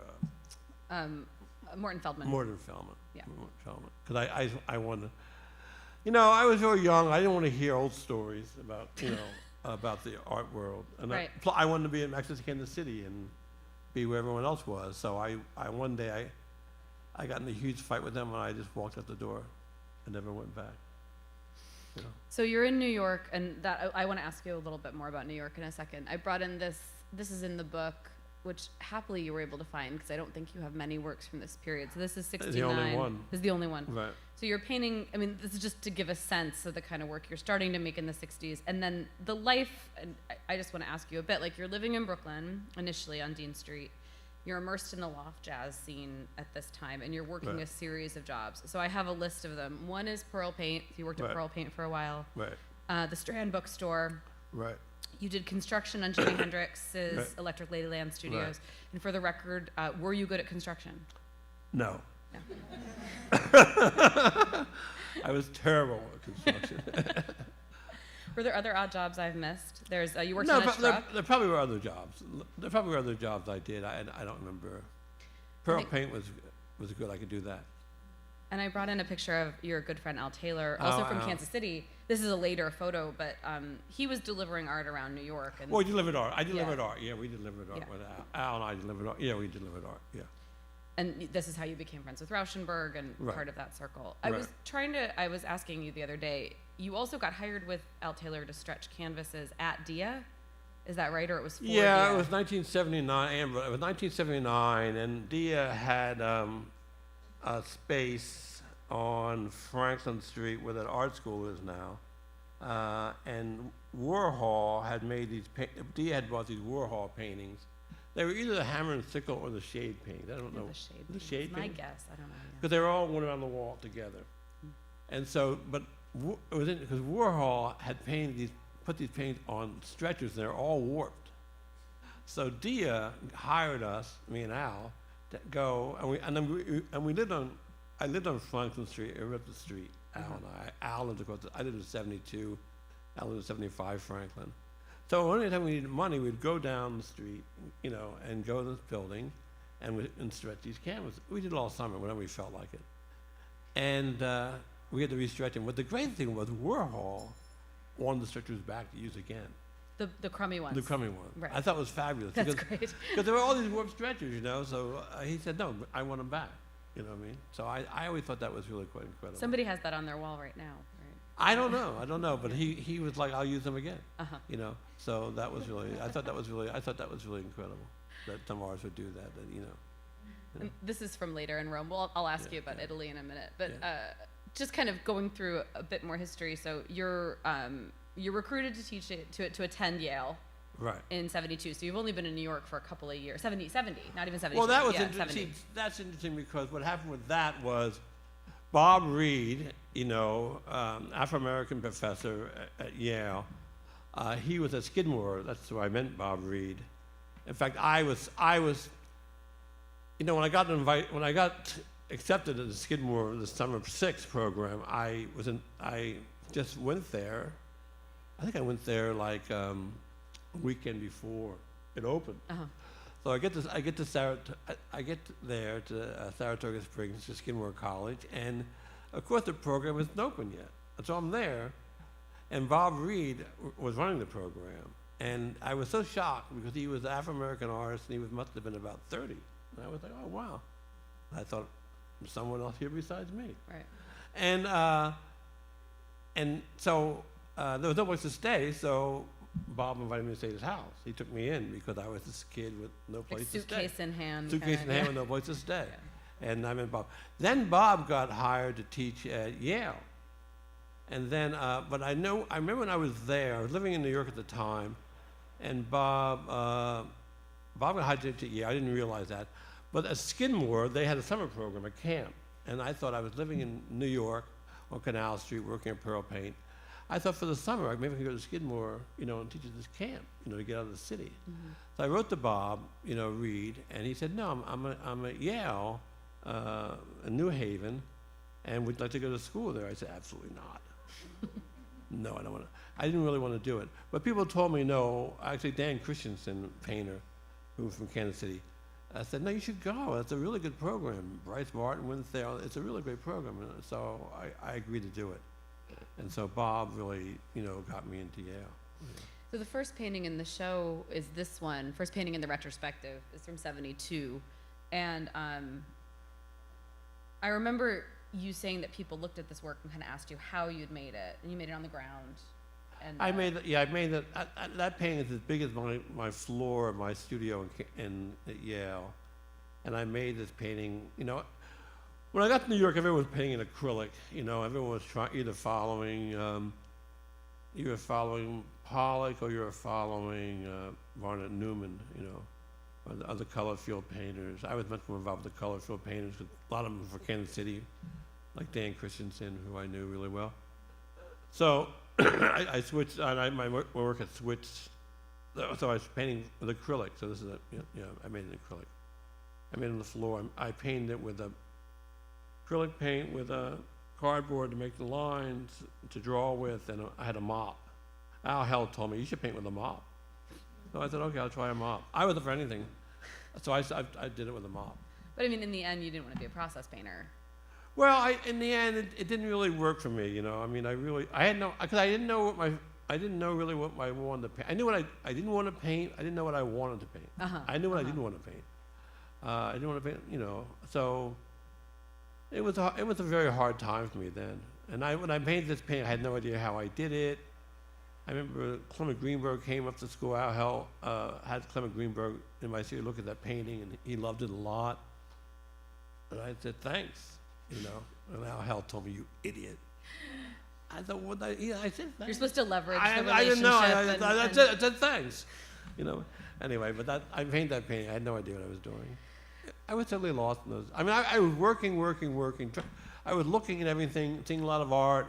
Morton Feldman. Yeah. Morton Feldman. Because I wanted, I was very young. I didn't want to hear old stories about, about the art world. And I wanted to be in Kansas City and be where everyone else was. So I one day I got in a huge fight with them, and I just walked out the door and never went back. So you're in New York, and I want to ask you a little bit more about New York in a second. I brought in this is in the book, which happily you were able to find, because I don't think you have many works from this period. So this is 69. The only one. This is the only one. Right. So you're painting, this is just to give a sense of the kind of work you're starting to make in the 60s. And then the life, and I just want to ask you a bit, you're living in Brooklyn, initially on Dean Street. You're immersed in the loft jazz scene at this time, and you're working a series of jobs. So I have a list of them. One is Pearl Paint. You worked at Pearl Paint for a while. Right. The Strand Bookstore. Right. You did construction on Jimi Hendrix's Electric Ladyland Studios. Right. And for the record, were you good at construction? No. I was terrible at construction. Were there other odd jobs I've missed? You worked on a truck? There probably were other jobs. There probably were other jobs I did. I don't remember. Pearl Paint was good. I could do that. And I brought in a picture of your good friend Al Taylor, also from Kansas City. This is a later photo, but he was delivering art around New York. And well, we delivered art. I delivered art. Yeah, we delivered art with Al and I delivered art. Yeah, we delivered art. Yeah. And this is how you became friends with Rauschenberg and part of that circle. I was asking you the other day, you also got hired with Al Taylor to stretch canvases at DIA. Is that right, or it was for DIA? It was 1979, Amber. It was 1979, and DIA had a space on Franklin Street where that art school is now. And Warhol had made these, DIA had bought these Warhol paintings. They were either the hammer and sickle or the shade paintings. I don't know. The shade paintings? My guess, I don't know. Because they were all one on the wall together. And so, but it was because Warhol had put these paintings on stretchers, and they're all warped. So DIA hired us, me and Al, to go, and we lived on, I lived on Franklin Street, Reproductive Street, Al and I. Al lived across, I lived in 72, Al lived in 75 Franklin. So anytime we needed money, we'd go down the street, and go to this building, and stretch these canvases. We did it all summer, whenever we felt like it. And we had to restretch them. But the great thing was Warhol wanted the stretchers back to use again. The crummy ones. The crummy ones. Right. I thought it was fabulous. That's great. Because there were all these warped stretchers, So he said, no, I want them back. You know what I mean? So I always thought that was really quite incredible. Somebody has that on their wall right now, right? I don't know, but he was like, I'll use them again. So that was really, I thought that was really incredible that some artists would do that. And this is from later in Rome. Well, I'll ask you about Italy in a minute, but just kind of going through a bit more history. So you're recruited to teach it to attend Yale. Right. In 72. So you've only been in New York for a couple of years. 70, not even 72. Well, that was interesting. That's interesting because what happened with that was Bob Reed, Afro-American professor at Yale, he was at Skidmore. That's where I met Bob Reed. In fact, I was, when I got accepted at the Skidmore, the Summer 6 program, I just went there. I think I went there like a weekend before it opened. So I get there to Saratoga Springs to Skidmore College, and of course the program isn't open yet. So I'm there, and Bob Reed was running the program, and I was so shocked because he was an Afro-American artist, and he must have been about 30. And I was like, oh wow. I thought, there's someone else here besides me. Right. And so there was no place to stay, so Bob invited me to stay at his house. He took me in because I was this kid with no place to stay. Suitcase in hand. Suitcase in hand with no place to stay. Yeah. And I met Bob. Then Bob got hired to teach at Yale. And then, but I remember when I was there, I was living in New York at the time, and Bob got hired to teach at Yale. I didn't realize that. But at Skidmore, they had a summer program, a camp. And I thought I was living in New York on Canal Street working at Pearl Paint. I thought for the summer, maybe I could go to Skidmore, and teach at this camp, to get out of the city. Mm-hmm. So I wrote to Bob, Reed, and he said, no, I'm at Yale, in New Haven, and would like to go to school there. I said, absolutely not. No, I don't want to. I didn't really want to do it. But people told me no. Actually, Dan Christensen, painter, who was from Kansas City, I said, no, you should go. It's a really good program. Bryce Martin went there. It's a really great program. And so I agreed to do it. And so Bob really, got me into Yale. Yeah. So the first painting in the show is this one. First painting in the retrospective is from 72. And I remember you saying that people looked at this work and kind of asked you how you'd made it. And you made it on the ground. And I made it. That painting is as big as my floor of my studio at Yale. And I made this painting, when I got to New York, everyone was painting in acrylic. Everyone was either following Pollock or you were following Barnett Newman, or the other color field painters. I was much more involved with the color field painters, because a lot of them were from Kansas City, like Dan Christensen, who I knew really well. So I switched, and my work had switched. So I was painting with acrylic. So this is I made it in acrylic. I made it on the floor. I painted it with a acrylic paint with a cardboard to make the lines to draw with, and I had a mop. Al Held told me, you should paint with a mop. So I said, okay, I'll try a mop. I wasn't for anything, so I did it with a mop. But I mean, in the end, you didn't want to be a process painter. Well, in the end, it didn't really work for me, you know. I mean, because I didn't know really what I wanted to paint. I knew what I didn't want to paint. I didn't know what I wanted to paint. I knew what I didn't want to paint. I didn't want to paint, you know. So it was a very hard time for me then. And when I painted this painting, I had no idea how I did it. I remember Clement Greenberg came up to school. Hal had Clement Greenberg in my city look at that painting, and he loved it a lot. And I said, thanks. You know, and now Hal told me, "You idiot." I thought, "What?" I said, "Thanks." You're supposed to leverage the relationship. I didn't know. I said, "Thanks." You know. Anyway, but I painted that painting. I had no idea what I was doing. I was totally lost in those. I mean, I was working. I was looking at everything, seeing a lot of art,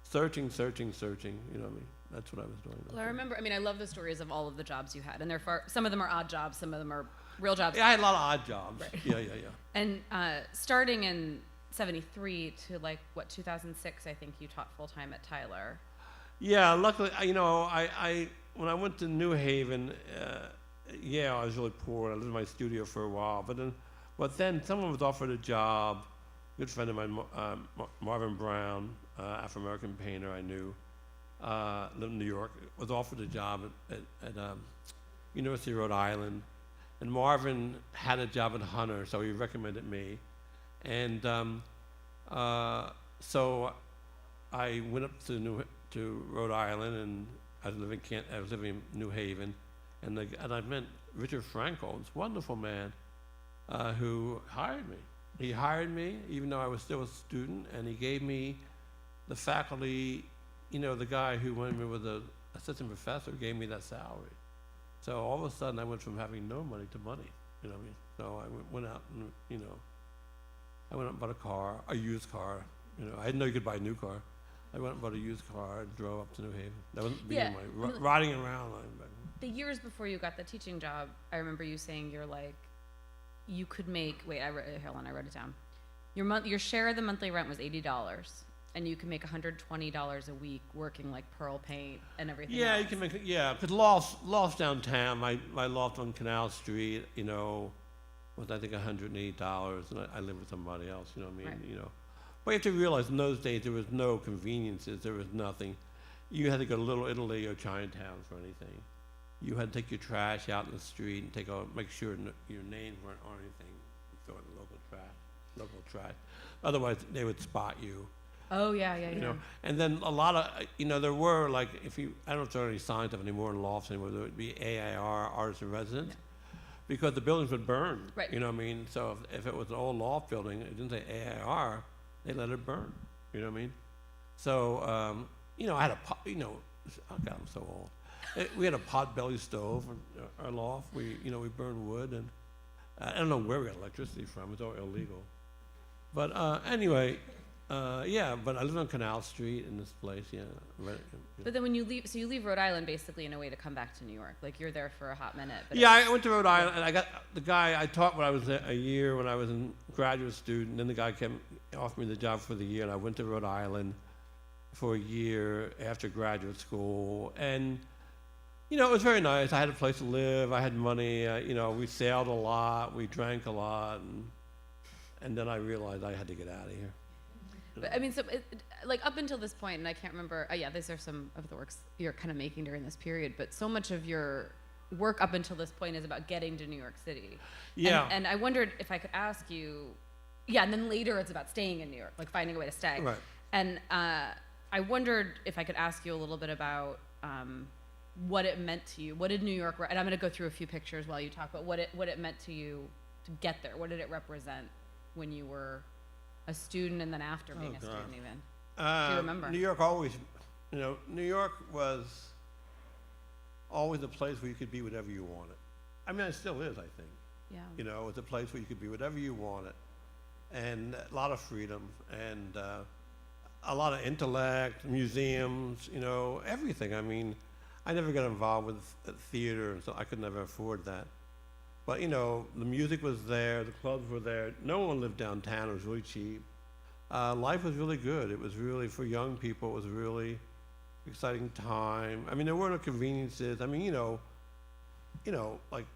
searching. You know what I mean? That's what I was doing. Well, I remember. I mean, I love the stories of all of the jobs you had, and some of them are odd jobs, some of them are real jobs. Yeah, I had a lot of odd jobs. Right. Yeah. And starting in '73 to 2006, I think you taught full time at Tyler. Yeah, luckily, you know, I when I went to New Haven, I was really poor. I lived in my studio for a while, but then someone was offered a job. A good friend of mine, Marvin Brown, Afro-American painter I knew, lived in New York, was offered a job at University of Rhode Island. And Marvin had a job at Hunter, so he recommended me. And so I went up to Rhode Island, and I was living in New Haven, and I met Richard Frankel, this wonderful man, who hired me. He hired me, even though I was still a student, and he gave me the faculty. You know, the guy who went with the assistant professor gave me that salary. So all of a sudden, I went from having no money to money. You know what I mean? So I went out and, you know, I went out and bought a car, a used car. You know, I didn't know you could buy a new car. I went and bought a used car and drove up to New Haven. That was riding around. The years before you got the teaching job, I remember you saying you could make. Wait, I wrote it down. Your share of the monthly rent was $80. And you can make $120 a week working like pearl paint and everything. Yeah, else. you can make because loft downtown, my loft on Canal Street, you know, was I think $180, and I lived with somebody else. You know what I mean? Right. You know, but you have to realize in those days there was no conveniences, there was nothing. You had to go to Little Italy or Chinatown for anything. You had to take your trash out in the street and make sure your names weren't on anything. Throw in the local trash. Otherwise, they would spot you. Oh, yeah. You know, and then a lot of, you know, there were I don't know if there are any signs of anymore in lofts anymore, there would be AIR, artist in residence, because the buildings would burn. Right. You know what I mean? So if it was an old loft building, it didn't say AIR, they let it burn. You know what I mean? So, you know, I had a pot, you know, oh God, I'm so old. We had a pot-belly stove in our loft. We burned wood, and I don't know where we got electricity from. It's all illegal. But anyway, but I lived on Canal Street in this place, But then when you leave Rhode Island basically in a way to come back to New York. Like you're there for a hot minute. But I went to Rhode Island, and I got the guy I taught when I was there a year when I was a graduate student. Then the guy offered me the job for the year, and I went to Rhode Island for a year after graduate school. And, you know, it was very nice. I had a place to live. I had money. You know, we sailed a lot. We drank a lot. And then I realized I had to get out of here. But I mean, so up until this point, and I can't remember. These are some of the works you're kind of making during this period. But so much of your work up until this point is about getting to New York City. Yeah. And I wondered if I could ask you. Yeah, and then later it's about staying in New York, like finding a way to stay. Right. And I wondered if I could ask you a little bit about what it meant to you. What did New York? And I'm going to go through a few pictures while you talk. But what it meant to you to get there. What did it represent when you were a student and then after being a student even? Do you remember? New York always, New York was always a place where you could be whatever you wanted. I mean, it still is, I think. Yeah. You know, it's a place where you could be whatever you wanted, and a lot of freedom, and a lot of intellect, museums, you know, everything. I mean, I never got involved with theater, so I could never afford that. But, you know, the music was there, the clubs were there. No one lived downtown. It was really cheap. Life was really good. It was really, for young people, it was a really exciting time. I mean, there were no conveniences. I mean, you know, like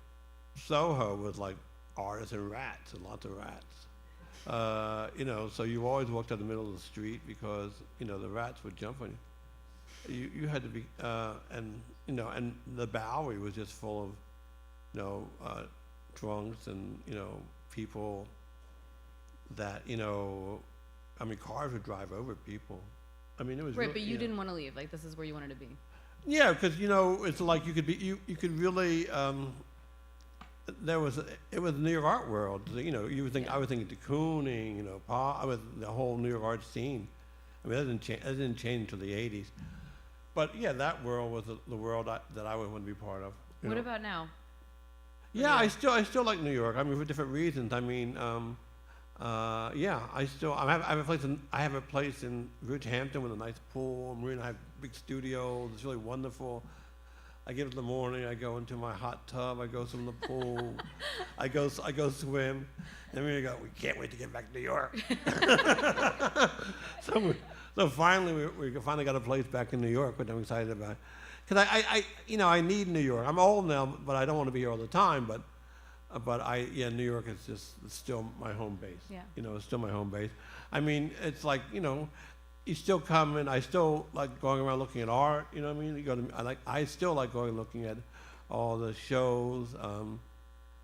Soho was like artists and rats, and lots of rats. So you always walked down the middle of the street because, the rats would jump on you. You had to be, and the Bowery was just full of, drunks and, people that, cars would drive over people. I mean, it was Right, but you didn't want to leave. Like, this is where you wanted to be. Yeah, because it's like you could really. It was New York art world. You would think I was thinking de Kooning, I was the whole New York art scene. I mean, that didn't change until the '80s. But yeah, that world was the world that I would want to be part of. What about now? Yeah, I still like New York. I mean, for different reasons. I mean, I have a place in Bridgehampton with a nice pool, marina. I have a big studio. It's really wonderful. I get up in the morning. I go into my hot tub. I go swim in the pool. I go swim. And we go. We can't wait to get back to New York. So finally, we finally got a place back in New York, which I'm excited about. Because I need New York. I'm old now, but I don't want to be here all the time. But New York is just still my home base. Yeah. It's still my home base. I mean, it's like, you still come in. I still like going around looking at art. You know what I mean? I still like going looking at all the shows,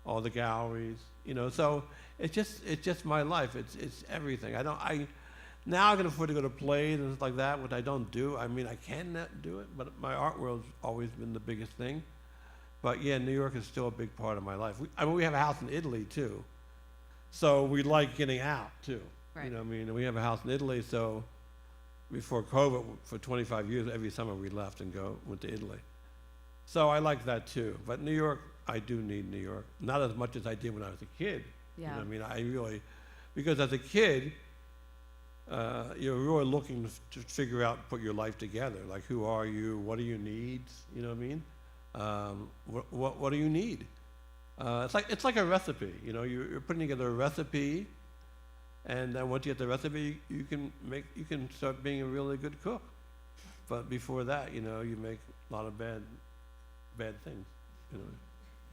all the galleries. So it's just my life. It's everything. Now I can afford to go to plays and stuff like that, which I don't do. I mean, I cannot do it, but my art world's always been the biggest thing. But yeah, New York is still a big part of my life. We have a house in Italy too, so we like getting out too. Right. We have a house in Italy, so before COVID, for 25 years, every summer we left and went to Italy. So I like that too. But New York, I do need New York. Not as much as I did when I was a kid. Yeah. Because as a kid, you're really looking to figure out, put your life together. Like, who are you? What are your needs? You know what I mean? What do you need? It's like a recipe. You're putting together a recipe, and then once you get the recipe, you can start being a really good cook. But before that, you make a lot of bad things.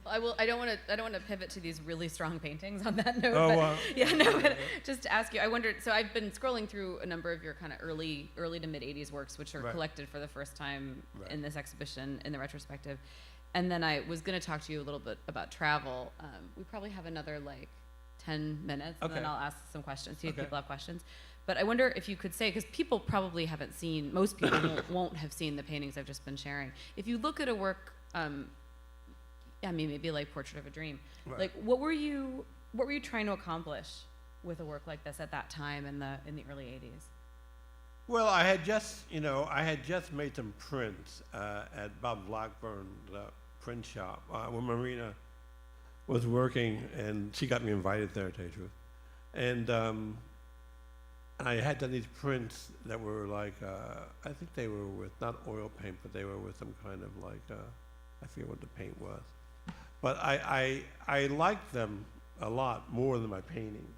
Well, I don't want to pivot to these really strong paintings on that note. But just to ask you, I wondered. So I've been scrolling through a number of your kind of early to mid '80s works, which are collected for the first time in this exhibition in the retrospective. And then I was going to talk to you a little bit about travel. We probably have another 10 minutes, and then I'll ask some questions. See if people have questions. But I wonder if you could say, because people probably haven't seen, most people won't have seen the paintings I've just been sharing. If you look at a work. Maybe like Portrait of a Dream. Right. Like, what were you trying to accomplish with a work like this at that time in the early '80s? Well, I had just made some prints at Bob Blackburn's print shop when Marina was working, and she got me invited there, to tell you the truth. And I had done these prints that were like, I think they were with not oil paint, but they were with some kind of I forget what the paint was. But I liked them a lot more than my paintings.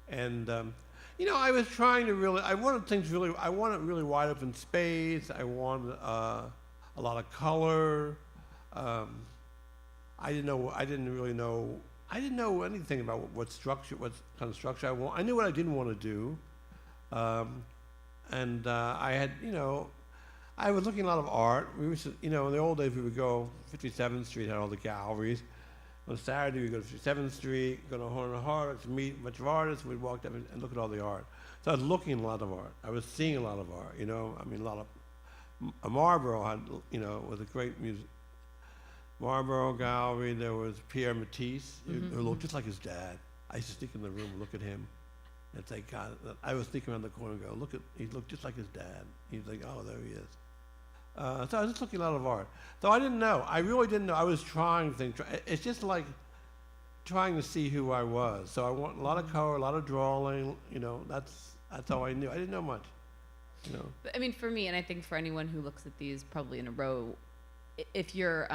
And, I was trying to I wanted really wide open space. I wanted a lot of color. I didn't know anything about what kind of structure I want. I knew what I didn't want to do. I had, I was looking at a lot of art. We used to, in the old days, we would go 57th Street, had all the galleries. On Saturday, we'd go to 57th Street, go to Horn & Hardwick, meet a bunch of artists. We'd walk up and look at all the art. So I was looking at a lot of art. I was seeing a lot of art, a lot of... Marlborough had, was a great music. Marlborough Gallery, there was Pierre Matisse, who looked just like his dad. I used to stick in the room and look at him. And say, God, I was thinking around the corner and go, he looked just like his dad. He's like, oh, there he is. So I was just looking at a lot of art. So I didn't know. I really didn't know. I was trying things. It's just like trying to see who I was. So I want a lot of color, a lot of drawing. That's all I knew. I didn't know much. But, I mean, for me, and I think for anyone who looks at these probably in a row, if you're,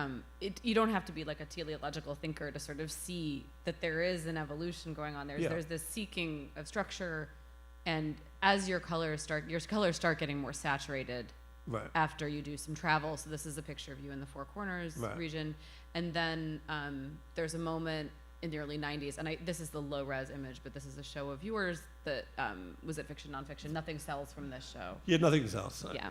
you don't have to be like a teleological thinker to sort of see that there is an evolution going on. There's this seeking of structure, and as your colors start getting more saturated after you do some travel. So this is a picture of you in the Four Corners region, and then there's a moment in the early 90s. And this is the low-res image, but this is a show of yours that, was it fiction, nonfiction? Nothing sells from this show. Yeah, nothing sells. Yeah.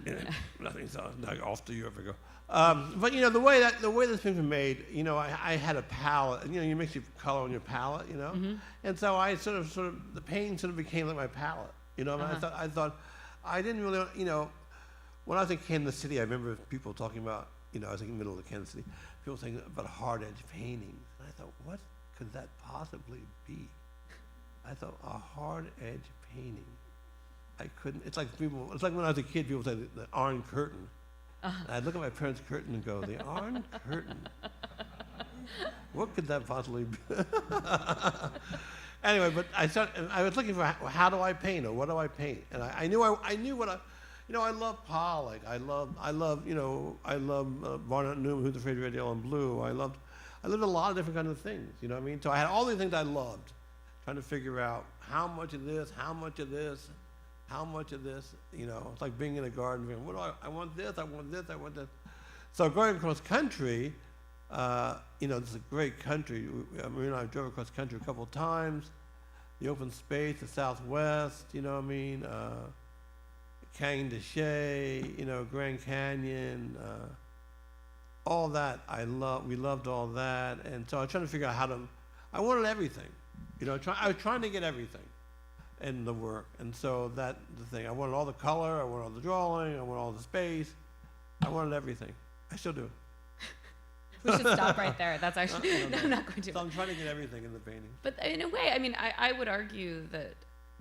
Nothing sells. Like off to Europe ago. But the way this thing was made, I had a palette, and you mix your color on your palette, and so I sort of the painting sort of became like my palette, I thought I didn't really, when I was in Kansas City, I remember people talking about, I was in the middle of Kansas City, people saying about hard edge paintings, and I thought, what could that possibly be? I thought a hard edge painting. I couldn't. It's like when I was a kid, people say the Iron Curtain. And I'd look at my parents' curtain and go, the Iron Curtain. What could that possibly be? Anyway, but I was looking for how do I paint or what do I paint, and I knew what I love Pollock. I love Barnett Newman, Who's Afraid of Red, Yellow, and Blue. I loved a lot of different kinds of things. You know what I mean? So I had all these things I loved, trying to figure out how much of this, how much of this. It's like being in a garden. What do I want this, I want this, I want this. So going across country, this is a great country. Marie and I drove across country a couple of times. The open space, the Southwest, Canyon de Chelly, Grand Canyon, all that we loved all that. And so I was trying to figure out I wanted everything. I was trying to get everything in the work. And so that's the thing. I wanted all the color, I wanted all the drawing, I wanted all the space. I wanted everything. I still do. We should stop right there. That's actually, no, I'm not going to. So I'm trying to get everything in the painting. But in a way, I would argue that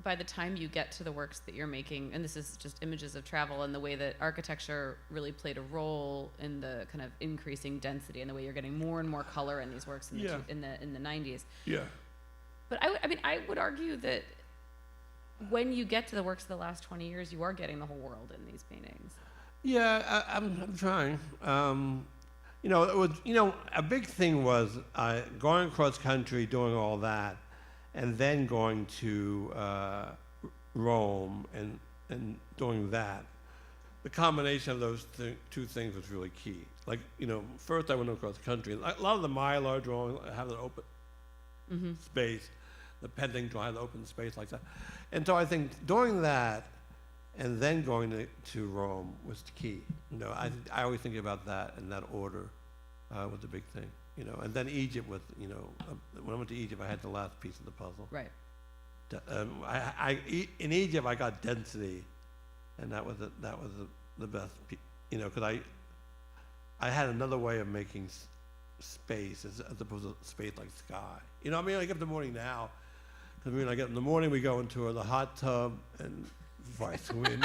by the time you get to the works that you're making, and this is just images of travel and the way that architecture really played a role in the kind of increasing density and the way you're getting more and more color in these works in the 90s. Yeah. But I would argue that when you get to the works of the last 20 years, you are getting the whole world in these paintings. Yeah, I'm trying. It was, a big thing was going across country, doing all that, and then going to Rome and doing that. The combination of those two things was really key. Like, first I went across country. A lot of the Mylar drawing have an open space. The pending drawing have an open space like that. And so I think doing that and then going to Rome was the key. I always think about that in that order was the big thing. And then Egypt was, when I went to Egypt, I had the last piece of the puzzle. Right. In Egypt, I got density, and that was the best, because I had another way of making space as opposed to space like sky. I get up in the morning now, because when I get up in the morning, we go into the hot tub and before I swim,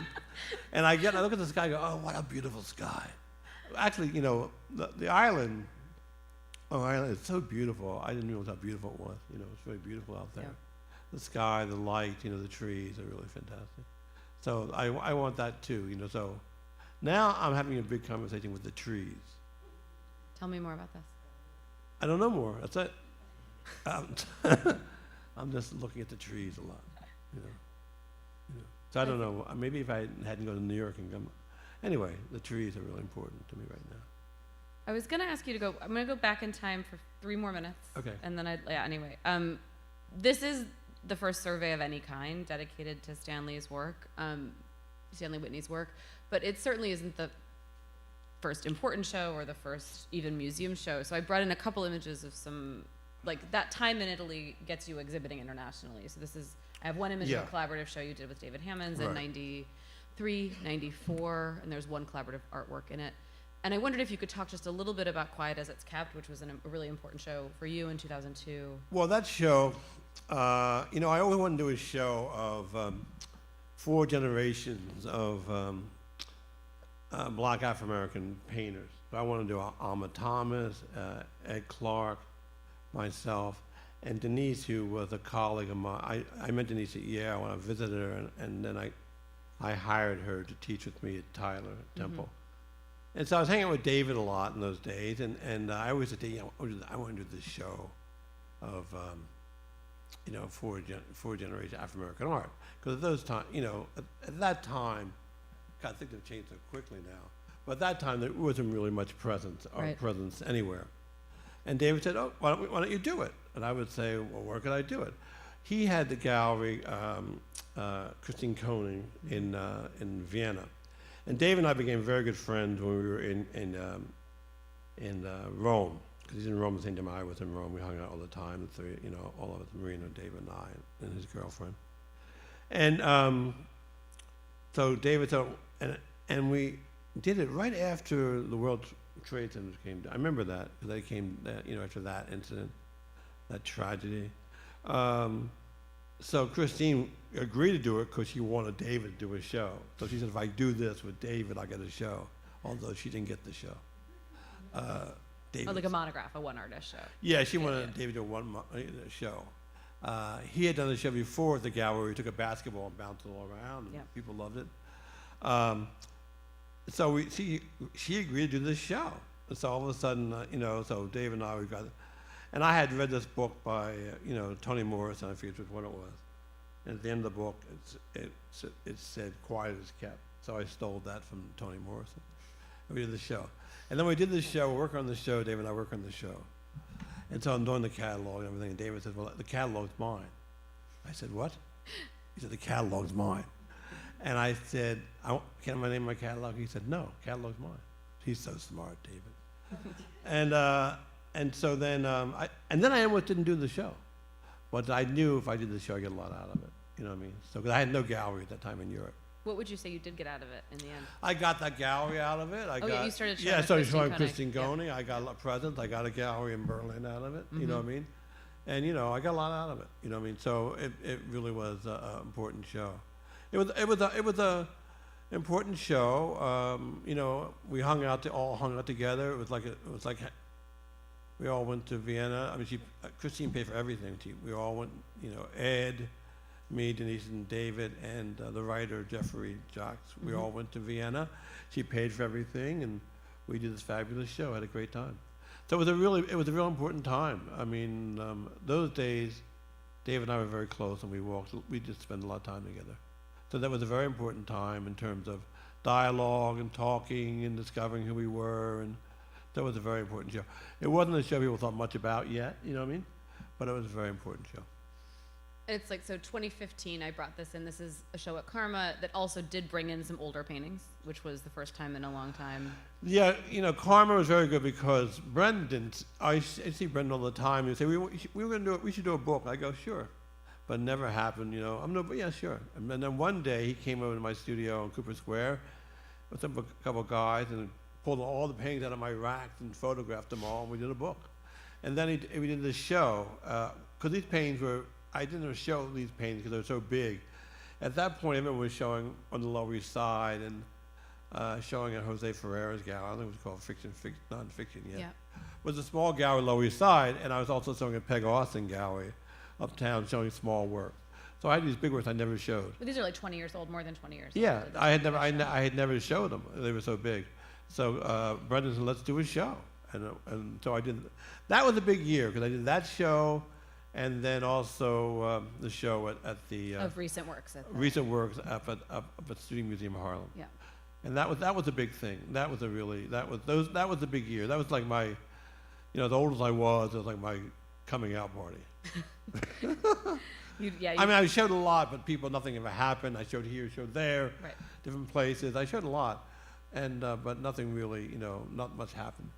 and I look at the sky and go, oh, what a beautiful sky. Actually, the island, is so beautiful. I didn't realize how beautiful it was. It's very beautiful out there. Yeah. The sky, the light, the trees are really fantastic. So I want that too, so now I'm having a big conversation with the trees. Tell me more about this. I don't know more. That's it. I'm just looking at the trees a lot, So I don't know. Maybe if I hadn't gone to New York and come. Anyway, the trees are really important to me right now. I was going to ask you to go. I'm going to go back in time for 3 more minutes. Okay. And then anyway. This is the first survey of any kind dedicated to Stanley's work, Stanley Whitney's work, but it certainly isn't the first important show or the first even museum show. So I brought in a couple images of some, that time in Italy gets you exhibiting internationally. So I have one image of a collaborative show you did with David Hammonds in 93, 94, and there's one collaborative artwork in it. And I wondered if you could talk just a little bit about Quiet as It's Kept, which was a really important show for you in 2002. Well, that show, I always wanted to do a show of 4 generations of Black Afro-American painters. I wanted to do Alma Thomas, Ed Clark, myself, and Denise, who was a colleague of mine. I met Denise at Yale when I visited her, and then I hired her to teach with me at Tyler Temple. And so I was hanging out with David a lot in those days, and I always said, I want to do this show of, 4 generation Afro-American art. Because at those times, at that time, God, things have changed so quickly now, but at that time there wasn't really much presence anywhere. And David said, oh, why don't you do it? And I would say, well, where could I do it? He had the gallery, Christine Koenig, in Vienna. And Dave and I became very good friends when we were in Rome. Because he's in Rome at the same time I was in Rome. We hung out all the time, the three, you know, all of us, Marina, Dave, and I, and his girlfriend. And so David, and we did it right after the World Trade Center came down. I remember that, because they came, you know, after that incident, that tragedy. So Christine agreed to do it because she wanted David to do a show. So she said, if I do this with David, I get a show, although she didn't get the show. Like a monograph, a one-artist show. Yeah, she wanted David to do one show. He had done the show before at the gallery where he took a basketball and bounced it all around, and people loved it. So she agreed to do this show. And so all of a sudden, you know, so Dave and I, we got, and I had read this book by, you know, Toni Morrison, I forget which one it was. And at the end of the book, it said, quiet is kept. So I stole that from Toni Morrison. We did the show. And then we did the show, work on the show, Dave and I work on the show. And so I'm doing the catalog and everything, and David said, well, the catalog's mine. I said, what? He said, the catalog's mine. And I said, can I name my catalog? He said, no, catalog's mine. He's so smart, David. And so then, and then I almost didn't do the show. But I knew if I did the show, I'd get a lot out of it. You know what I mean? So, because I had no gallery at that time in Europe. What would you say you did get out of it in the end? I got that gallery out of it. You started showing. Yeah, I started showing Christine Koenig. I got a present. I got a gallery in Berlin out of it. You know what I mean? And you know, I got a lot out of it. You know what I mean? So it really was an important show. It was a important show. You know, we all hung out together. It was like we all went to Vienna. I mean, Christine paid for everything. We all went. You know, Ed, me, Denise, and David, and the writer Jeffrey Jacques. We all went to Vienna. She paid for everything, and we did this fabulous show. Had a great time. So it was a real important time. I mean, those days, Dave and I were very close, and we just spent a lot of time together. So that was a very important time in terms of dialogue and talking and discovering who we were, and that was a very important show. It wasn't a show people thought much about yet, you know what I mean? But it was a very important show. It's like, so 2015, I brought this in. This is a show at Karma that also did bring in some older paintings, which was the first time in a long time. Yeah, you know, Karma was very good because Brendan, I see Brendan all the time. He'd say, we should do a book. I go, sure. But it never happened, you know. Yeah, sure. And then one day he came over to my studio in Cooper Square with a couple of guys and pulled all the paintings out of my racks and photographed them all, and we did a book. And then we did this show, because these paintings were, I didn't show these paintings because they were so big. At that point, everyone was showing on the Lower East Side and showing at Jose Ferreira's gallery. I don't think it was called non-fiction yet. Yeah. It was a small gallery Lower East Side, and I was also showing at Peg Austin Gallery uptown, showing small work. So I had these big works I never showed. But these are like 20 years old, more than 20 years yeah, old. I had never showed them. They were so big. So Brendan said, let's do a show. And so I did. That was a big year because I did that show, and then also the show at the of recent works. Recent works up at Student Museum of Harlem. Yeah. And that was a big thing. That was a big year. That was like my, you know, as old as I was, it was like my coming out party. I mean, I showed a lot, but nothing ever happened. I showed here, showed there, different places. I showed a lot, and but nothing really, you know, not much happened.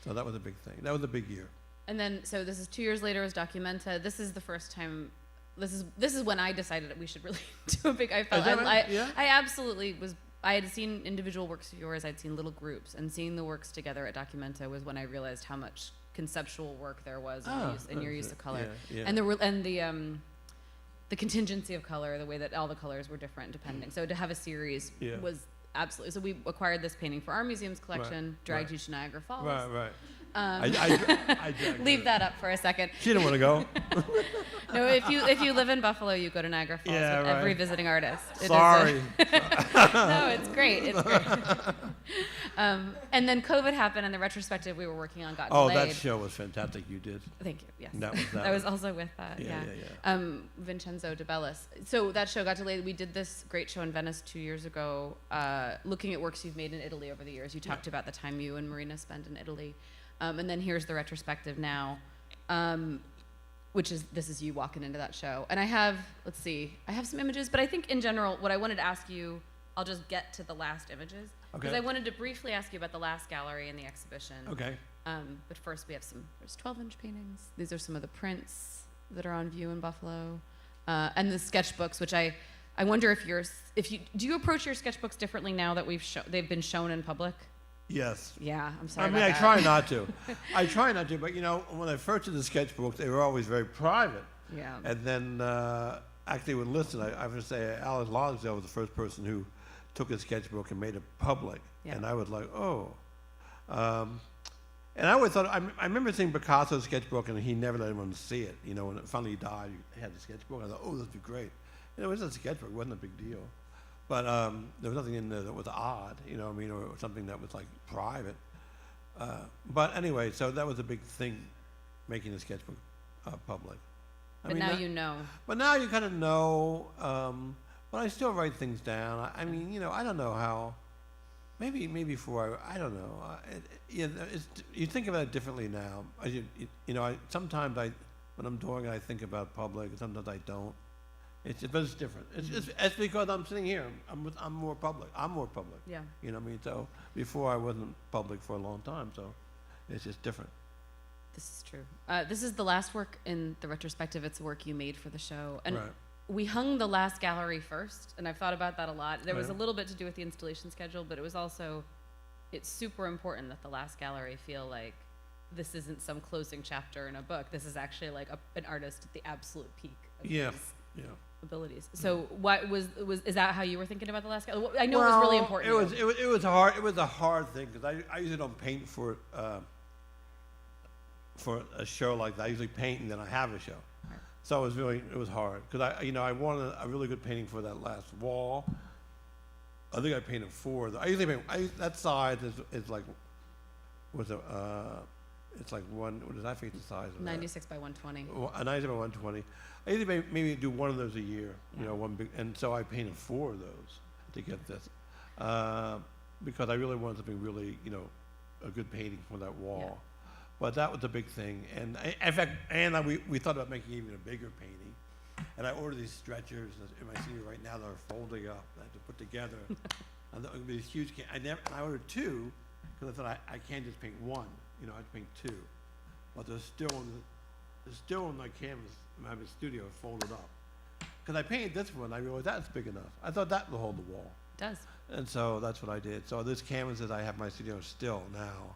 So that was a big thing. That was a big year. And then, so this is 2 years later was Documenta. This is the first time. This is when I decided that we should really do a big. I absolutely was. I had seen individual works of yours. I'd seen little groups, and seeing the works together at Documenta was when I realized how much conceptual work there was in your use of color, and the contingency of color, the way that all the colors were different depending. So to have a series was absolutely. So we acquired this painting for our museum's collection, dragged you to Niagara Falls. Right. I leave that up for a second. She didn't want to go. No, if you live in Buffalo, you go to Niagara Falls with every visiting artist. Sorry. No, it's great. It's great. And then COVID happened, and the retrospective we were working on got delayed. Oh, that show was fantastic. You did. Thank you. Yes. That was also with that. Yeah. Vincenzo de Bellis. So that show got delayed. We did this great show in Venice 2 years ago, looking at works you've made in Italy over the years. You talked about the time you and Marina spent in Italy. And then here's the retrospective now. this is you walking into that show. And I have some images, but I think in general, what I wanted to ask you, I'll just get to the last images. Because I wanted to briefly ask you about the last gallery in the exhibition. Okay. But first there's 12-inch paintings. These are some of the prints that are on view in Buffalo. And the sketchbooks, which I wonder do you approach your sketchbooks differently now that they've been shown in public? Yes. Yeah, I'm sorry. I mean, I try not to. I try not to, but when I first did the sketchbooks, they were always very private. Yeah. And then actually, would listen. I have to say, Alice Logsdale was the first person who took a sketchbook and made it public. Yeah. And I was like, oh. And I always thought, I remember seeing Picasso's sketchbook, and he never let anyone see it. When it finally died, he had the sketchbook. I thought, oh, this would be great. And it was a sketchbook. It wasn't a big deal. But there was nothing in there that was odd, or something that was like private. But anyway, so that was a big thing, making the sketchbook public. But now you know. But now you kind of know. But I still write things down. I mean, I don't know how. Maybe before I don't know. You think about it differently now. Sometimes when I'm doing it, I think about public. And sometimes I don't. But it's different. It's because I'm sitting here. I'm more public. I'm more public. Yeah. You know what I mean? So before I wasn't public for a long time. So it's just different. This is true. This is the last work in the retrospective. It's a work you made for the show. And we hung the last gallery first, and I've thought about that a lot. There was a little bit to do with the installation schedule, but it's super important that the last gallery feel like this isn't some closing chapter in a book. This is actually like an artist at the absolute peak of his abilities. So is that how you were thinking about the last gallery? I know it was really important. It was hard. It was a hard thing because I usually don't paint for a show like that. I usually paint and then I have a show. Right. So it was hard because I wanted a really good painting for that last wall. I think I painted 4. I usually paint that size is like it's like one. What does that think the size of 96 by 120. 96 by 120. I usually maybe do one of those a year. One big, and so I painted 4 of those to get this because I really wanted something really a good painting for that wall. Yeah. But that was a big thing, and in fact, we thought about making even a bigger painting, and I ordered these stretchers in my studio right now that are folding up. I had to put together, and that would be this huge. I ordered 2 because I thought I can't just paint 1. I have to paint 2, but they're still in my canvas in my studio folded up. Because I painted this one, I realized that's big enough. I thought that would hold the wall. It does. And so that's what I did. So this canvas that I have in my studio still now.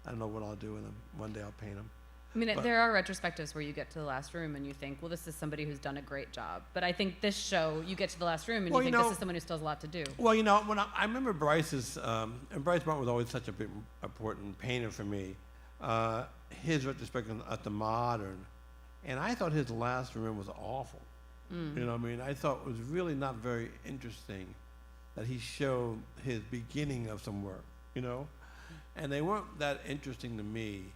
I don't know what I'll do with them. One day I'll paint them. I mean, there are retrospectives where you get to the last room and you think, well, this is somebody who's done a great job. But I think this show, you get to the last room and you think this is someone who still has a lot to do. Well, when I remember Bryce's, and Bryce Martin was always such a big, important painter for me. His retrospective at the Modern, and I thought his last room was awful. You know what I mean? I thought it was really not very interesting that he showed his beginning of some work, And they weren't that interesting to me.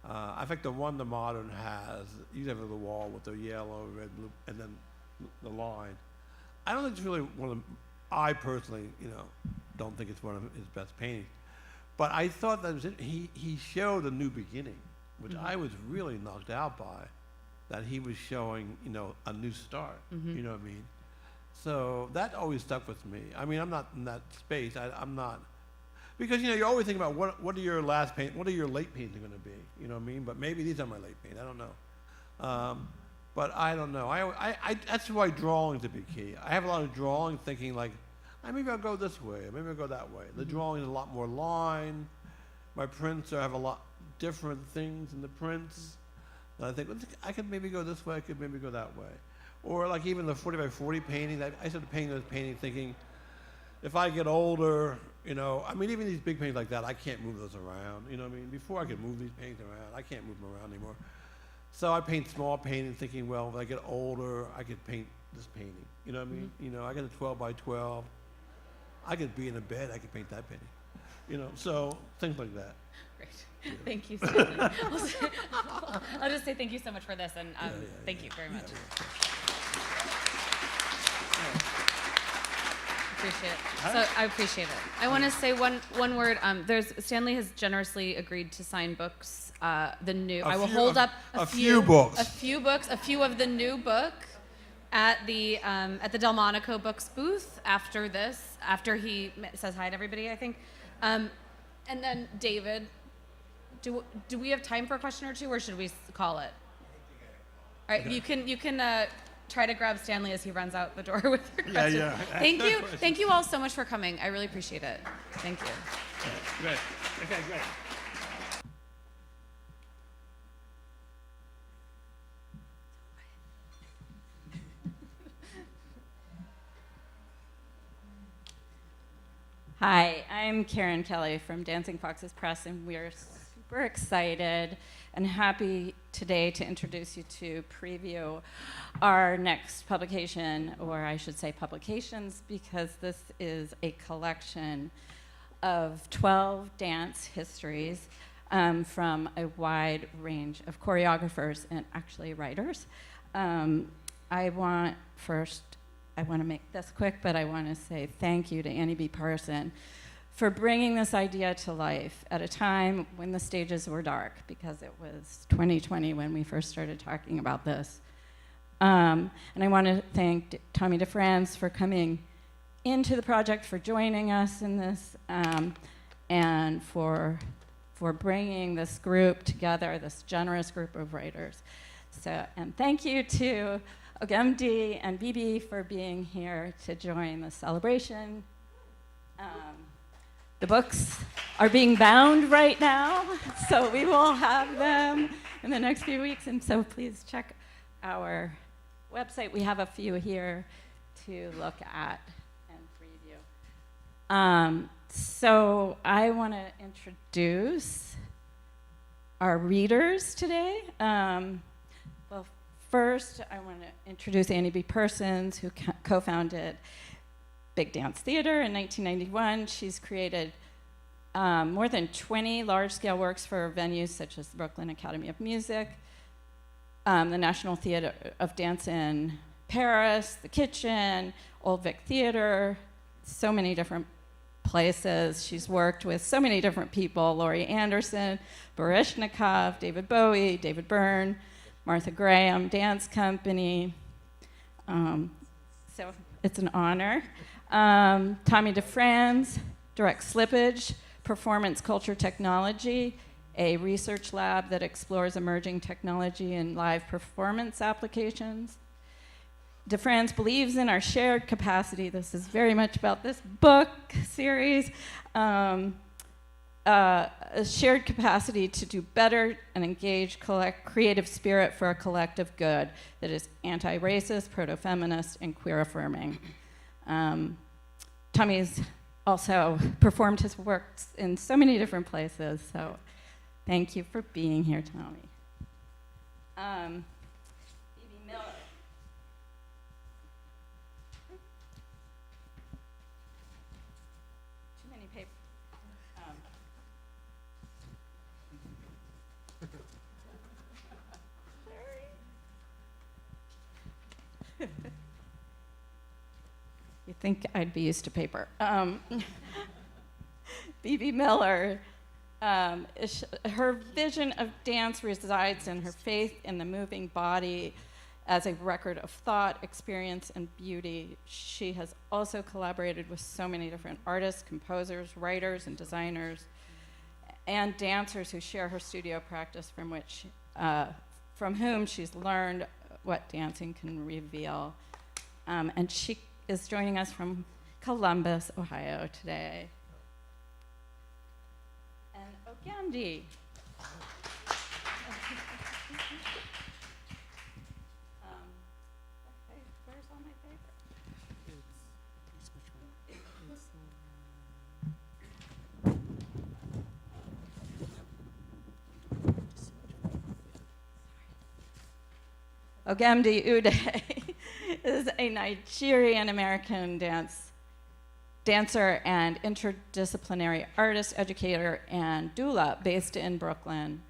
I think the one the Modern has, you have the wall with the yellow, red, blue, and then the line. I don't think it's really one of I personally, don't think it's one of his best paintings. But I thought that he showed a new beginning, which I was really knocked out by, that he was showing, a new start. You know what I mean? So that always stuck with me. I mean, I'm not in that space. I'm not. Because you always think about what are your late paintings going to be? You know what I mean? But maybe these are my late paintings. I don't know. But I don't know. I that's why drawing's a big key. I have a lot of drawing, thinking like, maybe I'll go this way, or maybe I'll go that way. The drawing is a lot more line. My prints have a lot different things in the prints. And I think I could maybe go this way. I could maybe go that way. Or like even the 40 by 40 painting. I started painting those paintings, thinking, if I get older. Even these big paintings like that, I can't move those around. You know what I mean? Before I could move these paintings around, I can't move them around anymore. So I paint small paintings thinking, well, if I get older, I could paint this painting. You know what I mean? I got a 12 by 12. I could be in a bed, I could paint that painting. So things like that. Great. Yeah. Thank you, Stanley. I'll just say thank you so much for this, and thank you very much. Appreciate it. So I appreciate it. I want to say one word. Stanley has generously agreed to sign books. I will hold up a few books. A few of the new book at the DelMonico Books booth after this. After he says hi to everybody, I think. And then David, do we have time for a question or two, or should we call it? All right, you can try to grab Stanley as he runs out the door with your question. Yeah. Thank you all so much for coming. I really appreciate it. Thank you. Great. Okay, great. Hi, I'm Karen Kelly from Dancing Foxes Press, and we are super excited and happy today to introduce you to preview our next publication, or I should say publications, because this is a collection of 12 dance histories from a wide range of choreographers and actually writers. I want to make this quick, but I want to say thank you to Annie-B Parson for bringing this idea to life at a time when the stages were dark, because it was 2020 when we first started talking about this. And I want to thank Tommy DeFrantz for coming into the project, for joining us in this, and for bringing this group together, this generous group of writers. And thank you to Ogemdi and Bebe for being here to join the celebration. The books are being bound right now, so we will have them in the next few weeks, and so please check our website. We have a few here to look at and preview. So I want to introduce our readers today. Well, first, I want to introduce Annie-B Parson, who co-founded Big Dance Theater in 1991. She's created more than 20 large-scale works for venues such as the Brooklyn Academy of Music, the National Theater of Dance in Paris, the Kitchen, Old Vic Theater, so many different places. She's worked with so many different people: Laurie Anderson, Baryshnikov, David Bowie, David Byrne, Martha Graham Dance Company. So it's an honor. Tommy DeFrantz, Direct Slippage, Performance Culture Technology, a research lab that explores emerging technology in live performance applications. DeFrantz believes in our shared capacity. This is very much about this book series. A shared capacity to do better and engage creative spirit for a collective good that is anti-racist, proto-feminist, and queer-affirming. Tommy's also performed his works in so many different places, so thank you for being here, Tommy. Bebe Miller. Too many papers. Sorry. You think I'd be used to paper. Bebe Miller, her vision of dance resides in her faith in the moving body as a record of thought, experience, and beauty. She has also collaborated with so many different artists, composers, writers, and designers, and dancers who share her studio practice, from whom she's learned what dancing can reveal. And she is joining us from Columbus, Ohio today. And Ogemdi. Where's all my paper? Ogemdi Ude is a Nigerian-American dancer and interdisciplinary artist, educator, and doula based in Brooklyn.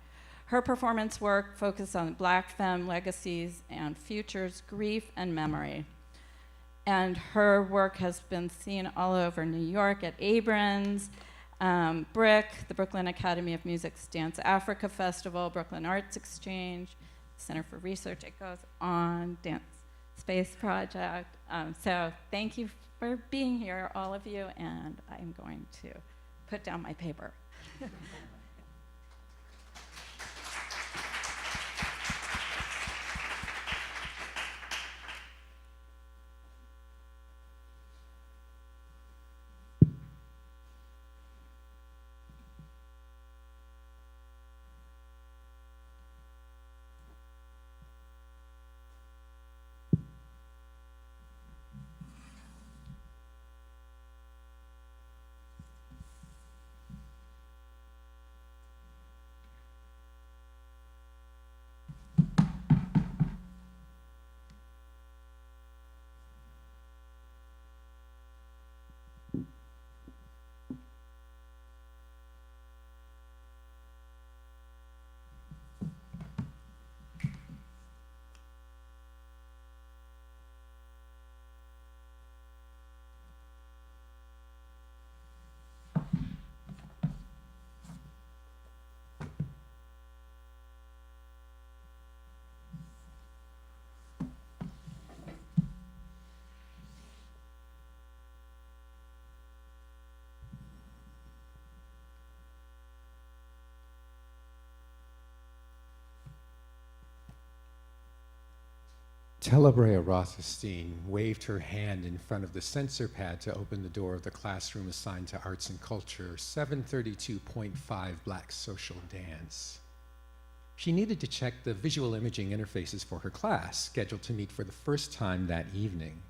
Her performance work focuses on Black femme legacies and futures, grief, and memory. and her work has been seen all over New York at Abrams, BRIC, the Brooklyn Academy of Music's Dance Africa Festival, Brooklyn Arts Exchange, Center for Research. It goes on, Dance Space Project. So thank you for being here, all of you, and I'm going to put down my paper. Telebrea Rothstein waved her hand in front of the censor pad to open the door of the classroom assigned to Arts and Culture, 732.5 Black Social Dance. She needed to check the visual imaging interfaces for her class, scheduled to meet for the first time that evening.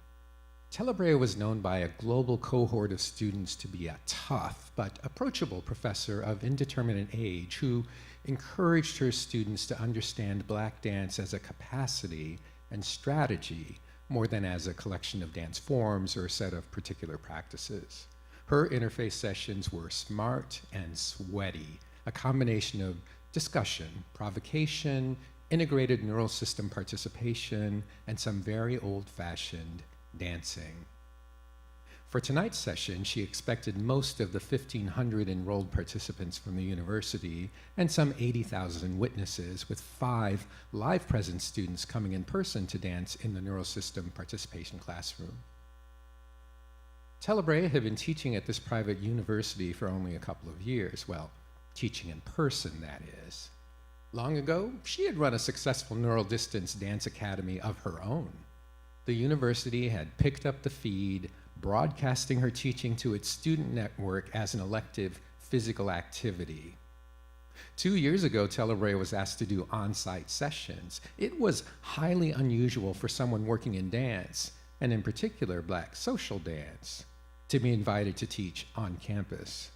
Telebrea was known by a global cohort of students to be a tough but approachable professor of indeterminate age who encouraged her students to understand Black dance as a capacity and strategy more than as a collection of dance forms or a set of particular practices. Her interface sessions were smart and sweaty, a combination of discussion, provocation, integrated neural system participation, and some very old-fashioned dancing. For tonight's session, she expected most of the 1,500 enrolled participants from the university and some 80,000 witnesses, with 5 live present students coming in person to dance in the neural system participation classroom. Telebrea had been teaching at this private university for only a couple of years. Well, teaching in person, that is. Long ago, she had run a successful neural distance dance academy of her own. The university had picked up the feed, broadcasting her teaching to its student network as an elective physical activity. 2 years ago, Telebrea was asked to do on-site sessions. It was highly unusual for someone working in dance, and in particular Black social dance, to be invited to teach on campus.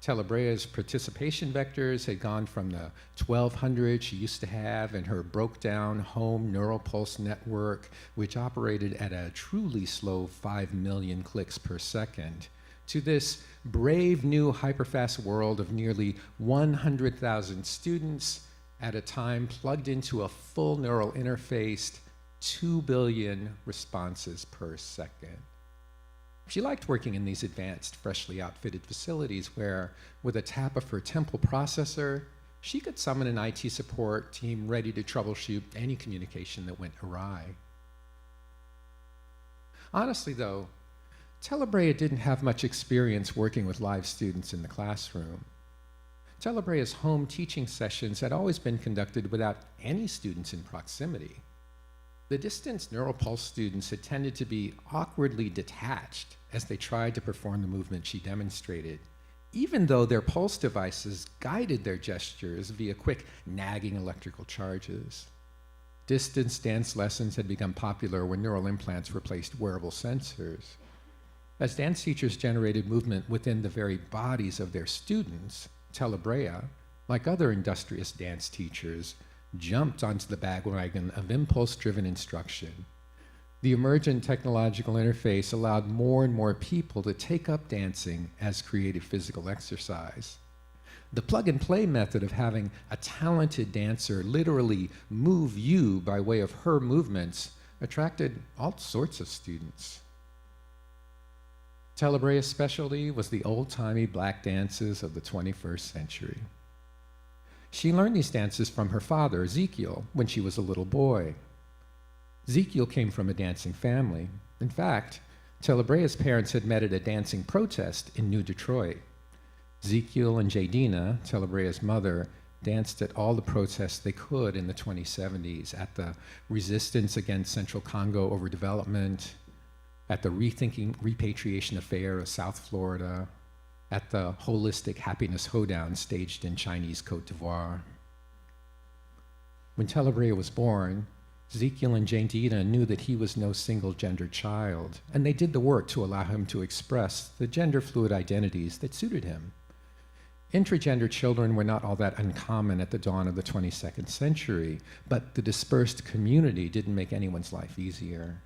Telebrea's participation vectors had gone from the 1,200 she used to have in her broke-down home neural pulse network, which operated at a truly slow 5 million clicks per second, to this brave new hyperfast world of nearly 100,000 students at a time plugged into a full neural interfaced 2 billion responses per second. She liked working in these advanced, freshly outfitted facilities where, with a tap of her temple processor, she could summon an IT support team ready to troubleshoot any communication that went awry. Honestly, though, Telebrea didn't have much experience working with live students in the classroom. Telebrea's home teaching sessions had always been conducted without any students in proximity. The distance neural pulse students had tended to be awkwardly detached as they tried to perform the movement she demonstrated, even though their pulse devices guided their gestures via quick nagging electrical charges. Distance dance lessons had become popular when neural implants replaced wearable sensors. As dance teachers generated movement within the very bodies of their students, Telebrea, like other industrious dance teachers, jumped onto the bandwagon of impulse-driven instruction. The emergent technological interface allowed more and more people to take up dancing as creative physical exercise. The plug-and-play method of having a talented dancer literally move you by way of her movements attracted all sorts of students. Telebrea's specialty was the old-timey black dances of the 21st century. She learned these dances from her father, Ezekiel, when she was a little boy. Ezekiel came from a dancing family. In fact, Telebrea's parents had met at a dancing protest in New Detroit. Ezekiel and Jadina, Telebrea's mother, danced at all the protests they could in the 2070s, at the resistance against Central Congo overdevelopment, at the Rethinking Repatriation Affair of South Florida, at the Holistic Happiness Hoedown staged in Chinese Côte d'Ivoire. When Telebrea was born, Ezekiel and Jadina knew that he was no single-gendered child, and they did the work to allow him to express the gender-fluid identities that suited him. Intergender children were not all that uncommon at the dawn of the 22nd century, but the dispersed community didn't make anyone's life easier.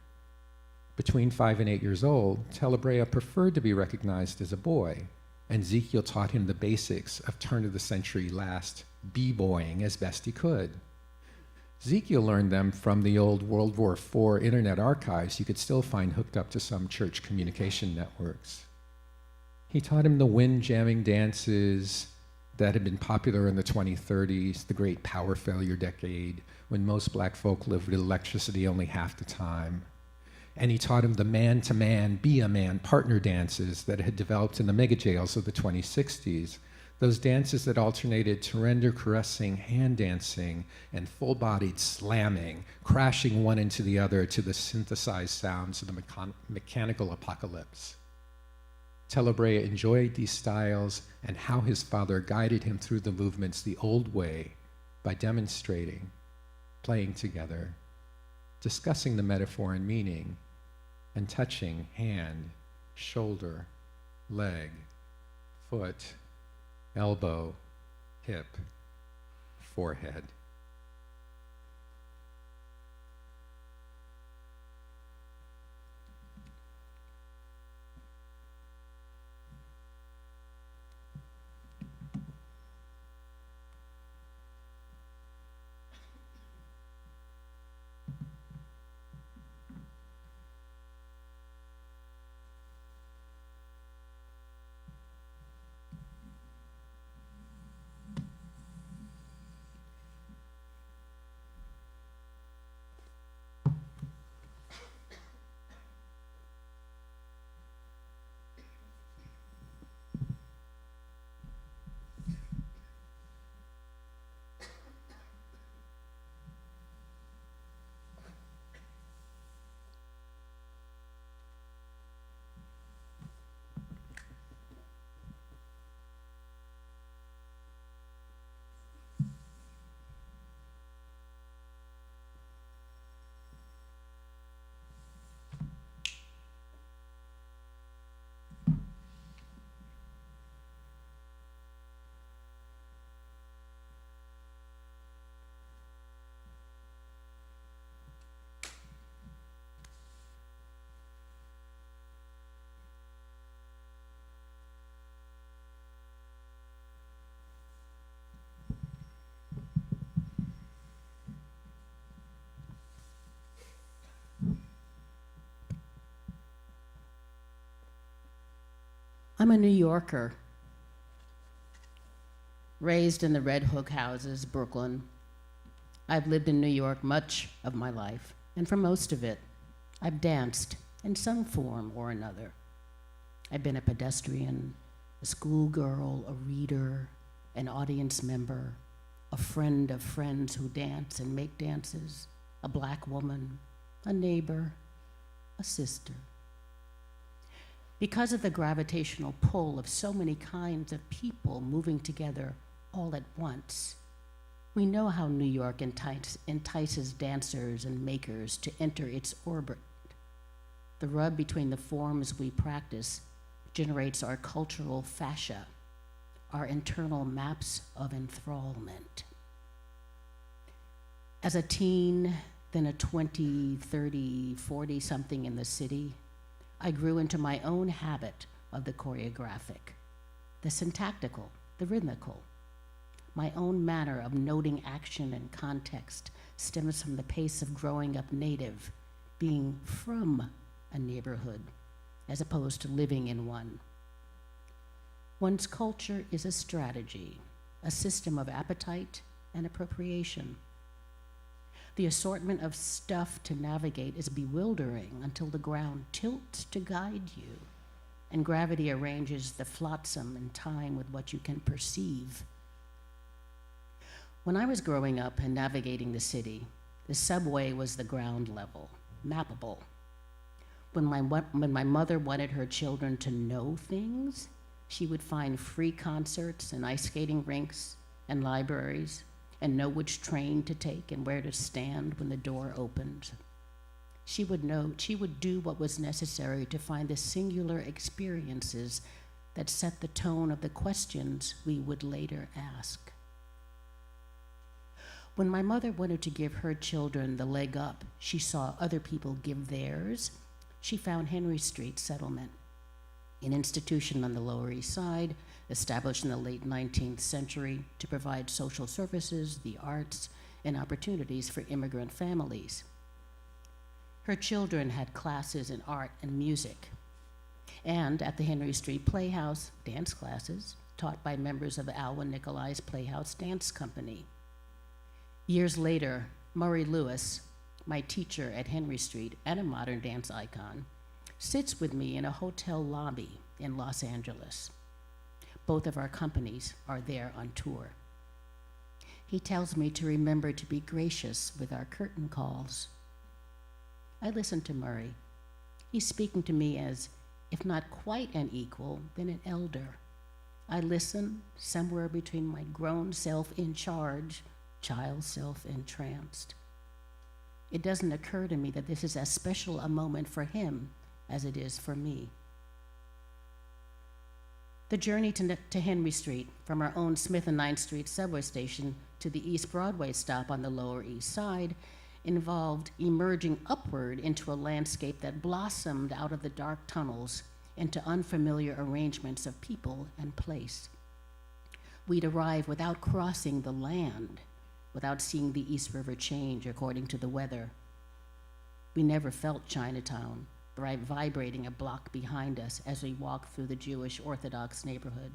Between 5 and 8 years old, Telebrea preferred to be recognized as a boy, and Ezekiel taught him the basics of turn-of-the-century last b-boying as best he could. Ezekiel learned them from the old World War IV internet archives you could still find hooked up to some church communication networks. He taught him the wind-jamming dances that had been popular in the 2030s, the great power failure decade, when most black folk lived with electricity only half the time. And he taught him the man-to-man, be-a-man partner dances that had developed in the mega jails of the 2060s, those dances that alternated surrender caressing hand dancing and full-bodied slamming, crashing one into the other to the synthesized sounds of the mechanical apocalypse. Telebrea enjoyed these styles and how his father guided him through the movements the old way by demonstrating, playing together, discussing the metaphor and meaning, and touching hand, shoulder, leg, foot, elbow, hip, forehead. I'm a New Yorker, raised in the Red Hook houses, Brooklyn. I've lived in New York much of my life, and for most of it, I've danced in some form or another. I've been a pedestrian, a schoolgirl, a reader, an audience member, a friend of friends who dance and make dances, a black woman, a neighbor, a sister. Because of the gravitational pull of so many kinds of people moving together all at once, we know how New York entices dancers and makers to enter its orbit. The rub between the forms we practice generates our cultural fascia, our internal maps of enthrallment. As a teen, then a 20, 30, 40-something in the city, I grew into my own habit of the choreographic, the syntactical, the rhythmical. My own manner of noting action and context stems from the pace of growing up native being from a neighborhood as opposed to living in one. One's culture is a strategy, a system of appetite and appropriation. The assortment of stuff to navigate is bewildering until the ground tilts to guide you, and gravity arranges the flotsam in time with what you can perceive. When I was growing up and navigating the city, the subway was the ground level, mappable. When my mother wanted her children to know things, she would find free concerts and ice skating rinks and libraries and know which train to take and where to stand when the door opened. She would do what was necessary to find the singular experiences that set the tone of the questions we would later ask. When my mother wanted to give her children the leg up she saw other people give theirs, she found Henry Street Settlement, an institution on the Lower East Side established in the late 19th century to provide social services, the arts, and opportunities for immigrant families. Her children had classes in art and music, and at the Henry Street Playhouse, dance classes taught by members of Alwyn Nicolai's Playhouse Dance Company. Years later, Murray Lewis, my teacher at Henry Street and a modern dance icon, sits with me in a hotel lobby in Los Angeles. Both of our companies are there on tour. He tells me to remember to be gracious with our curtain calls. I listen to Murray. He's speaking to me as, if not quite an equal, then an elder. I listen somewhere between my grown self in charge, child self entranced. It doesn't occur to me that this is as special a moment for him as it is for me. The journey to Henry Street, from our own Smith and 9th Street subway station to the East Broadway stop on the Lower East Side, involved emerging upward into a landscape that blossomed out of the dark tunnels into unfamiliar arrangements of people and place. We'd arrive without crossing the land, without seeing the East River change according to the weather. We never felt Chinatown vibrating a block behind us as we walked through the Jewish Orthodox neighborhood.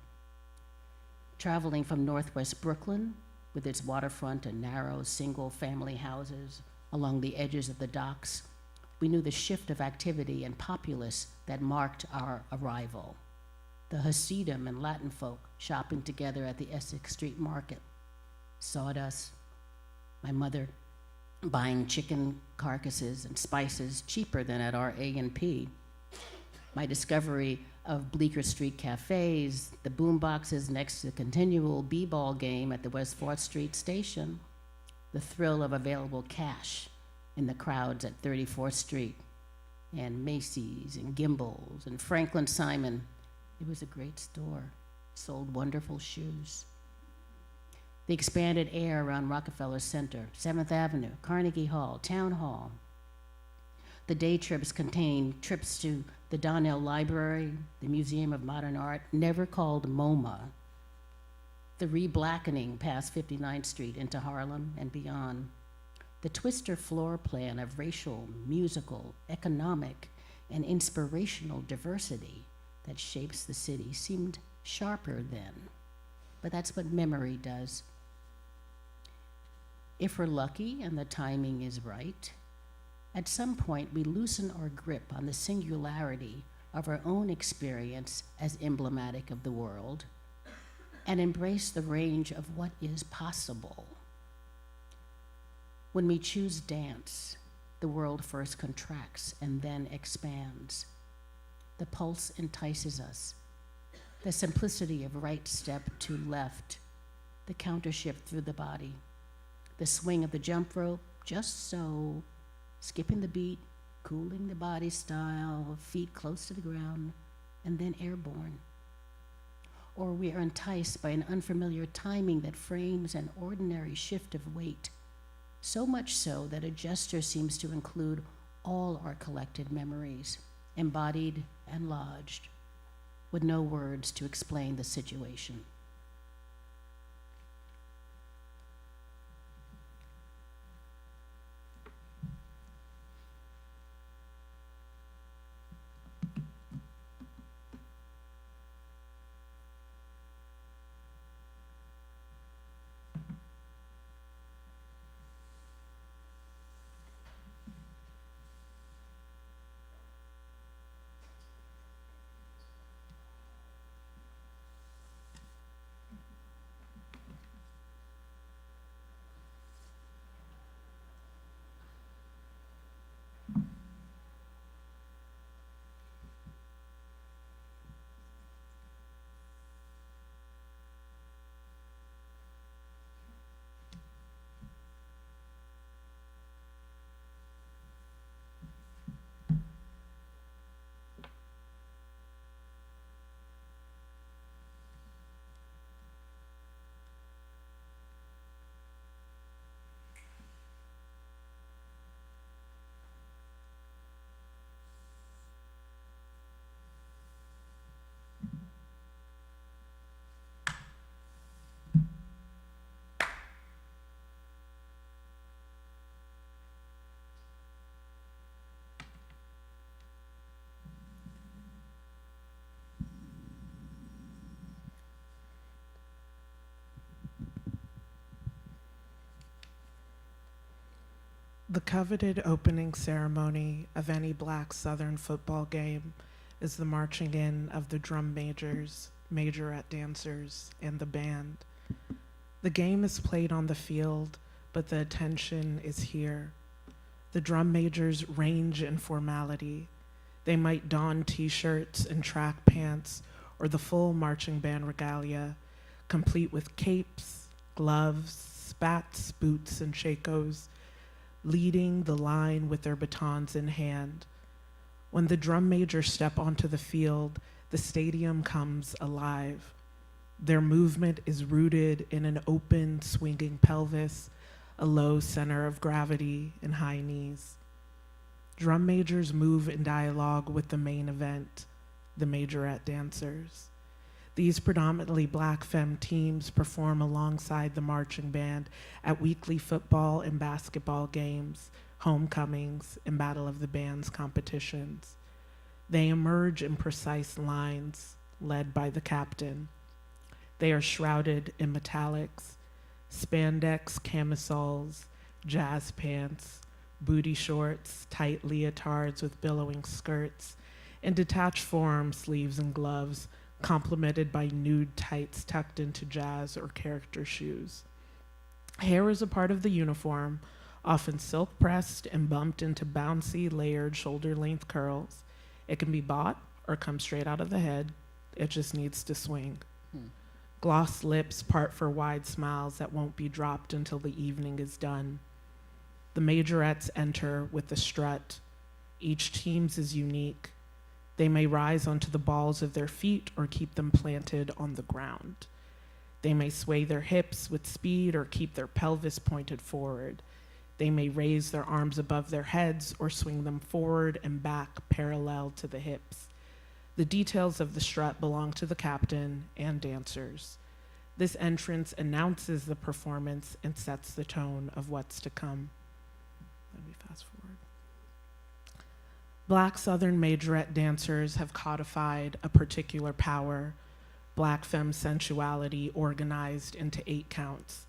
Traveling from Northwest Brooklyn, with its waterfront and narrow single-family houses along the edges of the docks, we knew the shift of activity and populace that marked our arrival. The Hasidim and Latin folk shopping together at the Essex Street Market, sawdust, my mother buying chicken carcasses and spices cheaper than at our A&P, my discovery of Bleecker Street cafes, the boom boxes next to the continual b-ball game at the West 4th Street station, the thrill of available cash in the crowds at 34th Street, and Macy's and Gimbel's and Franklin Simon. It was a great store, sold wonderful shoes. The expanded air around Rockefeller Center, 7th Avenue, Carnegie Hall, Town Hall. The day trips contained trips to the Donnell Library, the Museum of Modern Art, never called MoMA. The re-blackening past 59th Street into Harlem and beyond. The twister floor plan of racial, musical, economic, and inspirational diversity that shapes the city seemed sharper then, but that's what memory does. If we're lucky and the timing is right, at some point we loosen our grip on the singularity of our own experience as emblematic of the world and embrace the range of what is possible. When we choose dance, the world first contracts and then expands. The pulse entices us. The simplicity of right step to left, the countershift through the body, the swing of the jump rope, just so, skipping the beat, cooling the body style, feet close to the ground, and then airborne. Or we are enticed by an unfamiliar timing that frames an ordinary shift of weight, so much so that a gesture seems to include all our collected memories, embodied and lodged, with no words to explain the situation. The coveted opening ceremony of any black Southern football game is the marching in of the drum majors, majorette dancers, and the band. The game is played on the field, but the attention is here. The drum majors range in formality. They might don t-shirts and track pants or the full marching band regalia, complete with capes, gloves, spats, boots, and shakos, leading the line with their batons in hand. When the drum majors step onto the field, the stadium comes alive. Their movement is rooted in an open, swinging pelvis, a low center of gravity, and high knees. Drum majors move in dialogue with the main event, the majorette dancers. These predominantly black femme teams perform alongside the marching band at weekly football and basketball games, homecomings, and Battle of the Bands competitions. They emerge in precise lines, led by the captain. They are shrouded in metallics, spandex camisoles, jazz pants, booty shorts, tight leotards with billowing skirts, and detached forearm sleeves and gloves, complemented by nude tights tucked into jazz or character shoes. Hair is a part of the uniform, often silk pressed and bumped into bouncy, layered shoulder-length curls. It can be bought or come straight out of the head. It just needs to swing. Gloss lips part for wide smiles that won't be dropped until the evening is done. The majorettes enter with the strut. Each team's is unique. They may rise onto the balls of their feet or keep them planted on the ground. They may sway their hips with speed or keep their pelvis pointed forward. They may raise their arms above their heads or swing them forward and back parallel to the hips. The details of the strut belong to the captain and dancers. This entrance announces the performance and sets the tone of what's to come. Let me fast forward. Black Southern majorette dancers have codified a particular power, black femme sensuality organized into 8 counts.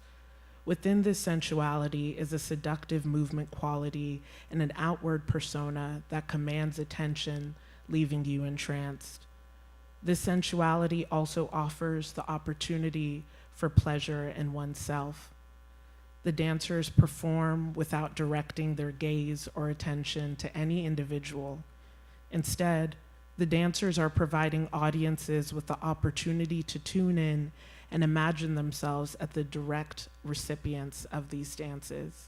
Within this sensuality is a seductive movement quality and an outward persona that commands attention, leaving you entranced. This sensuality also offers the opportunity for pleasure in oneself. The dancers perform without directing their gaze or attention to any individual. Instead, the dancers are providing audiences with the opportunity to tune in and imagine themselves as the direct recipients of these dances.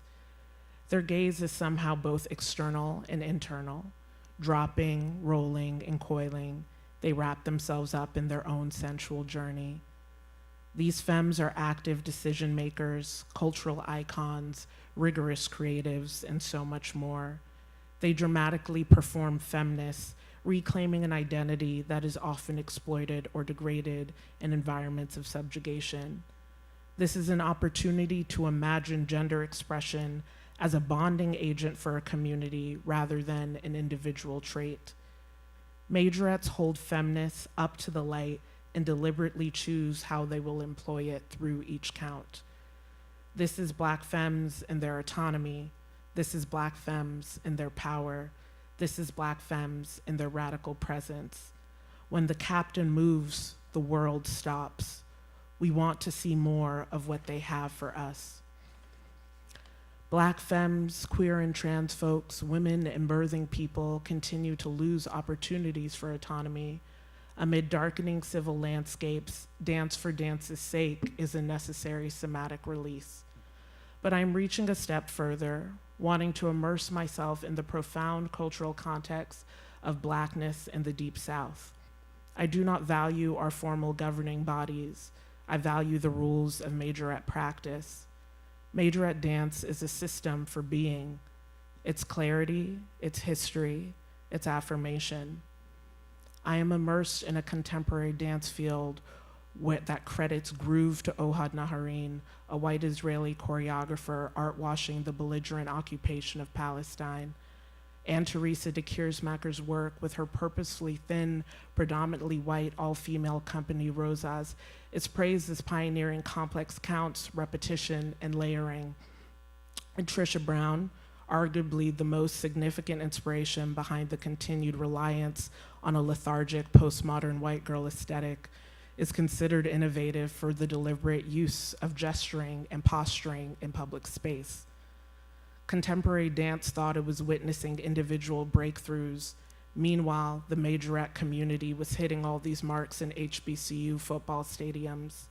Their gaze is somehow both external and internal. Dropping, rolling, and coiling, they wrap themselves up in their own sensual journey. These femmes are active decision makers, cultural icons, rigorous creatives, and so much more. They dramatically perform femness, reclaiming an identity that is often exploited or degraded in environments of subjugation. This is an opportunity to imagine gender expression as a bonding agent for a community rather than an individual trait. Majorettes hold femness up to the light and deliberately choose how they will employ it through each count. This is black femmes and their autonomy. This is black femmes and their power. This is black femmes and their radical presence. When the captain moves, the world stops. We want to see more of what they have for us. Black femmes, queer and trans folks, women and birthing people continue to lose opportunities for autonomy. Amid darkening civil landscapes, dance for dance's sake is a necessary somatic release. But I'm reaching a step further, wanting to immerse myself in the profound cultural context of blackness in the Deep South. I do not value our formal governing bodies. I value the rules of majorette practice. Majorette dance is a system for being, its clarity, its history, its affirmation. I am immersed in a contemporary dance field that credits groove to Ohad Naharin, a white Israeli choreographer art-washing the belligerent occupation of Palestine, and Teresa de Kiersmacher's work with her purposefully thin, predominantly white, all-female company Rosas is praised as pioneering complex counts, repetition, and layering. And Trisha Brown, arguably the most significant inspiration behind the continued reliance on a lethargic postmodern white girl aesthetic, is considered innovative for the deliberate use of gesturing and posturing in public space. Contemporary dance thought it was witnessing individual breakthroughs. Meanwhile, the majorette community was hitting all these marks in HBCU football stadiums.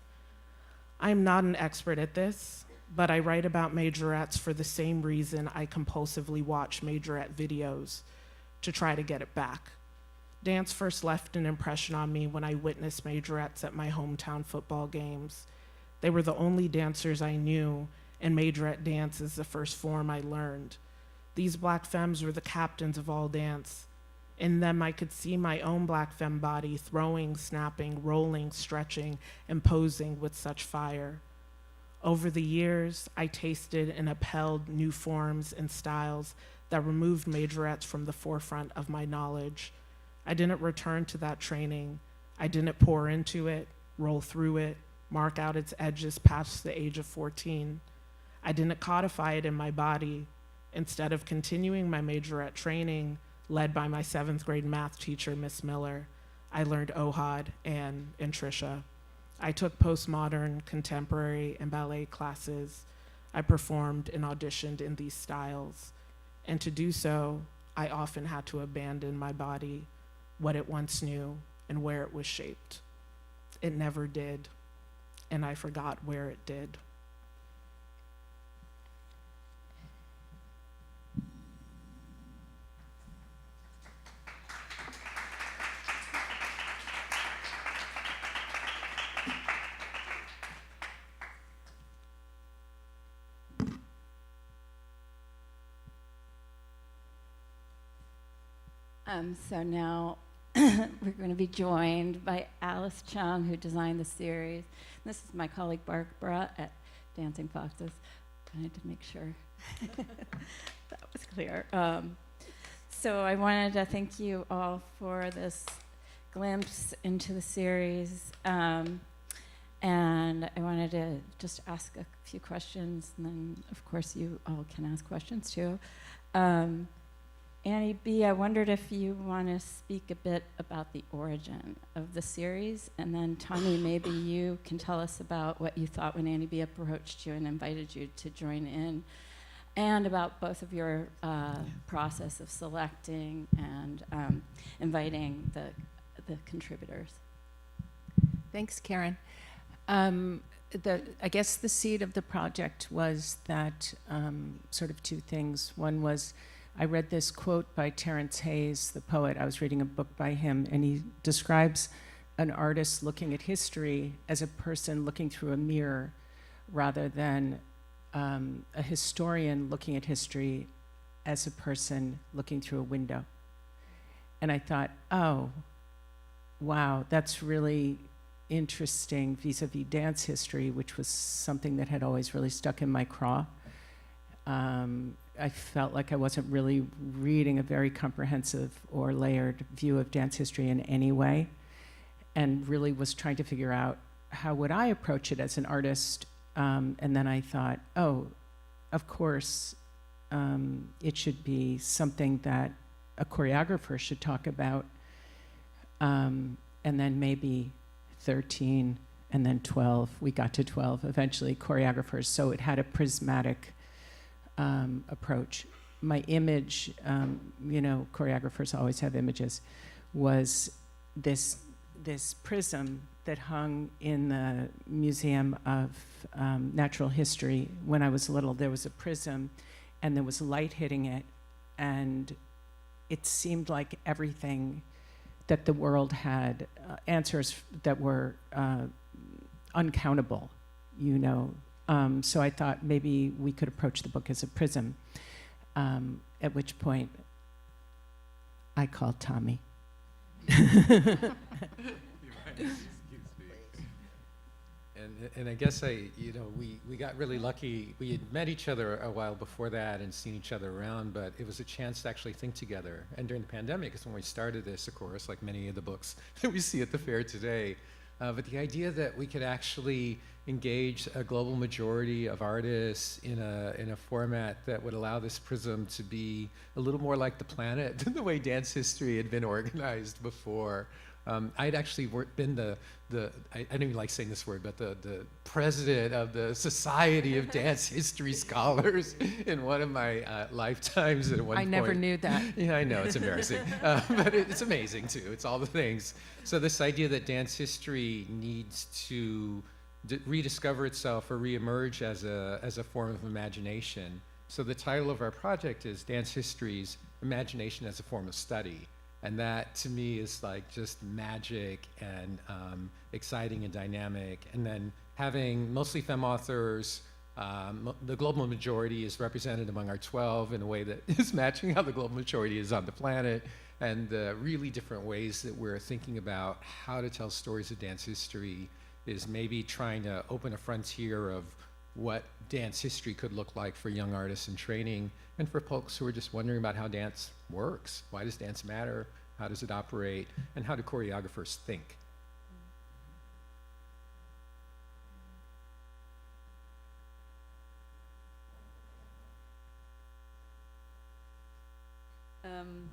I am not an expert at this, but I write about majorettes for the same reason I compulsively watch majorette videos, to try to get it back. Dance first left an impression on me when I witnessed majorettes at my hometown football games. They were the only dancers I knew, and majorette dance is the first form I learned. These black femmes were the captains of all dance. In them, I could see my own black femme body throwing, snapping, rolling, stretching, and posing with such fire. Over the years, I tasted and upheld new forms and styles that removed majorettes from the forefront of my knowledge. I didn't return to that training. I didn't pour into it, roll through it, mark out its edges past the age of 14. I didn't codify it in my body. Instead of continuing my majorette training, led by my 7th grade math teacher, Miss Miller, I learned Ohad, Anne, and Trisha. I took postmodern, contemporary, and ballet classes. I performed and auditioned in these styles. And to do so, I often had to abandon my body, what it once knew, and where it was shaped. It never did, and I forgot where it did. So now we're going to be joined by Alice Chung, who designed the series. This is my colleague Barbara at Dancing Foxes. I had to make sure that was clear. So I wanted to thank you all for this glimpse into the series. And I wanted to just ask a few questions, and then, of course, you all can ask questions too. Annie-B, I wondered if you want to speak a bit about the origin of the series, and then Tommy, maybe you can tell us about what you thought when Annie-B approached you and invited you to join in, and about both of your process of selecting and inviting the contributors. Thanks, Karen. I guess the seed of the project was that sort of two things. One was I read this quote by Terence Hayes, the poet. I was reading a book by him, and he describes an artist looking at history as a person looking through a mirror rather than a historian looking at history as a person looking through a window. And I thought, oh, wow, that's really interesting vis-a-vis dance history, which was something that had always really stuck in my craw. I felt like I wasn't really reading a very comprehensive or layered view of dance history in any way, and really was trying to figure out how would I approach it as an artist. And then I thought, oh, of course, it should be something that a choreographer should talk about, and then maybe 13, and then 12. We got to 12, eventually, choreographers. So it had a prismatic approach. My image, choreographers always have images, was this prism that hung in the Museum of Natural History. When I was little, there was a prism, and there was light hitting it, and it seemed like everything that the world had answers that were uncountable, So I thought maybe we could approach the book as a prism, at which point I called Tommy. And I guess we got really lucky. We had met each other a while before that and seen each other around, but it was a chance to actually think together. And during the pandemic is when we started this, of course, like many of the books that we see at the fair today. but the idea that we could actually engage a global majority of artists in a format that would allow this prism to be a little more like the planet than the way dance history had been organized before. I'd actually been I don't even like saying this word, but the president of the Society of Dance History Scholars in one of my lifetimes at one point. I never knew that. Yeah, I know, it's embarrassing. But it's amazing too, it's all the things. So this idea that dance history needs to rediscover itself or reemerge as a form of imagination. So the title of our project is Dance Histories, Imagination as a Form of Study. And that, to me, is like just magic and exciting and dynamic. And then having mostly femme authors, the global majority is represented among our 12 in a way that is matching how the global majority is on the planet, and the really different ways that we're thinking about how to tell stories of dance history is maybe trying to open a frontier of what dance history could look like for young artists in training, and for folks who are just wondering about how dance works. Why does dance matter? How does it operate? And how do choreographers think?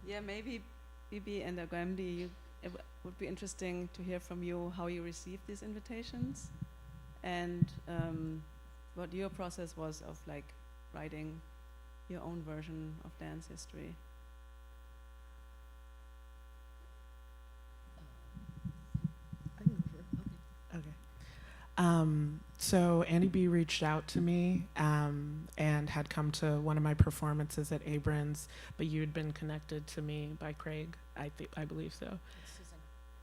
Yeah, maybe Bebe and Ogemdi, it would be interesting to hear from you how you received these invitations and what your process was of like writing your own version of dance history. So Annie-B reached out to me and had come to one of my performances at Abrams, but you had been connected to me by Craig, I believe so.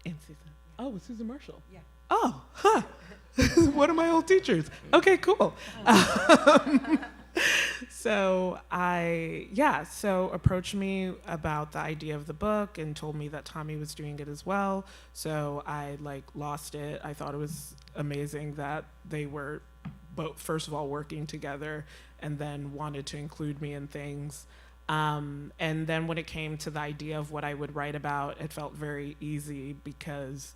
And Susan. Oh, with Susan Marshall. Yeah. Oh, huh. One of my old teachers. Okay, cool. So approached me about the idea of the book and told me that Tommy was doing it as well. So I lost it. I thought it was amazing that they were both, first of all, working together and then wanted to include me in things. And then when it came to the idea of what I would write about, it felt very easy because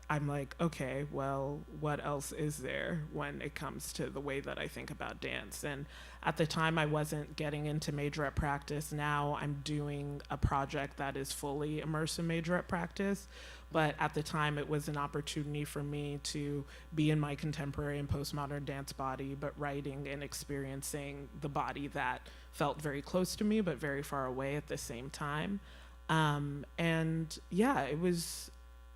I'm like, okay, well, what else is there when it comes to the way that I think about dance? And at the time, I wasn't getting into majorette practice. Now I'm doing a project that is fully immersive majorette practice. But at the time, it was an opportunity for me to be in my contemporary and postmodern dance body, but writing and experiencing the body that felt very close to me, but very far away at the same time. And yeah, it was,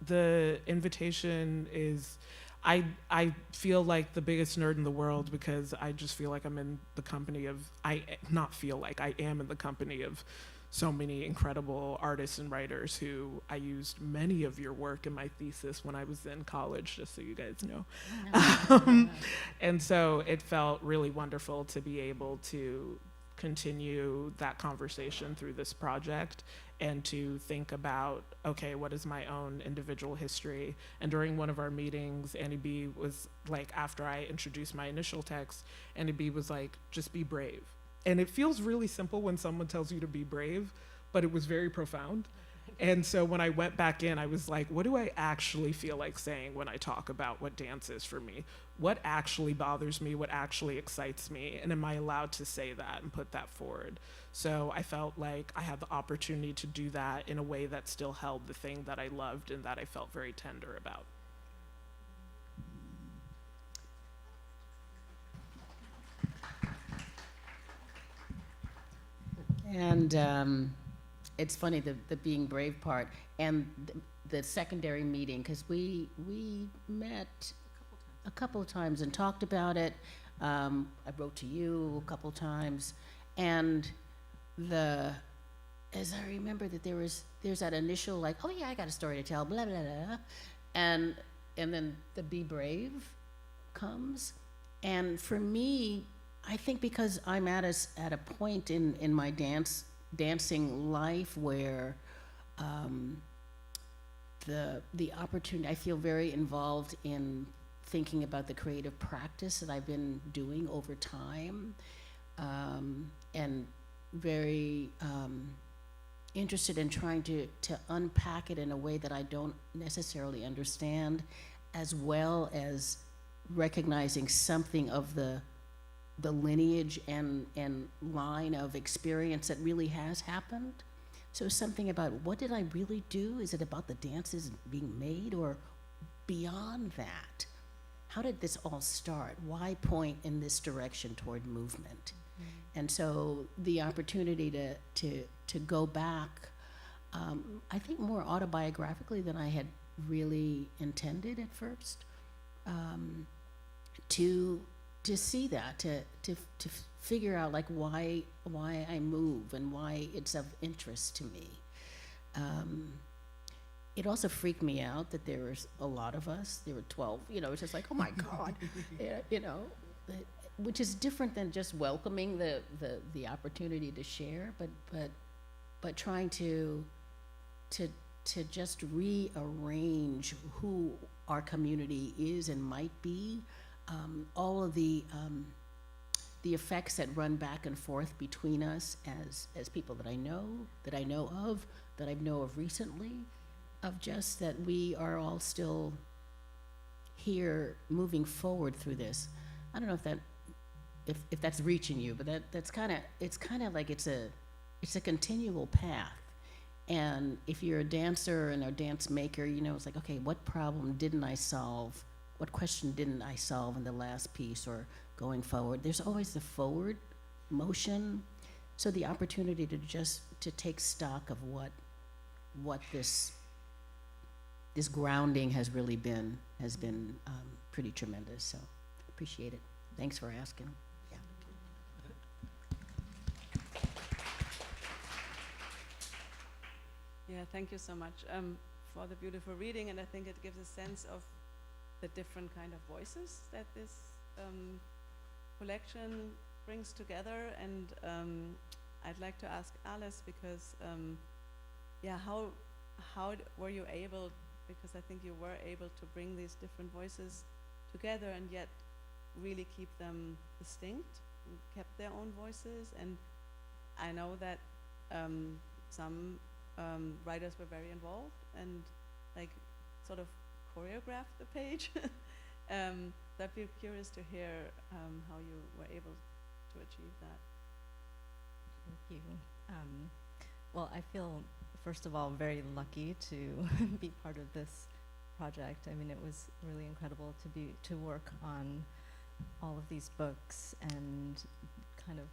the invitation is, I feel like the biggest nerd in the world because I just feel like I'm in the company of, I am in the company of so many incredible artists and writers who I used many of your work in my thesis when I was in college, just so you guys know. And so it felt really wonderful to be able to continue that conversation through this project and to think about, okay, what is my own individual history? And during one of our meetings, Annie-B was like, after I introduced my initial text, Annie-B was like, just be brave. And it feels really simple when someone tells you to be brave, but it was very profound. And so when I went back in, I was like, what do I actually feel like saying when I talk about what dance is for me? What actually bothers me? What actually excites me? And am I allowed to say that and put that forward? So I felt like I had the opportunity to do that in a way that still held the thing that I loved and that I felt very tender about. And it's funny, the being brave part and the secondary meeting, because we met a couple of times and talked about it. I wrote to you a couple times, and as I remember that there's that initial like, oh yeah, I got a story to tell, blah blah blah, and then the be brave comes, and for me, I think because I'm at a point in my dancing life where the opportunity, I feel very involved in thinking about the creative practice that I've been doing over time, and very interested in trying to unpack it in a way that I don't necessarily understand, as well as recognizing something of the lineage and line of experience that really has happened. So something about, what did I really do? Is it about the dances being made, or beyond that? How did this all start? Why point in this direction toward movement? And so the opportunity to go back, I think more autobiographically than I had really intended at first, to see that, to figure out like why I move and why it's of interest to me. It also freaked me out that there was a lot of us. There were 12. You know, it's just like, oh my God, you know, which is different than just welcoming the opportunity to share, but trying to just rearrange who our community is and might be, all of the effects that run back and forth between us as people that I know of, that I know of recently, of just that we are all still here moving forward through this. I don't know if that's reaching you, but it's kind of like it's a continual path. And if you're a dancer and a dance maker, you know, it's like, okay, what problem didn't I solve? What question didn't I solve in the last piece or going forward? There's always the forward motion. So the opportunity to take stock of what this grounding has really been, has been pretty tremendous. So appreciate it. Thanks for asking. Yeah. Yeah, thank you so much for the beautiful reading, and I think it gives a sense of the different kind of voices that this collection brings together. And I'd like to ask Alice, because how were you able, because I think you were able to bring these different voices together and yet really keep them distinct, and kept their own voices. And I know that some writers were very involved and like sort of choreographed the page. So I'd be curious to hear how you were able to achieve that. Thank you. Well, I feel, first of all, very lucky to be part of this project. I mean, it was really incredible to work on all of these books and kind of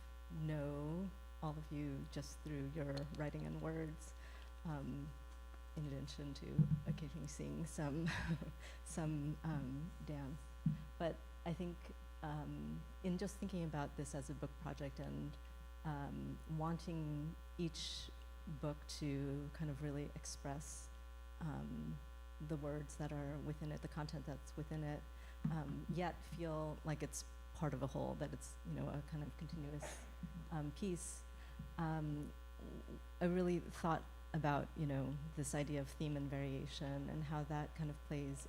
know all of you just through your writing and words, in addition to occasionally seeing some dance. But I think in just thinking about this as a book project and wanting each book to kind of really express the words that are within it, the content that's within it, yet feel like it's part of a whole, that it's, you know, a kind of continuous piece. I really thought about, you know, this idea of theme and variation and how that kind of plays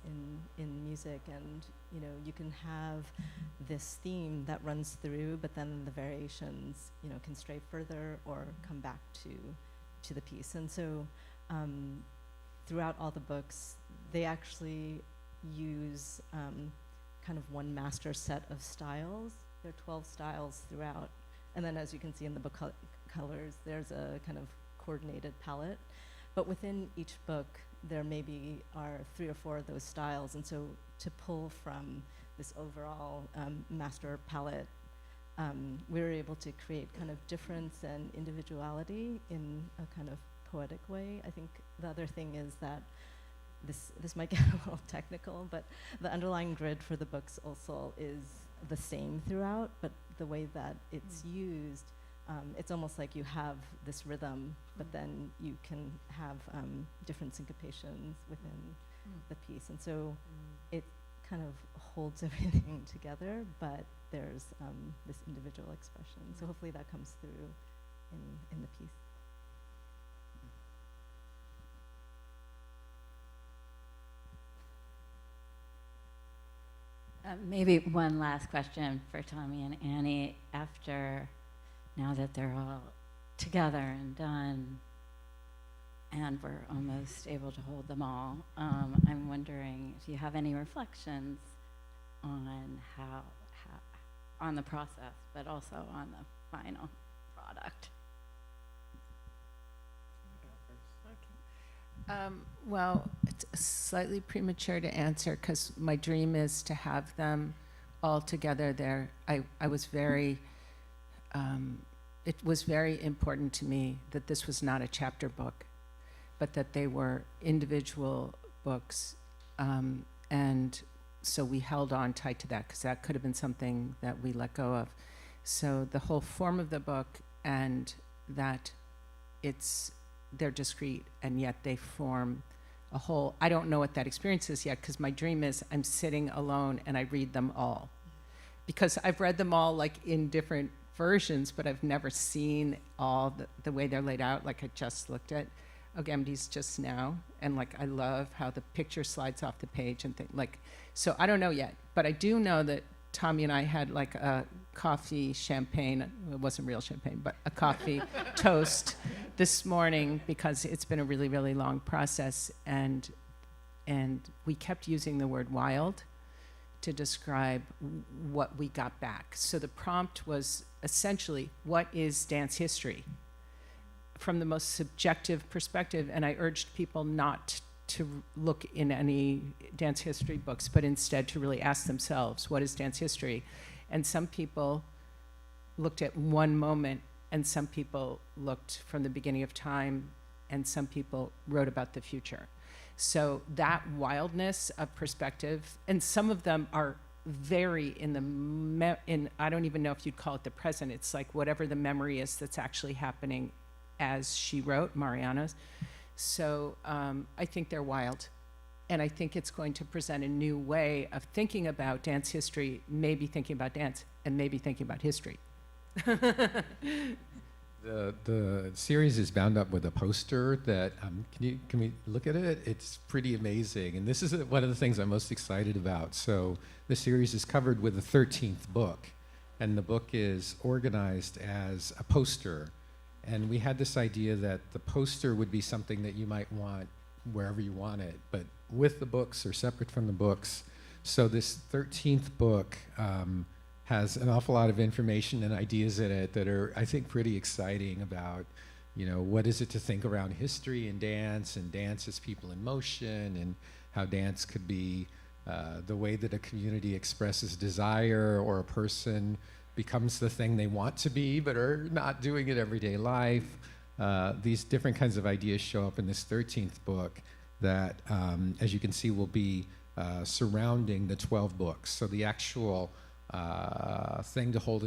in music. And, you know, you can have this theme that runs through, but then the variations, you know, can stray further or come back to the piece. And so throughout all the books, they actually use kind of one master set of styles. There are 12 styles throughout. And then as you can see in the book colors, there's a kind of coordinated palette. But within each book, there maybe are 3 or 4 of those styles. And so to pull from this overall master palette, we were able to create kind of difference and individuality in a kind of poetic way. I think the other thing is that this might get a little technical, but the underlying grid for the books also is the same throughout, but the way that it's used, it's almost like you have this rhythm, but then you can have different syncopations within the piece. And so it kind of holds everything together, but there's this individual expression. So hopefully that comes through in the piece. Maybe one last question for Tommy and Annie. Now that they're all together and done, and we're almost able to hold them all. I'm wondering if you have any reflections on how on the process, but also on the final product. Well, it's slightly premature to answer because my dream is to have them all together there. I was very, it was very important to me that this was not a chapter book, but that they were individual books. And so we held on tight to that because that could have been something that we let go of. So the whole form of the book and that they're discrete and yet they form a whole. I don't know what that experience is yet because my dream is I'm sitting alone and I read them all. Because I've read them all like in different versions, but I've never seen all the way they're laid out. Like I just looked at Ogemdi's just now, and like I love how the picture slides off the page and things like. So I don't know yet, but I do know that Tommy and I had like a coffee champagne. It wasn't real champagne, but a coffee toast this morning because it's been a really, really long process, and we kept using the word wild to describe what we got back. So the prompt was essentially, what is dance history? From the most subjective perspective, and I urged people not to look in any dance history books, but instead to really ask themselves, what is dance history? And some people looked at one moment, and some people looked from the beginning of time, and some people wrote about the future. So that wildness of perspective, and some of them are very in I don't even know if you'd call it the present. It's like whatever the memory is that's actually happening as she wrote, Mariana's. So I think they're wild. And I think it's going to present a new way of thinking about dance history, maybe thinking about dance, and maybe thinking about history. The series is bound up with a poster that, can we look at it? It's pretty amazing. And this is one of the things I'm most excited about. So the series is covered with the 13th book. And the book is organized as a poster. And we had this idea that the poster would be something that you might want wherever you want it, but with the books or separate from the books. So this 13th book has an awful lot of information and ideas in it that are, I think, pretty exciting about, what is it to think around history and dance as people in motion, and how dance could be the way that a community expresses desire, or a person becomes the thing they want to be but are not doing it everyday life. These different kinds of ideas show up in this 13th book that, as you can see, will be surrounding the 12 books. So the actual thing to hold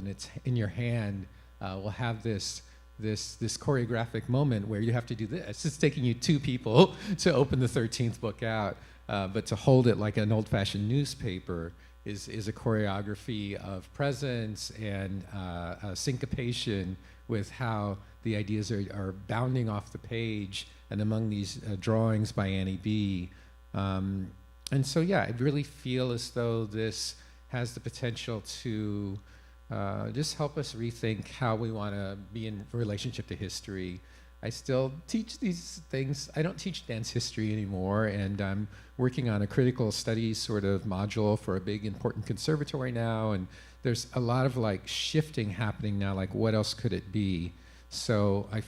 in your hand will have this choreographic moment where you have to do this. It's taking you 2 people to open the 13th book out, but to hold it like an old-fashioned newspaper is a choreography of presence and syncopation with how the ideas are bounding off the page and among these drawings by Annie-B. And so, yeah, I really feel as though this has the potential to just help us rethink how we want to be in relationship to history. I still teach these things. I don't teach dance history anymore, and I'm working on a critical studies sort of module for a big important conservatory now, and there's a lot of like shifting happening now, like what else could it be? So I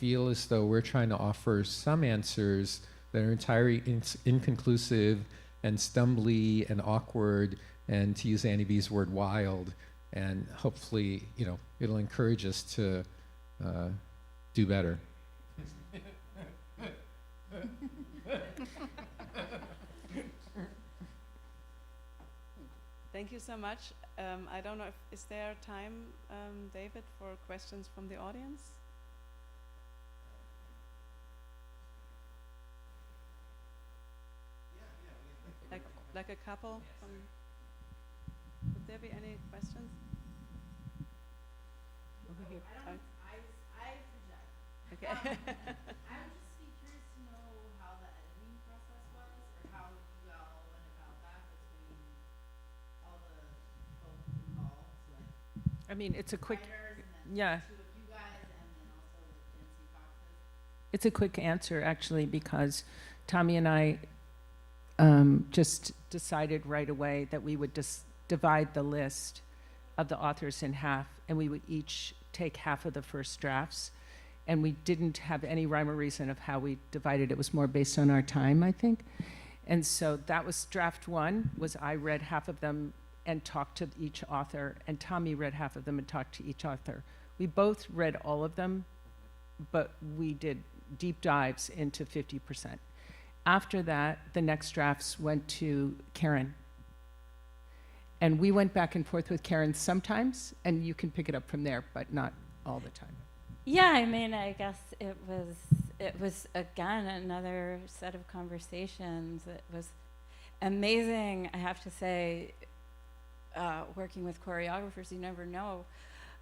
feel as though we're trying to offer some answers that are entirely inconclusive and stumbly and awkward, and to use Annie-B's word, wild, and hopefully, it'll encourage us to do better. Thank you so much. I don't know is there time, David, for questions from the audience? Like a couple? Would there be any questions? Over here. Okay. I would just be curious to know how the editing process was, or how you all went about that between all the folks involved, like I mean, it's a quick, writers and then yeah. two of you guys, and then also with Dancing Foxes. It's a quick answer, actually, because Tommy and I just decided right away that we would divide the list of the authors in half, and we would each take half of the first drafts. And we didn't have any rhyme or reason of how we divided. It was more based on our time, I think. And so that was draft one, was I read half of them and talked to each author, and Tommy read half of them and talked to each author. We both read all of them, but we did deep dives into 50%. After that, the next drafts went to Karen. And we went back and forth with Karen sometimes, and you can pick it up from there, but not all the time. Yeah, I mean, I guess it was again another set of conversations. It was amazing, I have to say, working with choreographers. You never know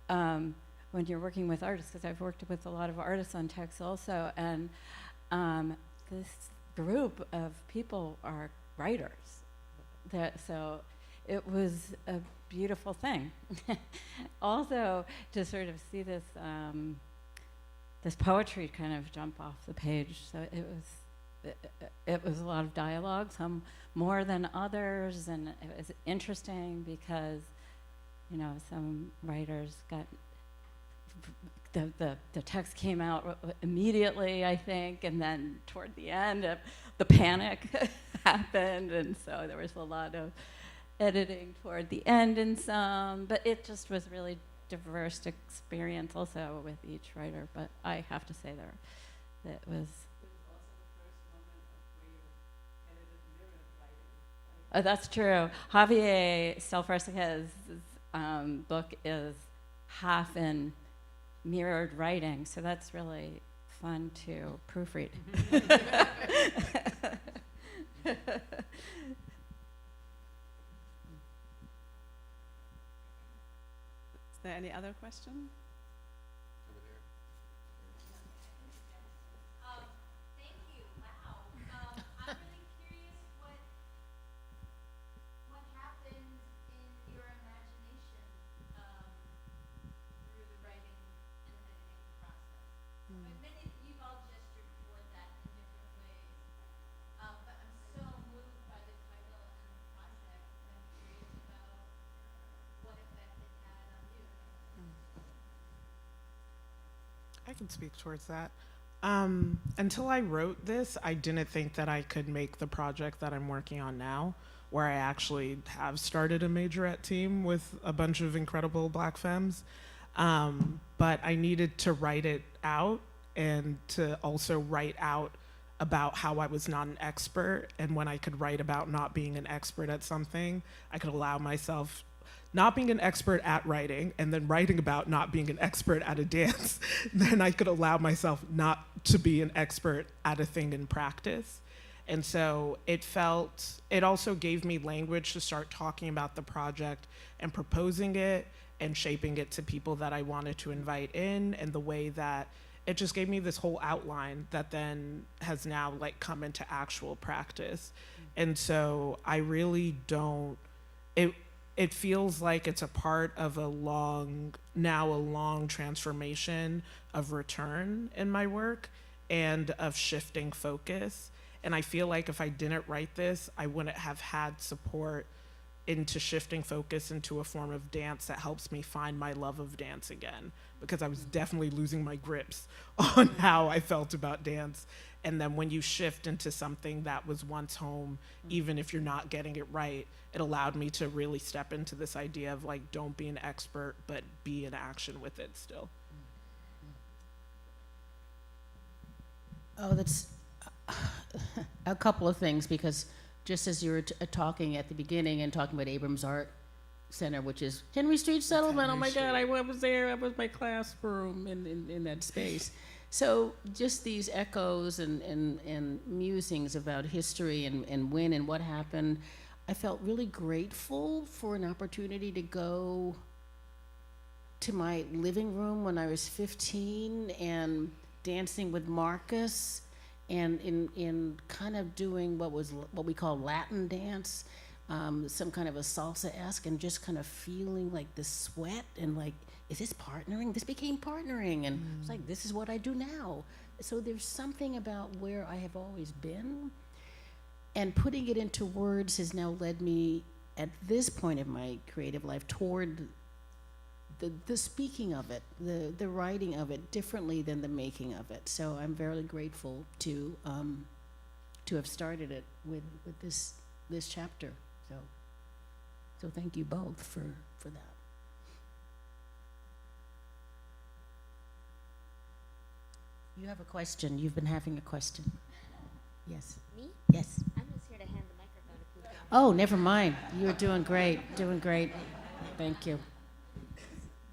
when you're working with artists, because I've worked with a lot of artists on text also, and this group of people are writers. So it was a beautiful thing. Also, to sort of see this this poetry kind of jump off the page. So it was a lot of dialogue, some more than others, and it was interesting because, you know, some writers got the text came out immediately, I think, and then toward the end, the panic happened, and so there was a lot of editing toward the end and some, but it just was really diverse experience also with each writer. But I have to say that was oh, that's true. Javier Stelfarska's book is half in mirrored writing, so that's really fun to proofread. Is there any other question? Over there. Thank you. Wow. I'm really curious what happened in your imagination through the writing and editing process. You've all gestured toward that in different ways, but I'm so moved by the title and the project, and I'm curious about what effect it had on you. I can speak towards that. Until I wrote this, I didn't think that I could make the project that I'm working on now, where I actually have started a majorette team with a bunch of incredible Black femmes. But I needed to write it out and to also write out about how I was not an expert. And when I could write about not being an expert at something, I could allow myself not being an expert at writing, and then writing about not being an expert at a dance, then I could allow myself not to be an expert at a thing in practice. And so it also gave me language to start talking about the project and proposing it and shaping it to people that I wanted to invite in, and the way that it just gave me this whole outline that then has now like come into actual practice. And so I really don't, it feels like it's a part of a long transformation of return in my work and of shifting focus. And I feel like if I didn't write this, I wouldn't have had support into shifting focus into a form of dance that helps me find my love of dance again, because I was definitely losing my grips on how I felt about dance. And then when you shift into something that was once home, even if you're not getting it right, it allowed me to really step into this idea of like, don't be an expert, but be in action with it still. Oh, that's a couple of things, because just as you were talking at the beginning and talking about Abrams Art Center, which is Henry Street Settlement. Oh my God, I was there. That was my classroom in that space. So just these echoes and musings about history and when and what happened, I felt really grateful for an opportunity to go to my living room when I was 15 and dancing with Marcus, and in kind of doing what we call Latin dance, some kind of a salsa-esque, and just kind of feeling like the sweat and like, is this partnering? This became partnering, and it's like, this is what I do now. So there's something about where I have always been, and putting it into words has now led me at this point of my creative life toward the speaking of it, the writing of it differently than the making of it. So I'm very grateful to have started it with this chapter. So thank you both for that. You have a question. You've been having a question. Yes. Me? Yes. I'm just here to hand the microphone to people. Oh, never mind. You're doing great. Doing great. Thank you.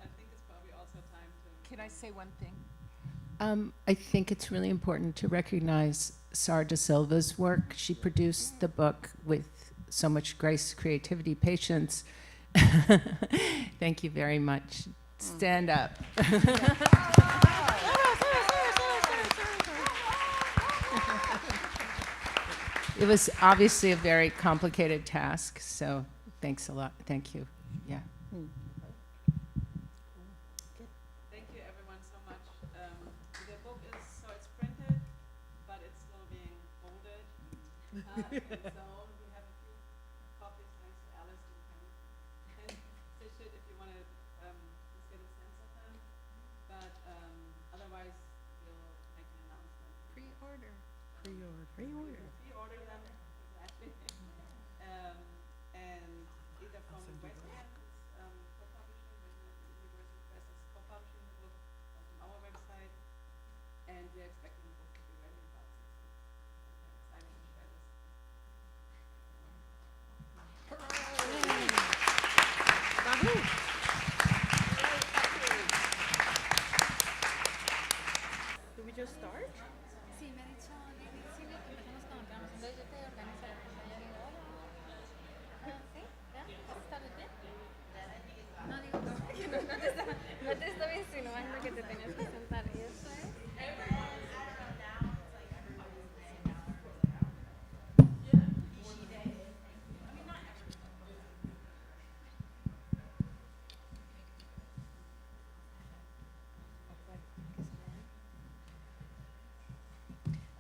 I think it's probably also time to. Can I say one thing? I think it's really important to recognize Sara Da Silva's work. She produced the book with so much grace, creativity, patience. Thank you very much. Stand up. It was obviously a very complicated task, so thanks a lot. Thank you. Yeah. Thank you everyone so much. The book is, so it's printed, but it's still being folded. So we have a few copies thanks to Alice. You can stitch it if you want to just get a sense of them. But otherwise, we'll make an announcement. Pre-order. Pre-order them, exactly. And either from Whitney co-publishing, University Press is co-publishing the book on our website, and we're expecting the book to be ready in about 6 weeks. I'm excited to share this. Do we just start? Sí, me ha dicho David Senior que empecemos con Arcana. Entonces yo te organizo la cosa. Ya digo, hola. ¿Sí? ¿Ya? ¿Has estado bien? No digo que no te estaba insinuando que te tenías que sentar. ¿Y eso es?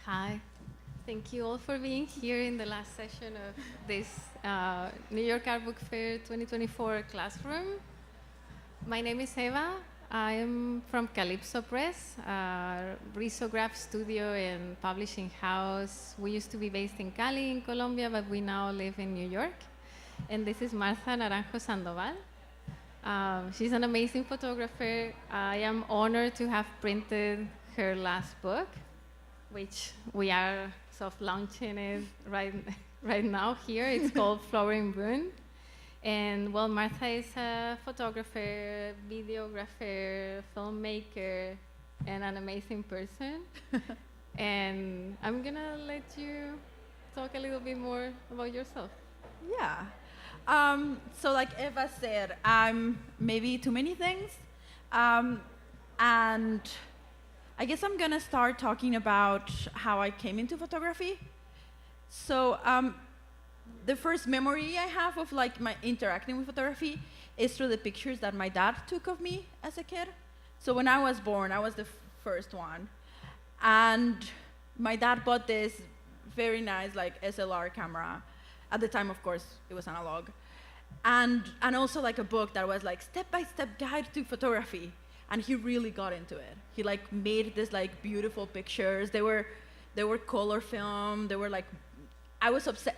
Hi. Thank you all for being here in the last session of this New York Art Book Fair 2024 classroom. My name is Eva. I am from Calipso Press, a risograph studio and publishing house. We used to be based in Cali, in Colombia, but we now live in New York. And this is Martha Naranjo Sandoval. She's an amazing photographer. I am honored to have printed her last book, which we are soft launching it right now here. It's called Flowering Boon. And well, Martha is a photographer, videographer, filmmaker, and an amazing person. And I'm gonna let you talk a little bit more about yourself. Yeah. So like Eva said, I'm maybe too many things. And I guess I'm gonna start talking about how I came into photography. So the first memory I have of like my interacting with photography is through the pictures that my dad took of me as a kid. So when I was born, I was the first one. And my dad bought this very nice like SLR camera. At the time, of course, it was analog. And also like a book that was like step-by-step guide to photography. And he really got into it. He like made this like beautiful pictures. They were color film. They were like, I was obsessed.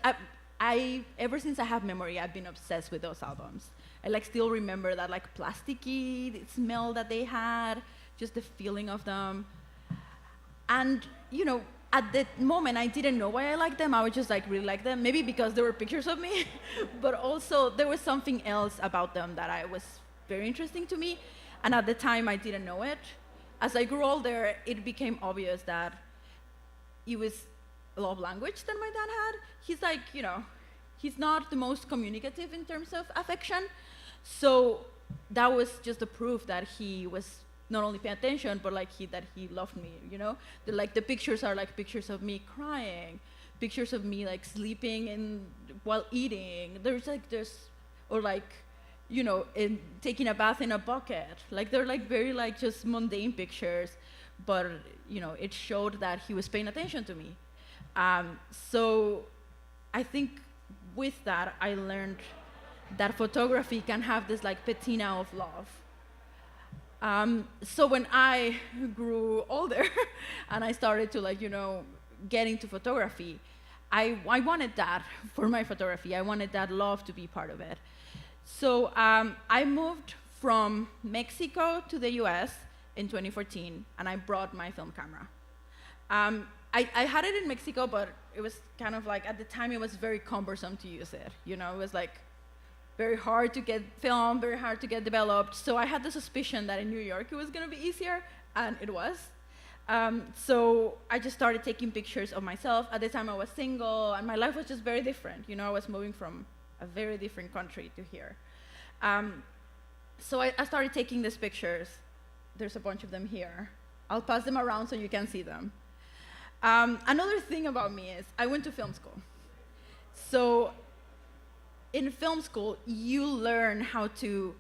Ever since I have memory, I've been obsessed with those albums. I like still remember that like plasticky smell that they had, just the feeling of them. And you know, at that moment, I didn't know why I liked them. I would just like really like them, maybe because there were pictures of me, but also there was something else about them that was very interesting to me. And at the time, I didn't know it. As I grew older, it became obvious that it was a love language that my dad had. He's like, you know, he's not the most communicative in terms of affection. So that was just the proof that he was not only paying attention, but like that he loved me, you know? The pictures are like pictures of me crying, pictures of me like sleeping and while eating. There's like or like, you know, in taking a bath in a bucket. Like they're like very like just mundane pictures, but you know, it showed that he was paying attention to me. So I think with that, I learned that photography can have this like patina of love. So when I grew older and I started to like, you know, get into photography, I wanted that for my photography. I wanted that love to be part of it. So I moved from Mexico to the US in 2014, and I brought my film camera. I had it in Mexico, but it was kind of like, at the time, it was very cumbersome to use it. You know, it was like very hard to get filmed, very hard to get developed. So I had the suspicion that in New York it was gonna be easier, and it was. So I just started taking pictures of myself. At the time I was single, and my life was just very different. You know, I was moving from a very different country to here. So I started taking these pictures. There's a bunch of them here. I'll pass them around so you can see them. Another thing about me is I went to film school. So in film school, you learn how to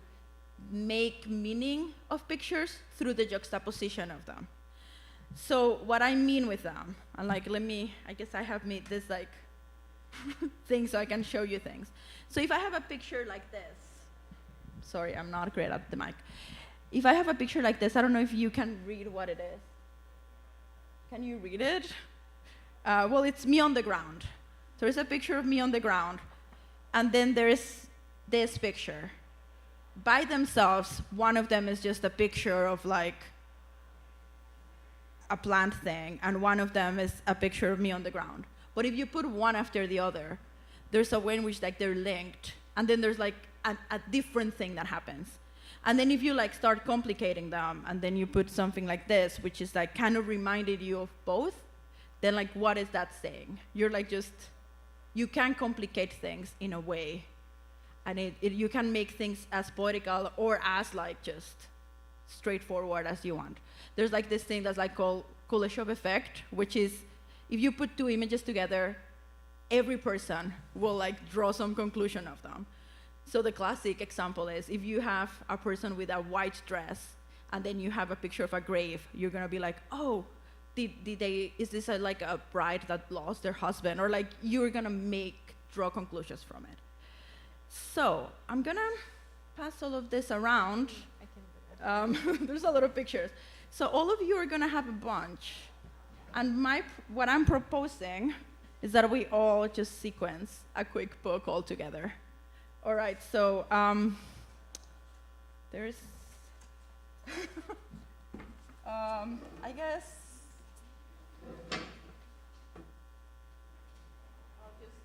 make meaning of pictures through the juxtaposition of them. So what I mean with them, and like, I guess I have made this like thing so I can show you things. So if I have a picture like this, sorry, I'm not great at the mic. If I have a picture like this, I don't know if you can read what it is. Can you read it? Well, it's me on the ground. There's a picture of me on the ground, and then there's this picture. By themselves, one of them is just a picture of like a plant thing, and one of them is a picture of me on the ground. But if you put one after the other, there's a way in which like they're linked, and then there's like a different thing that happens. And then if you like start complicating them, and then you put something like this, which is like kind of reminded you of both, then like what is that saying? You're like just, you can complicate things in a way, and you can make things as poetical or as like just straightforward as you want. There's like this thing that's like called Kuleshov effect, which is if you put two images together, every person will like draw some conclusion of them. So the classic example is if you have a person with a white dress and then you have a picture of a grave, you're gonna be like, oh, is this like a bride that lost their husband? Or like you're gonna draw conclusions from it. So I'm gonna pass all of this around. There's a lot of pictures. So all of you are gonna have a bunch. And what I'm proposing is that we all just sequence a quick book all together. All right, so there's, I guess, I'll just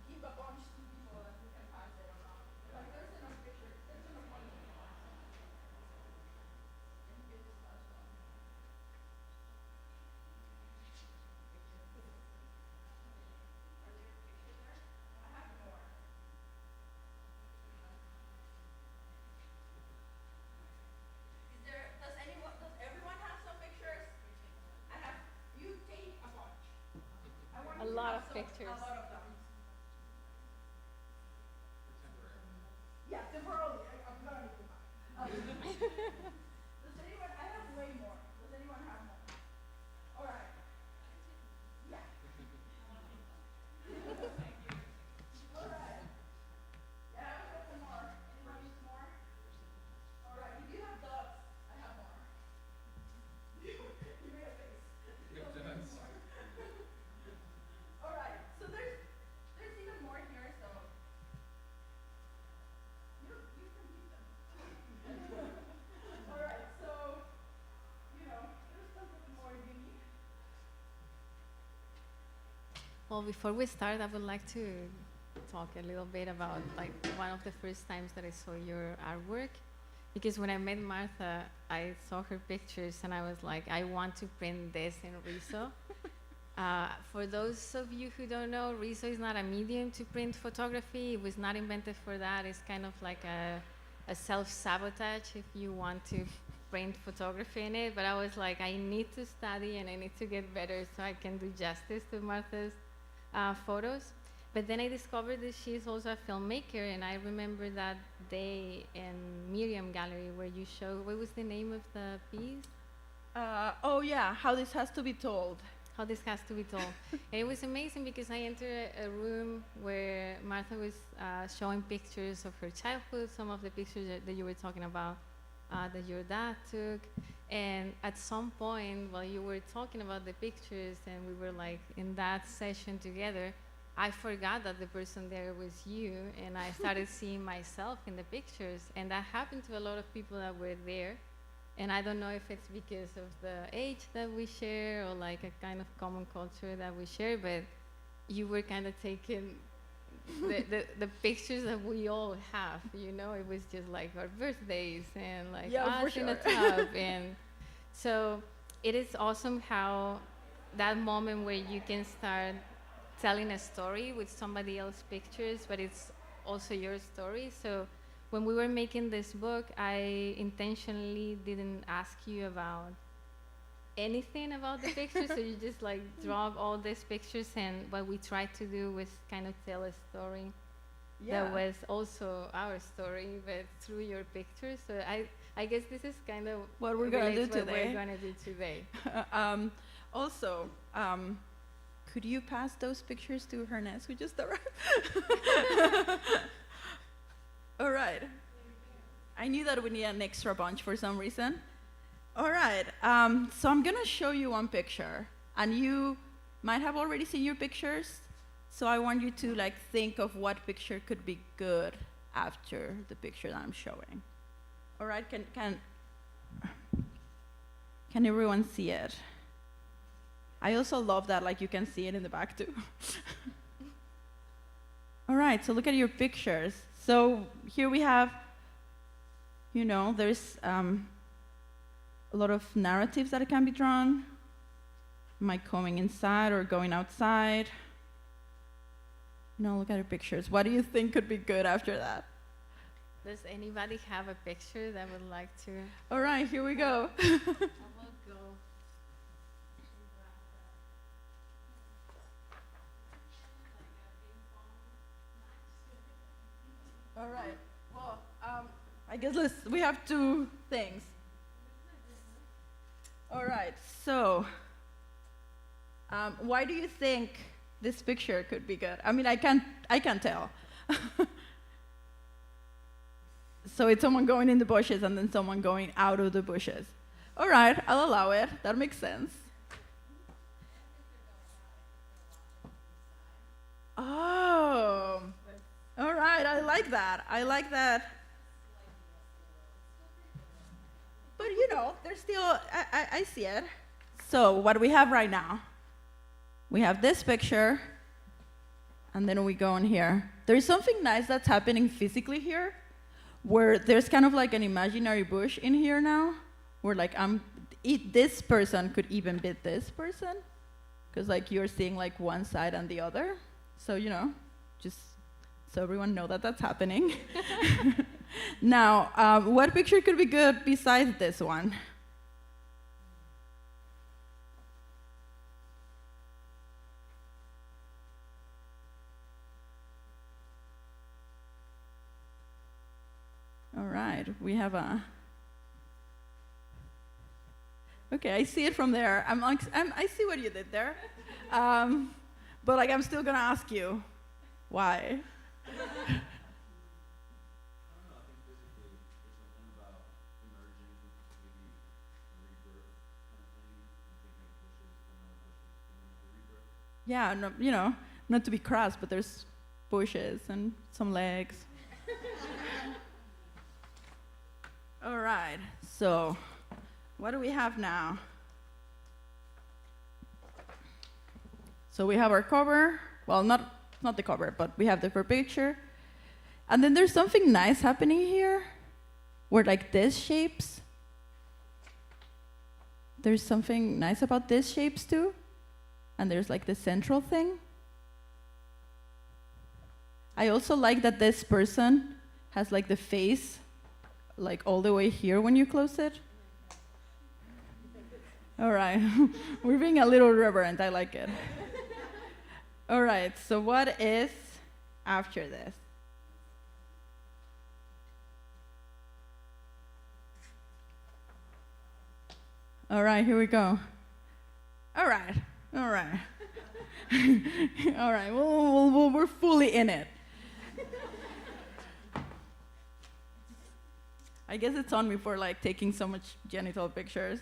give a bunch to people and we can pass it around. Like there's enough pictures, there's enough money. A lot of pictures. A lot of them. Yeah, temporarily. I'm gonna need them. Does anyone? I have way more. Does anyone have more? All right. Yeah. All right. Yeah, I have some more. Anyone needs more? All right. If you have dogs, I have more. You made a face. All right, so there's even more here, so you can keep them. All right, so, there's something more unique. Well, before we start, I would like to talk a little bit about like one of the first times that I saw your artwork. Because when I met Martha, I saw her pictures and I was like, I want to print this in Riso. For those of you who don't know, Riso is not a medium to print photography. It was not invented for that. It's kind of like a self-sabotage if you want to print photography in it. But I was like, I need to study and I need to get better so I can do justice to Martha's photos. But then I discovered that she's also a filmmaker, and I remember that day in Miriam Gallery where you showed, what was the name of the piece? Oh yeah, How This Has to Be Told. How This Has to Be Told. And it was amazing because I entered a room where Martha was showing pictures of her childhood, some of the pictures that you were talking about that your dad took. And at some point while you were talking about the pictures and we were like in that session together, I forgot that the person there was you, and I started seeing myself in the pictures. And that happened to a lot of people that were there. And I don't know if it's because of the age that we share or like a kind of common culture that we share, but you were kind of taking the pictures that we all have, you know? It was just like our birthdays and like us in a tub. And so it is awesome how that moment where you can start telling a story with somebody else's pictures, but it's also your story. So when we were making this book, I intentionally didn't ask you about anything about the pictures, so you just like draw all these pictures, and what we tried to do was kind of tell a story that was also our story, but through your pictures. So I guess this is kind of what we're gonna do today. Also, could you pass those pictures to Hernes, who just arrived? All right. I knew that we need an extra bunch for some reason. All right. So I'm going to show you one picture. And you might have already seen your pictures. So I want you to like think of what picture could be good after the picture that I'm showing. All right. Can everyone see it? I also love that like you can see it in the back too. All right, so look at your pictures. So here we have, you know, there's a lot of narratives that can be drawn. Am I coming inside or going outside? No, look at your pictures. What do you think could be good after that? Does anybody have a picture that would like to? All right, here we go. All right. Well, I guess we have two things. All right. So, why do you think this picture could be good? I mean, I can't tell. So it's someone going in the bushes and then someone going out of the bushes. All right, I'll allow it. That makes sense. Oh. All right, I like that. I like that. But you know, there's still, I see it. So what we have right now, we have this picture, and then we go in here. There's something nice that's happening physically here, where there's kind of like an imaginary bush in here now, where like this person could even beat this person, because like you're seeing like one side and the other. So, you know, just so everyone know that that's happening. Now, what picture could be good besides this one? All right, we have a. Okay, I see it from there. I see what you did there, but like I'm still gonna ask you, why? Yeah, no, you know, not to be crass, but there's bushes and some legs. All right, so what do we have now? So we have our cover. Well, not the cover, but we have the picture. And then there's something nice happening here, where like this shapes. There's something nice about this shapes too. And there's like the central thing. I also like that this person has like the face like all the way here when you close it. All right, we're being a little reverent, I like it. All right, so what is after this? All right, here we go. All right. All right, we're fully in it. I guess it's on me for like taking so much genital pictures.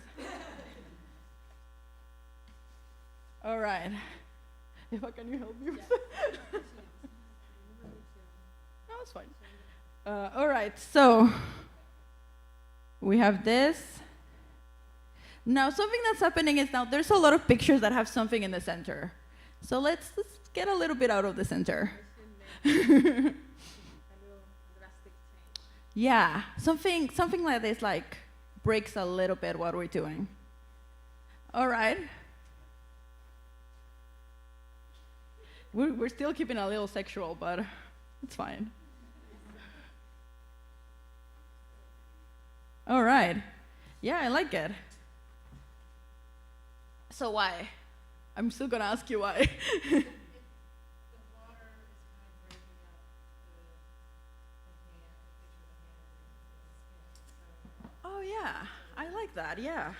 All right. Eva, can you help me with that? No, it's fine. All right, so we have this. Now, something that's happening is now there's a lot of pictures that have something in the center. So let's get a little bit out of the center. Yeah, something like this, like breaks a little bit what we're doing. All right. We're still keeping a little sexual, but it's fine. All right. Yeah, I like it. So why? I'm still gonna ask you why. Oh yeah, I like that, yeah.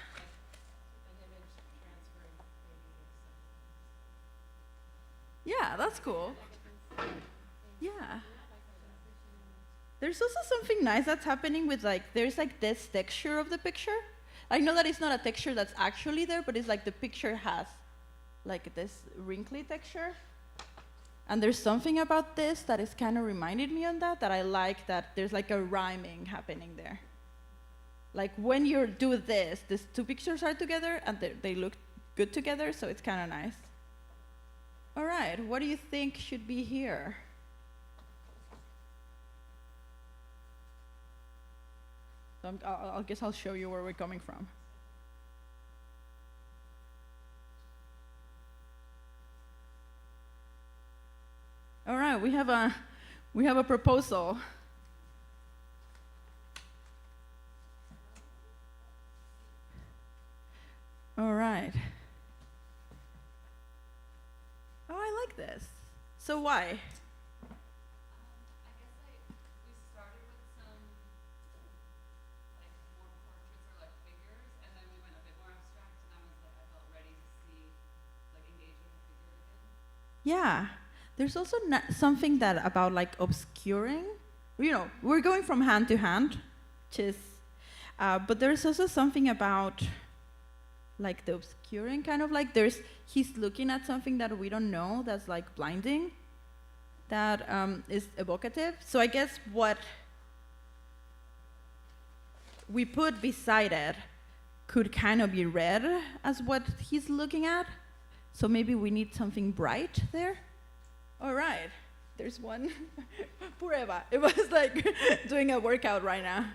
Yeah, that's cool. Yeah. There's also something nice that's happening with like, there's like this texture of the picture. I know that it's not a texture that's actually there, but it's like the picture has like this wrinkly texture. And there's something about this that is kind of reminded me on that I like, that there's like a rhyming happening there. Like when you do this, these two pictures are together and they look good together, so it's kind of nice. All right, what do you think should be here? So I guess I'll show you where we're coming from. All right, we have a proposal. All right. Oh, I like this. So why? Yeah, there's also something that about like obscuring. You know, we're going from hand to hand, but there's also something about like the obscuring, kind of like he's looking at something that we don't know, that's like blinding, that is evocative. So I guess what we put beside it could kind of be read as what he's looking at. So maybe we need something bright there. All right, there's one. Poor Eva. It was like doing a workout right now.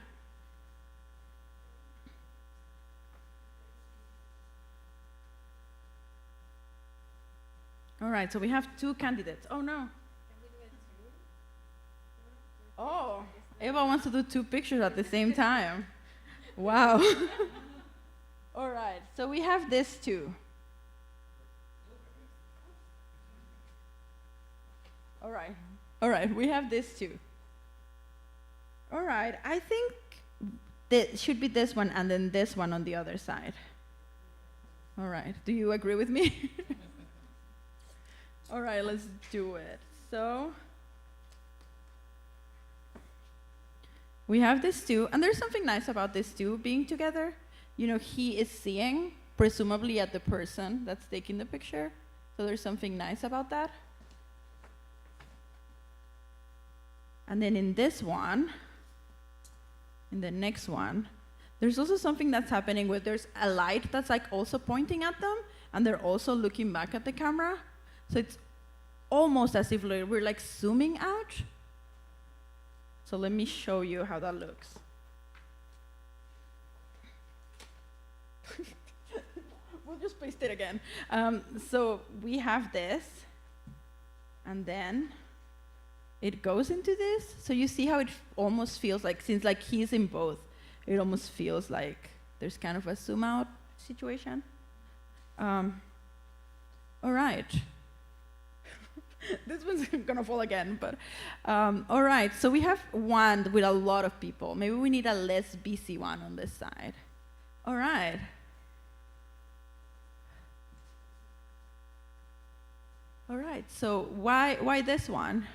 All right, so we have two candidates. Oh no. Oh, Eva wants to do two pictures at the same time. Wow. All right, so we have this too. All right, we have this too. All right, I think that should be this one and then this one on the other side. All right, do you agree with me? All right, let's do it. So we have this two, and there's something nice about this two being together. You know, he is seeing, presumably at the person that's taking the picture. So there's something nice about that. And then in this one, in the next one, there's also something that's happening where there's a light that's like also pointing at them, and they're also looking back at the camera. So it's almost as if we're like zooming out. So let me show you how that looks. We'll just paste it again. So we have this, and then it goes into this. So you see how it almost feels like, since like he's in both, it almost feels like there's kind of a zoom out situation. All right. This one's gonna fall again, but all right. So we have one with a lot of people. Maybe we need a less busy one on this side. All right. All right. So why this one?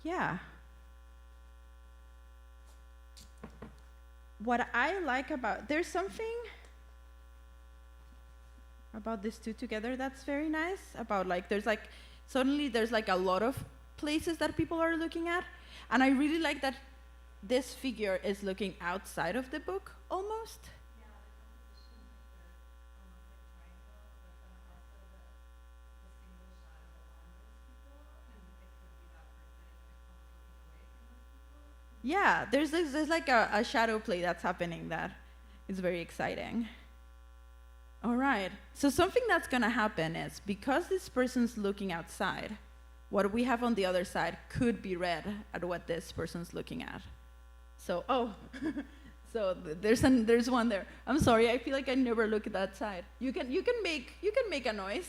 Yeah. What I like there's something about these two together that's very nice. About suddenly there's like a lot of places that people are looking at. And I really like that this figure is looking outside of the book almost. Yeah, there's like a shadow play that's happening that is very exciting. All right, so something that's gonna happen is because this person's looking outside, what we have on the other side could be read at what this person's looking at. So, so there's one there. I'm sorry, I feel like I never look at that side. You can make a noise.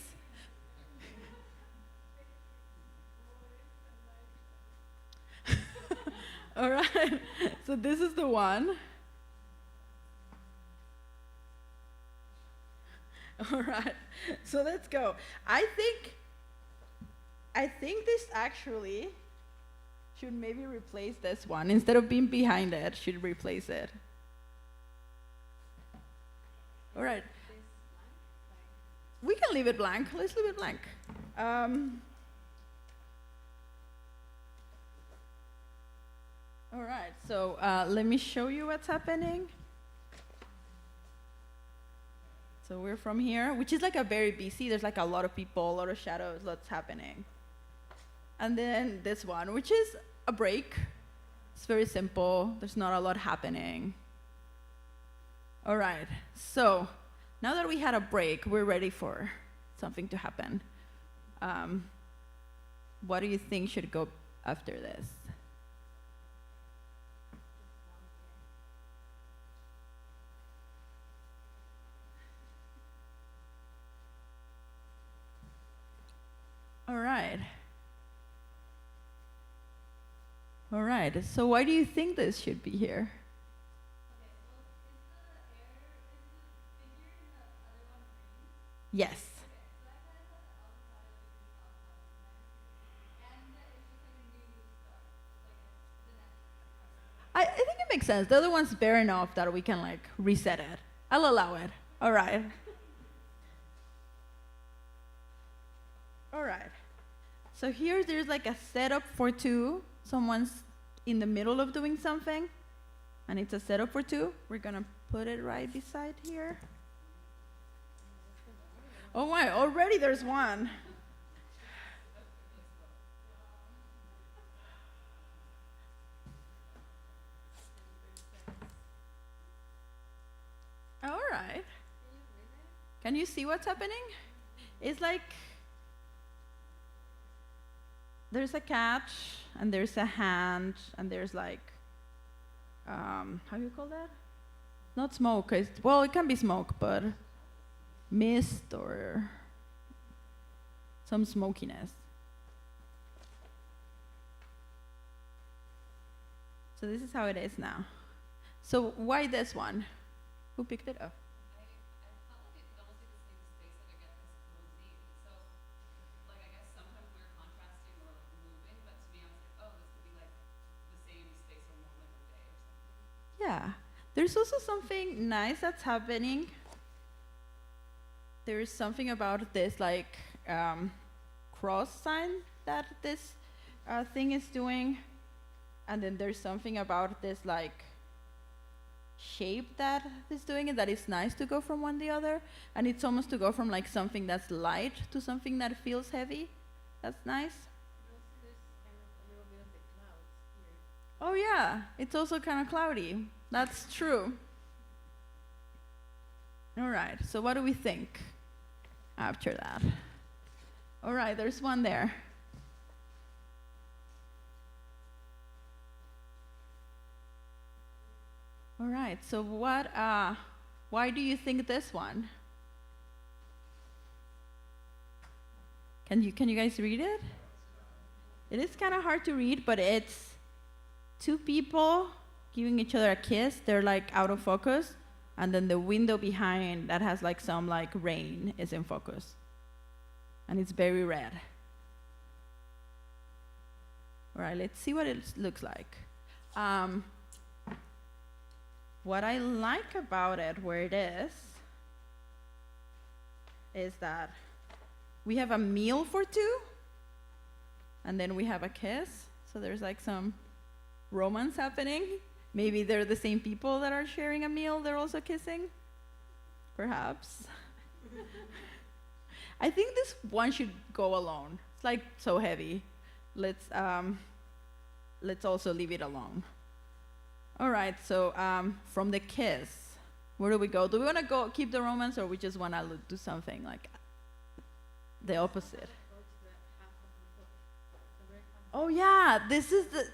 All right, so this is the one. All right, so let's go. I think this actually should maybe replace this one. Instead of being behind it, should replace it. All right. We can leave it blank. Let's leave it blank. All right, so let me show you what's happening. So we're from here, which is like a very busy, there's like a lot of people, a lot of shadows, lots happening. And then this one, which is a break. It's very simple, there's not a lot happening. All right, so now that we had a break, we're ready for something to happen. What do you think should go after this? All right. All right, so why do you think this should be here? Yes. I think it makes sense. The other one's bare enough that we can like reset it. I'll allow it. All right. All right. So here there's like a setup for two. Someone's in the middle of doing something, and it's a setup for two. We're gonna put it right beside here. Oh my, already there's one. All right. Can you see what's happening? It's like there's a cat, and there's a hand, and there's like, how do you call that? Not smoke. Well, it can be smoke, but mist or some smokiness. So this is how it is now. So why this one? Who picked it up? Yeah, there's also something nice that's happening. There is something about this like cross sign that this thing is doing, and then there's something about this like shape that is doing it that is nice to go from one to the other, and it's almost to go from like something that's light to something that feels heavy. That's nice. Oh yeah, it's also kind of cloudy. That's true. All right, so what do we think after that? All right, there's one there. All right, so why do you think this one? Can you guys read it? It is kind of hard to read, but it's two people giving each other a kiss. They're like out of focus, and then the window behind that has like some like rain is in focus, and it's very red. All right, let's see what it looks like. What I like about it, where it is that we have a meal for two, and then we have a kiss. So there's like some romance happening. Maybe they're the same people that are sharing a meal, they're also kissing. Perhaps. I think this one should go alone. It's like so heavy. Let's also leave it alone. All right, so from the kiss, where do we go? Do we want to go keep the romance, or we just want to do something like the opposite? Oh yeah, this is the,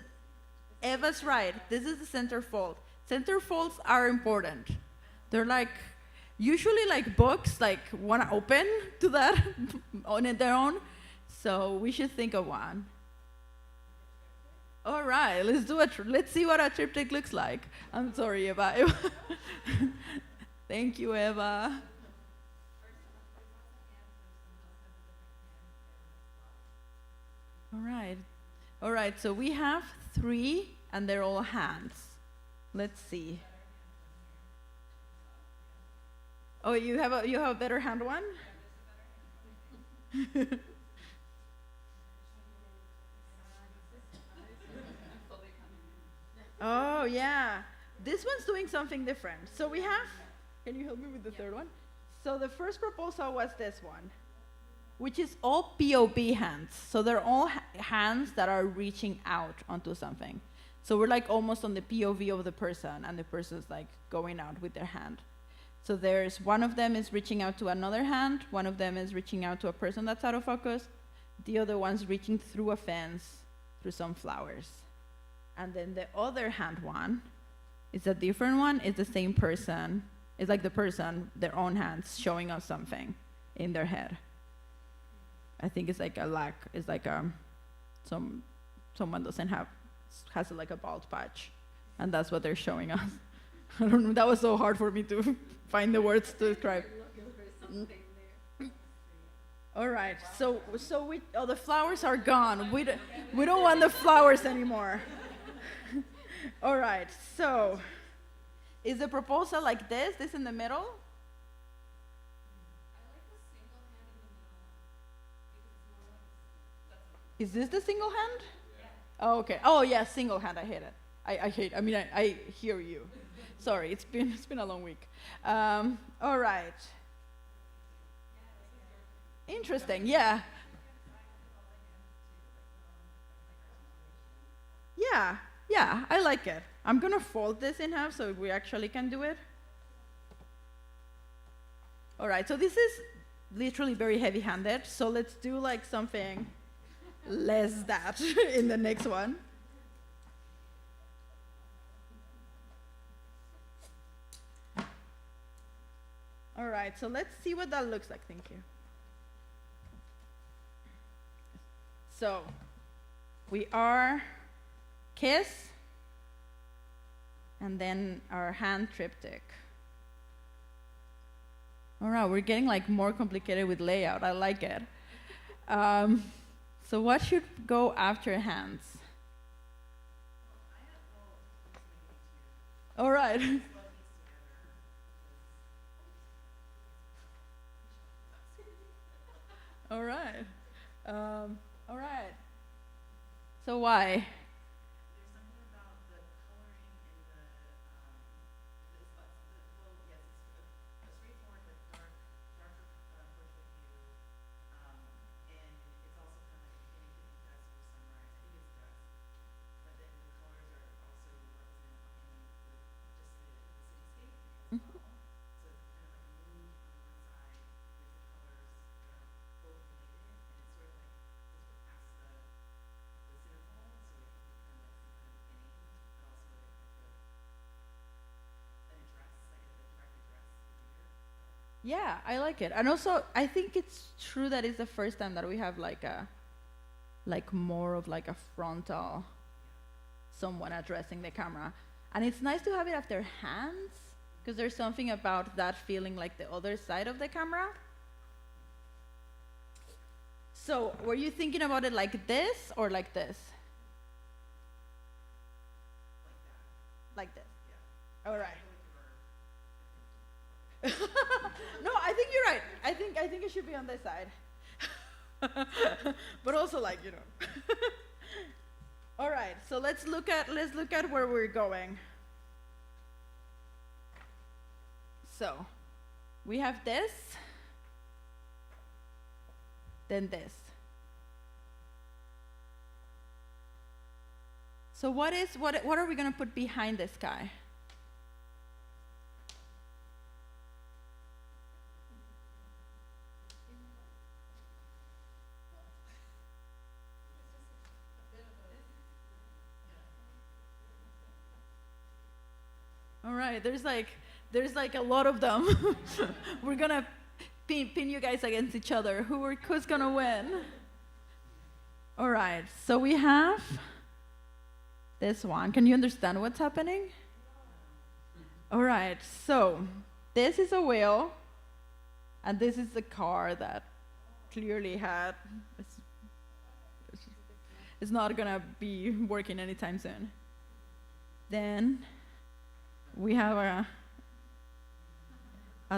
Eva's right. This is the centerfold. Centerfolds are important. They're like, usually like books like want to open to that on their own. So we should think of one. All right, let's do let's see what a triptych looks like. I'm sorry, Eva. Thank you, Eva. All right, so we have 3, and they're all hands. Let's see. Oh, you have a better hand one? Oh, yeah. This one's doing something different. So we have, can you help me with the third one? So the first proposal was this one, which is all POV hands. So they're all hands that are reaching out onto something. So we're like almost on the POV of the person, and the person's like going out with their hand. So there's one of them is reaching out to another hand, one of them is reaching out to a person that's out of focus, the other one's reaching through a fence, through some flowers. And then the other hand one is a different one, it's the same person, it's like the person, their own hands showing us something in their head. I think it's like a lack, it's like someone has like a bald patch, and that's what they're showing us. I don't know, that was so hard for me to find the words to describe. All right, so the flowers are gone. We don't want the flowers anymore. All right, so is the proposal like this in the middle? Is this the single hand? Yeah. Oh, okay. Oh, yeah, single hand. I hate it. I hear you. Sorry, it's been a long week. All right. Interesting. Yeah. Yeah, I like it. I'm gonna fold this in half so we actually can do it. All right, so this is literally very heavy-handed, so let's do like something less that in the next one. All right, so let's see what that looks like. Thank you. So we are kiss, and then our hand triptych. All right, we're getting like more complicated with layout. I like it. So what should go after hands? All right. All right. All right. So why? Yeah, I like it. And also, I think it's true that it's the first time that we have like more of like a frontal, someone addressing the camera. And it's nice to have it after hands, because there's something about that feeling like the other side of the camera. So, were you thinking about it like this or like this? Like this. Yeah. All right. No, I think you're right. I think it should be on this side. But also like, you know. All right, so let's look at where we're going. So, we have this, then this. So what are we going to put behind this guy? All right, there's like a lot of them. We're gonna pin you guys against each other. Who's gonna win? All right, so we have this one. Can you understand what's happening? All right, so this is a wheel, and this is the car that clearly had. It's not gonna be working anytime soon. Then we have a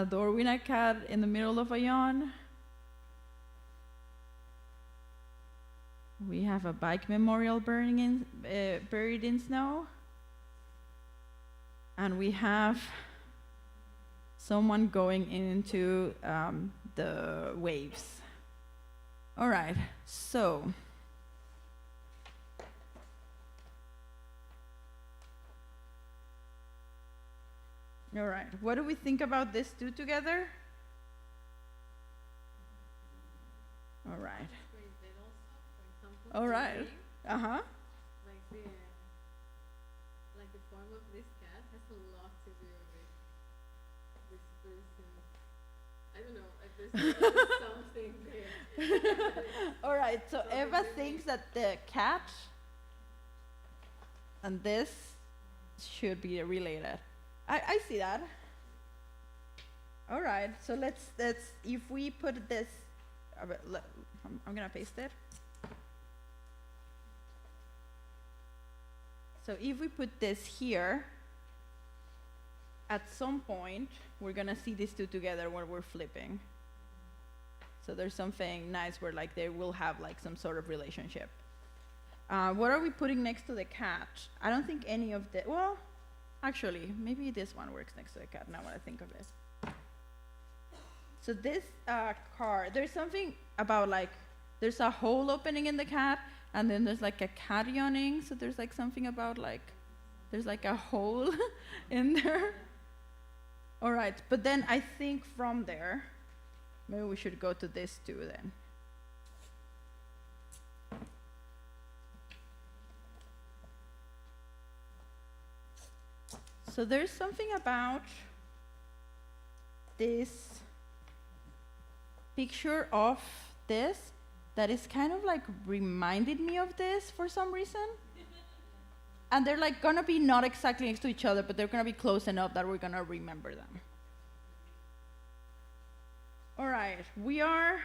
Darwin cat in the middle of a yawn. We have a bike memorial buried in snow. And we have someone going into the waves. All right, so. All right, what do we think about this two together? All right. All right. Uh-huh. Like the form of this cat has a lot to do with this person. I don't know, there's something there. All right, so Eva thinks that the cat and this should be related. I see that. All right, so let's if we put this, I'm gonna paste it. So if we put this here, at some point, we're gonna see these two together when we're flipping. So there's something nice where like they will have like some sort of relationship. What are we putting next to the cat? I don't think any of the, well, actually, maybe this one works next to the cat now when I think of it. So this car, there's something about like, there's a hole opening in the cat, and then there's like a cat yawning, so there's like something about like, there's like a hole in there. All right, but then I think from there, maybe we should go to this too then. So there's something about this picture of this that is kind of like reminded me of this for some reason. And they're like gonna be not exactly next to each other, but they're gonna be close enough that we're gonna remember them. All right, we are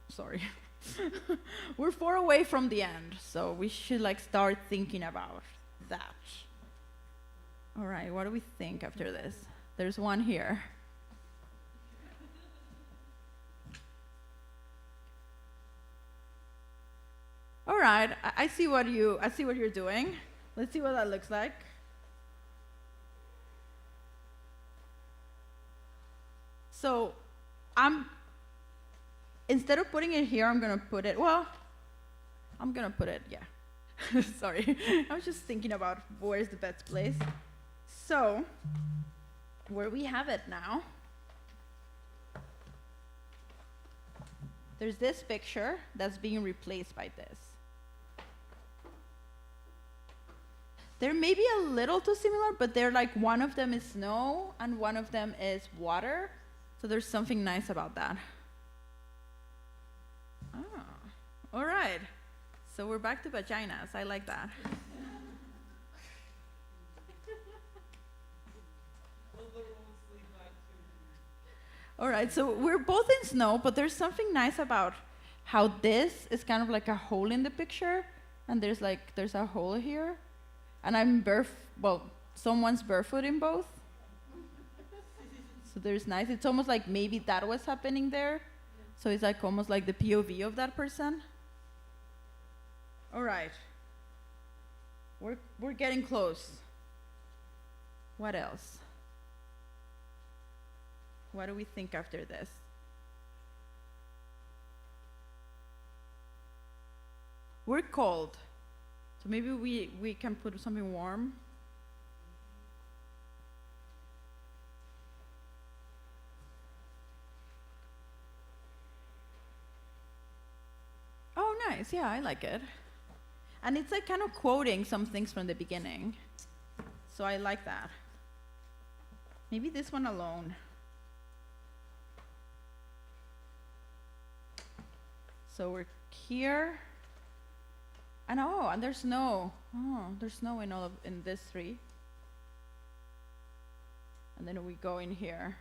sorry. We're 4 away from the end, so we should like start thinking about that. All right, what do we think after this? There's one here. All right, I see what you're doing. Let's see what that looks like. So, instead of putting it here, I'm gonna put it, yeah. Sorry, I was just thinking about where's the best place. So, where we have it now, there's this picture that's being replaced by this. They're maybe a little too similar, but they're like one of them is snow and one of them is water. So there's something nice about that. Ah, all right. So we're back to vaginas. I like that. All right, so we're both in snow, but there's something nice about how this is kind of like a hole in the picture, and there's a hole here, and I'm someone's barefoot in both. So there's nice. It's almost like maybe that was happening there. So it's like almost like the POV of that person. All right. We're getting close. What else? What do we think after this? We're cold. So maybe we can put something warm. Oh, nice. Yeah, I like it. And it's like kind of quoting some things from the beginning. So I like that. Maybe this one alone. So we're here. And and there's snow. Oh, there's snow in this three. And then we go in here.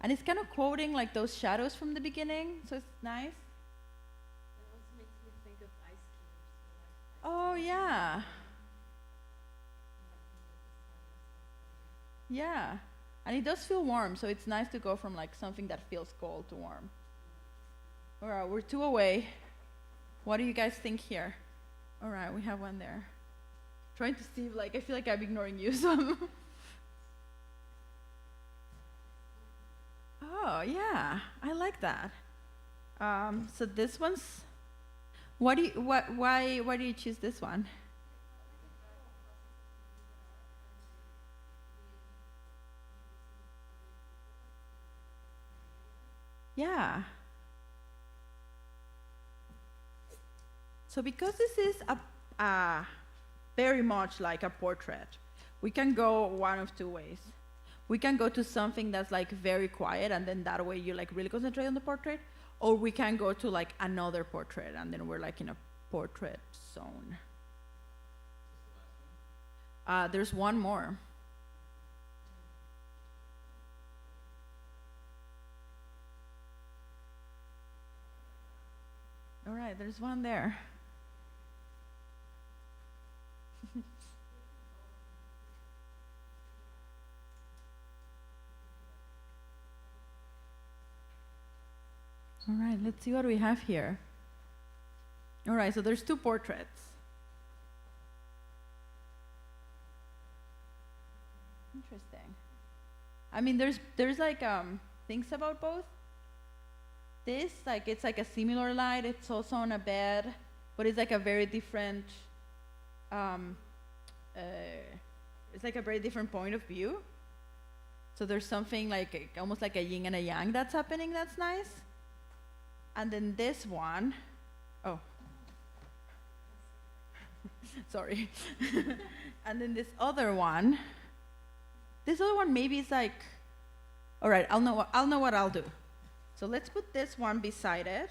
And it's kind of quoting like those shadows from the beginning, so it's nice. It also makes me think of ice cubes. Oh, yeah. Yeah. And it does feel warm, so it's nice to go from like something that feels cold to warm. All right, we're 2 away. What do you guys think here? All right, we have one there. Trying to see, like, I feel like I'm ignoring you, so. Oh, yeah, I like that. So this one's, why do you choose this one? Yeah. So because this is a very much like a portrait, we can go one of two ways. We can go to something that's like very quiet, and then that way you like really concentrate on the portrait, or we can go to like another portrait, and then we're like in a portrait zone. There's one more. All right, there's one there. All right, let's see what we have here. All right, so there's 2 portraits. Interesting. I mean, there's like things about both. This, like, it's like a similar light. It's also on a bed, but it's like a very different. It's like a very different point of view. So there's something like almost like a yin and a yang that's happening. That's nice. And then this one, sorry. And then this other one maybe is like, all right, I'll know what I'll do. So let's put this one beside it.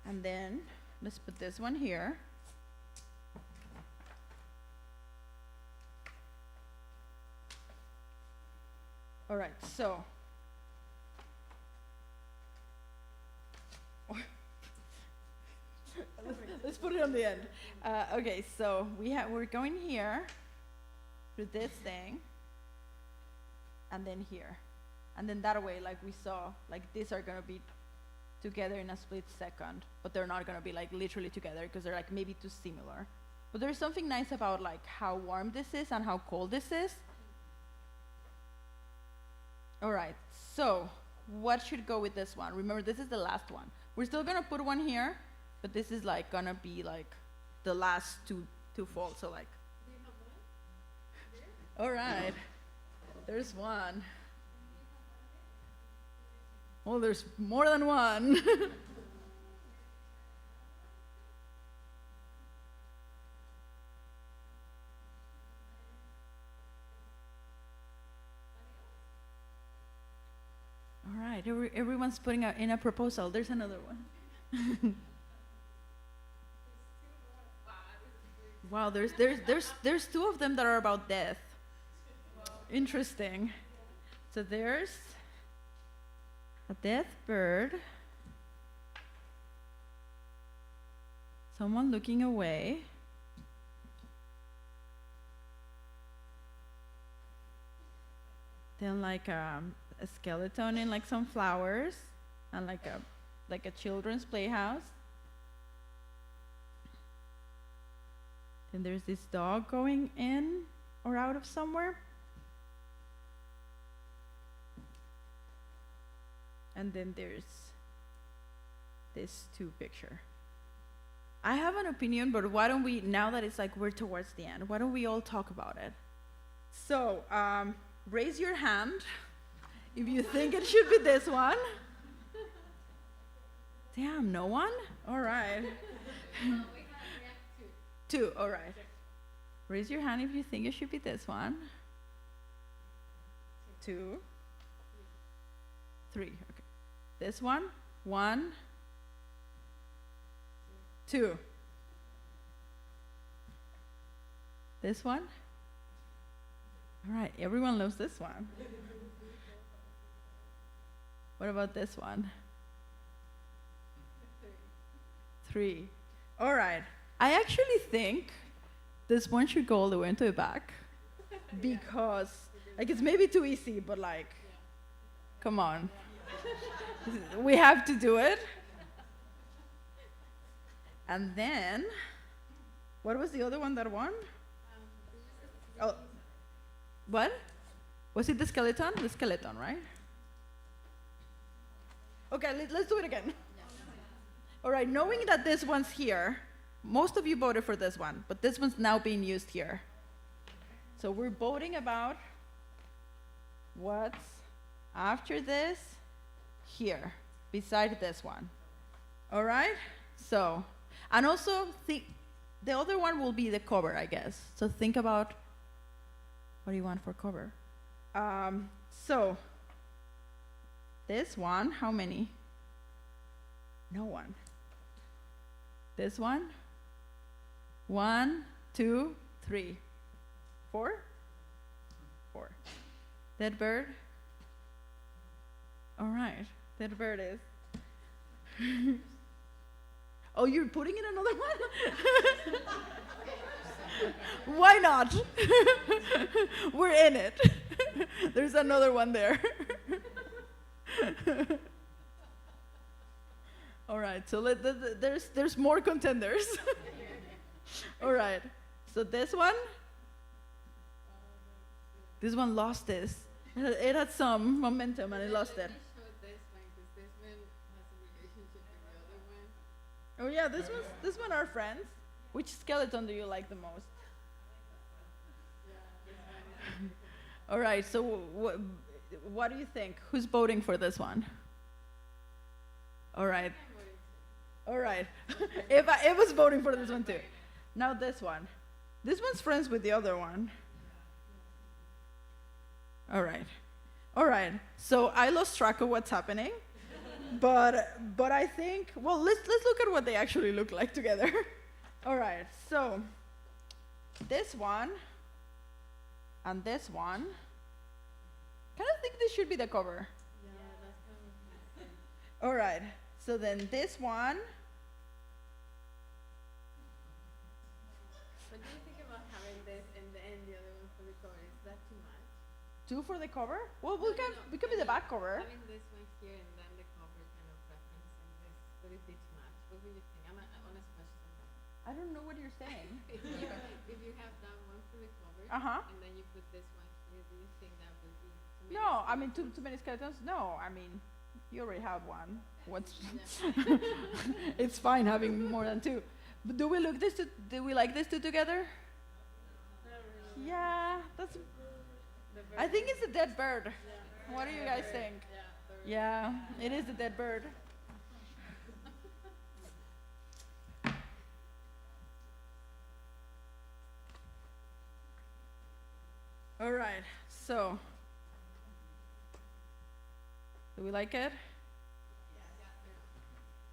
And then let's put this one here. All right, so let's put it on the end. Okay, so we're going here through this thing, and then here, and then that way, like we saw, like these are gonna be together in a split second, but they're not gonna be like literally together because they're like maybe too similar. But there's something nice about like how warm this is and how cold this is. All right, so what should go with this one? Remember, this is the last one. We're still gonna put one here, but this is like gonna be like the last two fold. So like, all right, there's one. Well, there's more than one. right, everyone's putting in a proposal. There's another one. Wow, there's two of them that are about death. Interesting. So there's a death bird, someone looking away, then like a skeleton in like some flowers, and like a children's playhouse. Then there's this dog going in or out of somewhere. And then there's this two picture. I have an opinion, but why don't we, now that it's like we're towards the end, why don't we all talk about it? So, raise your hand if you think it should be this one. Damn, no one? All right. Two, all right. Raise your hand if you think it should be this one. Two. Three, okay. This one, 1, 2. This one. All right, everyone loves this one. What about this one? 3. All right. I actually think this one should go all the way into the back because, like, it's maybe too easy, but like, come on. We have to do it. And then, what was the other one that won? Oh, what? Was it the skeleton? The skeleton, right? Okay, let's do it again. All right, knowing that this one's here, most of you voted for this one, but this one's now being used here. So we're voting about what's after this here, beside this one. All right? So, and also the other one will be the cover, I guess. So think about what do you want for cover? So, this one, how many? No one. This one? 1, 2, 3, 4? 4. Dead bird? All right, dead bird is. Oh, you're putting in another one? Why not? We're in it. There's another one there. All right, so there's more contenders. All right, so this one lost this. It had some momentum and it lost it. Oh yeah, this one are friends. Which skeleton do you like the most? All right, so what do you think? Who's voting for this one? All right. All right. Eva was voting for this one too. Now this one. This one's friends with the other one. All right. All right. So I lost track of what's happening. But I think, well, let's look at what they actually look like together. All right. So this one and this one. Kind of think this should be the cover. Yeah, that's kind of. All right. So then this one. What do you think about having this and the other one for the cover? Is that too much? 2 for the cover? Well, we can be the back cover. Having this one here and then the cover kind of referencing this, would it be too much? What would you think? I'm an honest question. I don't know what you're saying. If you have that one for the cover, and then you put this one here, do you think that would be too many? No, I mean too many skeletons. No, I mean you already have one. What's it's fine having more than 2. But do we like this two together? Really. Yeah, that's. I think it's a dead bird. Yeah. What do you guys think? Yeah, it is a dead bird. All right, so Do we like it?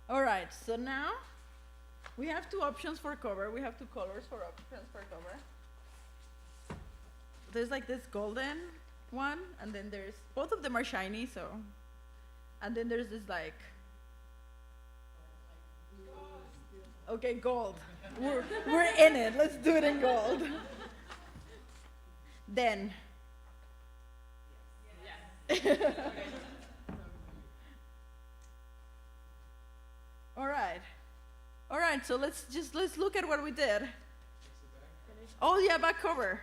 All right, so now we have two options for cover. We have two colors for options for cover. There's like this golden one, and then there's, both of them are shiny, so, and then there's this like, okay, gold. We're in it. Let's do it in gold. Then. All right, so let's look at what we did. Oh yeah, back cover.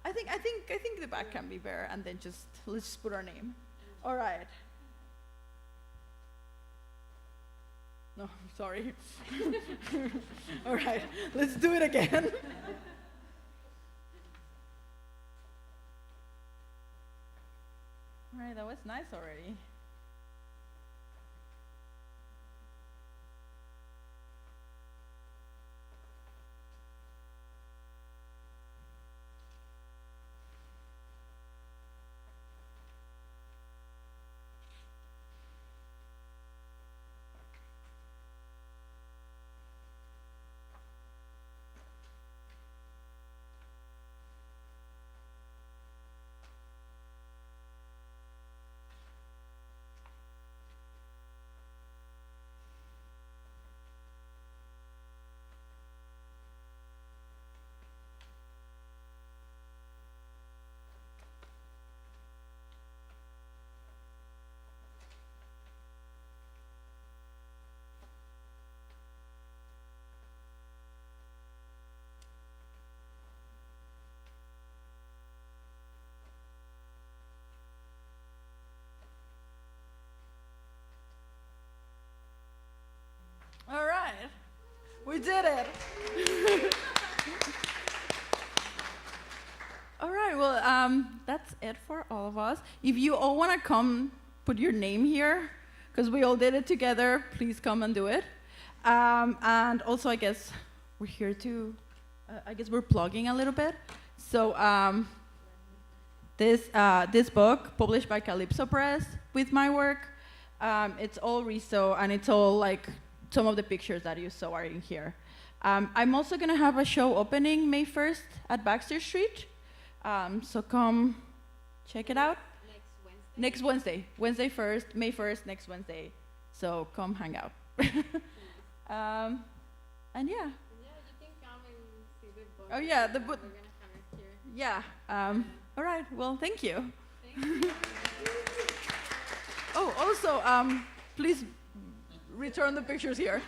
I think the back can be bare, and then let's just put our name. All right. No, I'm sorry. All right, let's do it again. All right, that was nice already. All right, we did it. All right, well, that's it for all of us. If you all want to come put your name here, because we all did it together, please come and do it. And also, I guess we're here to, I guess we're plugging a little bit. So this book, published by Calipso Press with my work, it's all reso, and it's all like some of the pictures that you saw are in here. I'm also going to have a show opening May 1st at Baxter Street. So come check it out. Next Wednesday. Wednesday 1st, May 1st, next Wednesday. So come hang out. And yeah. Yeah, you can come and see the book. Oh yeah, the book. We're going to have it here. Yeah. All right. Well, thank you. Thank you. Oh, also, please return the pictures here.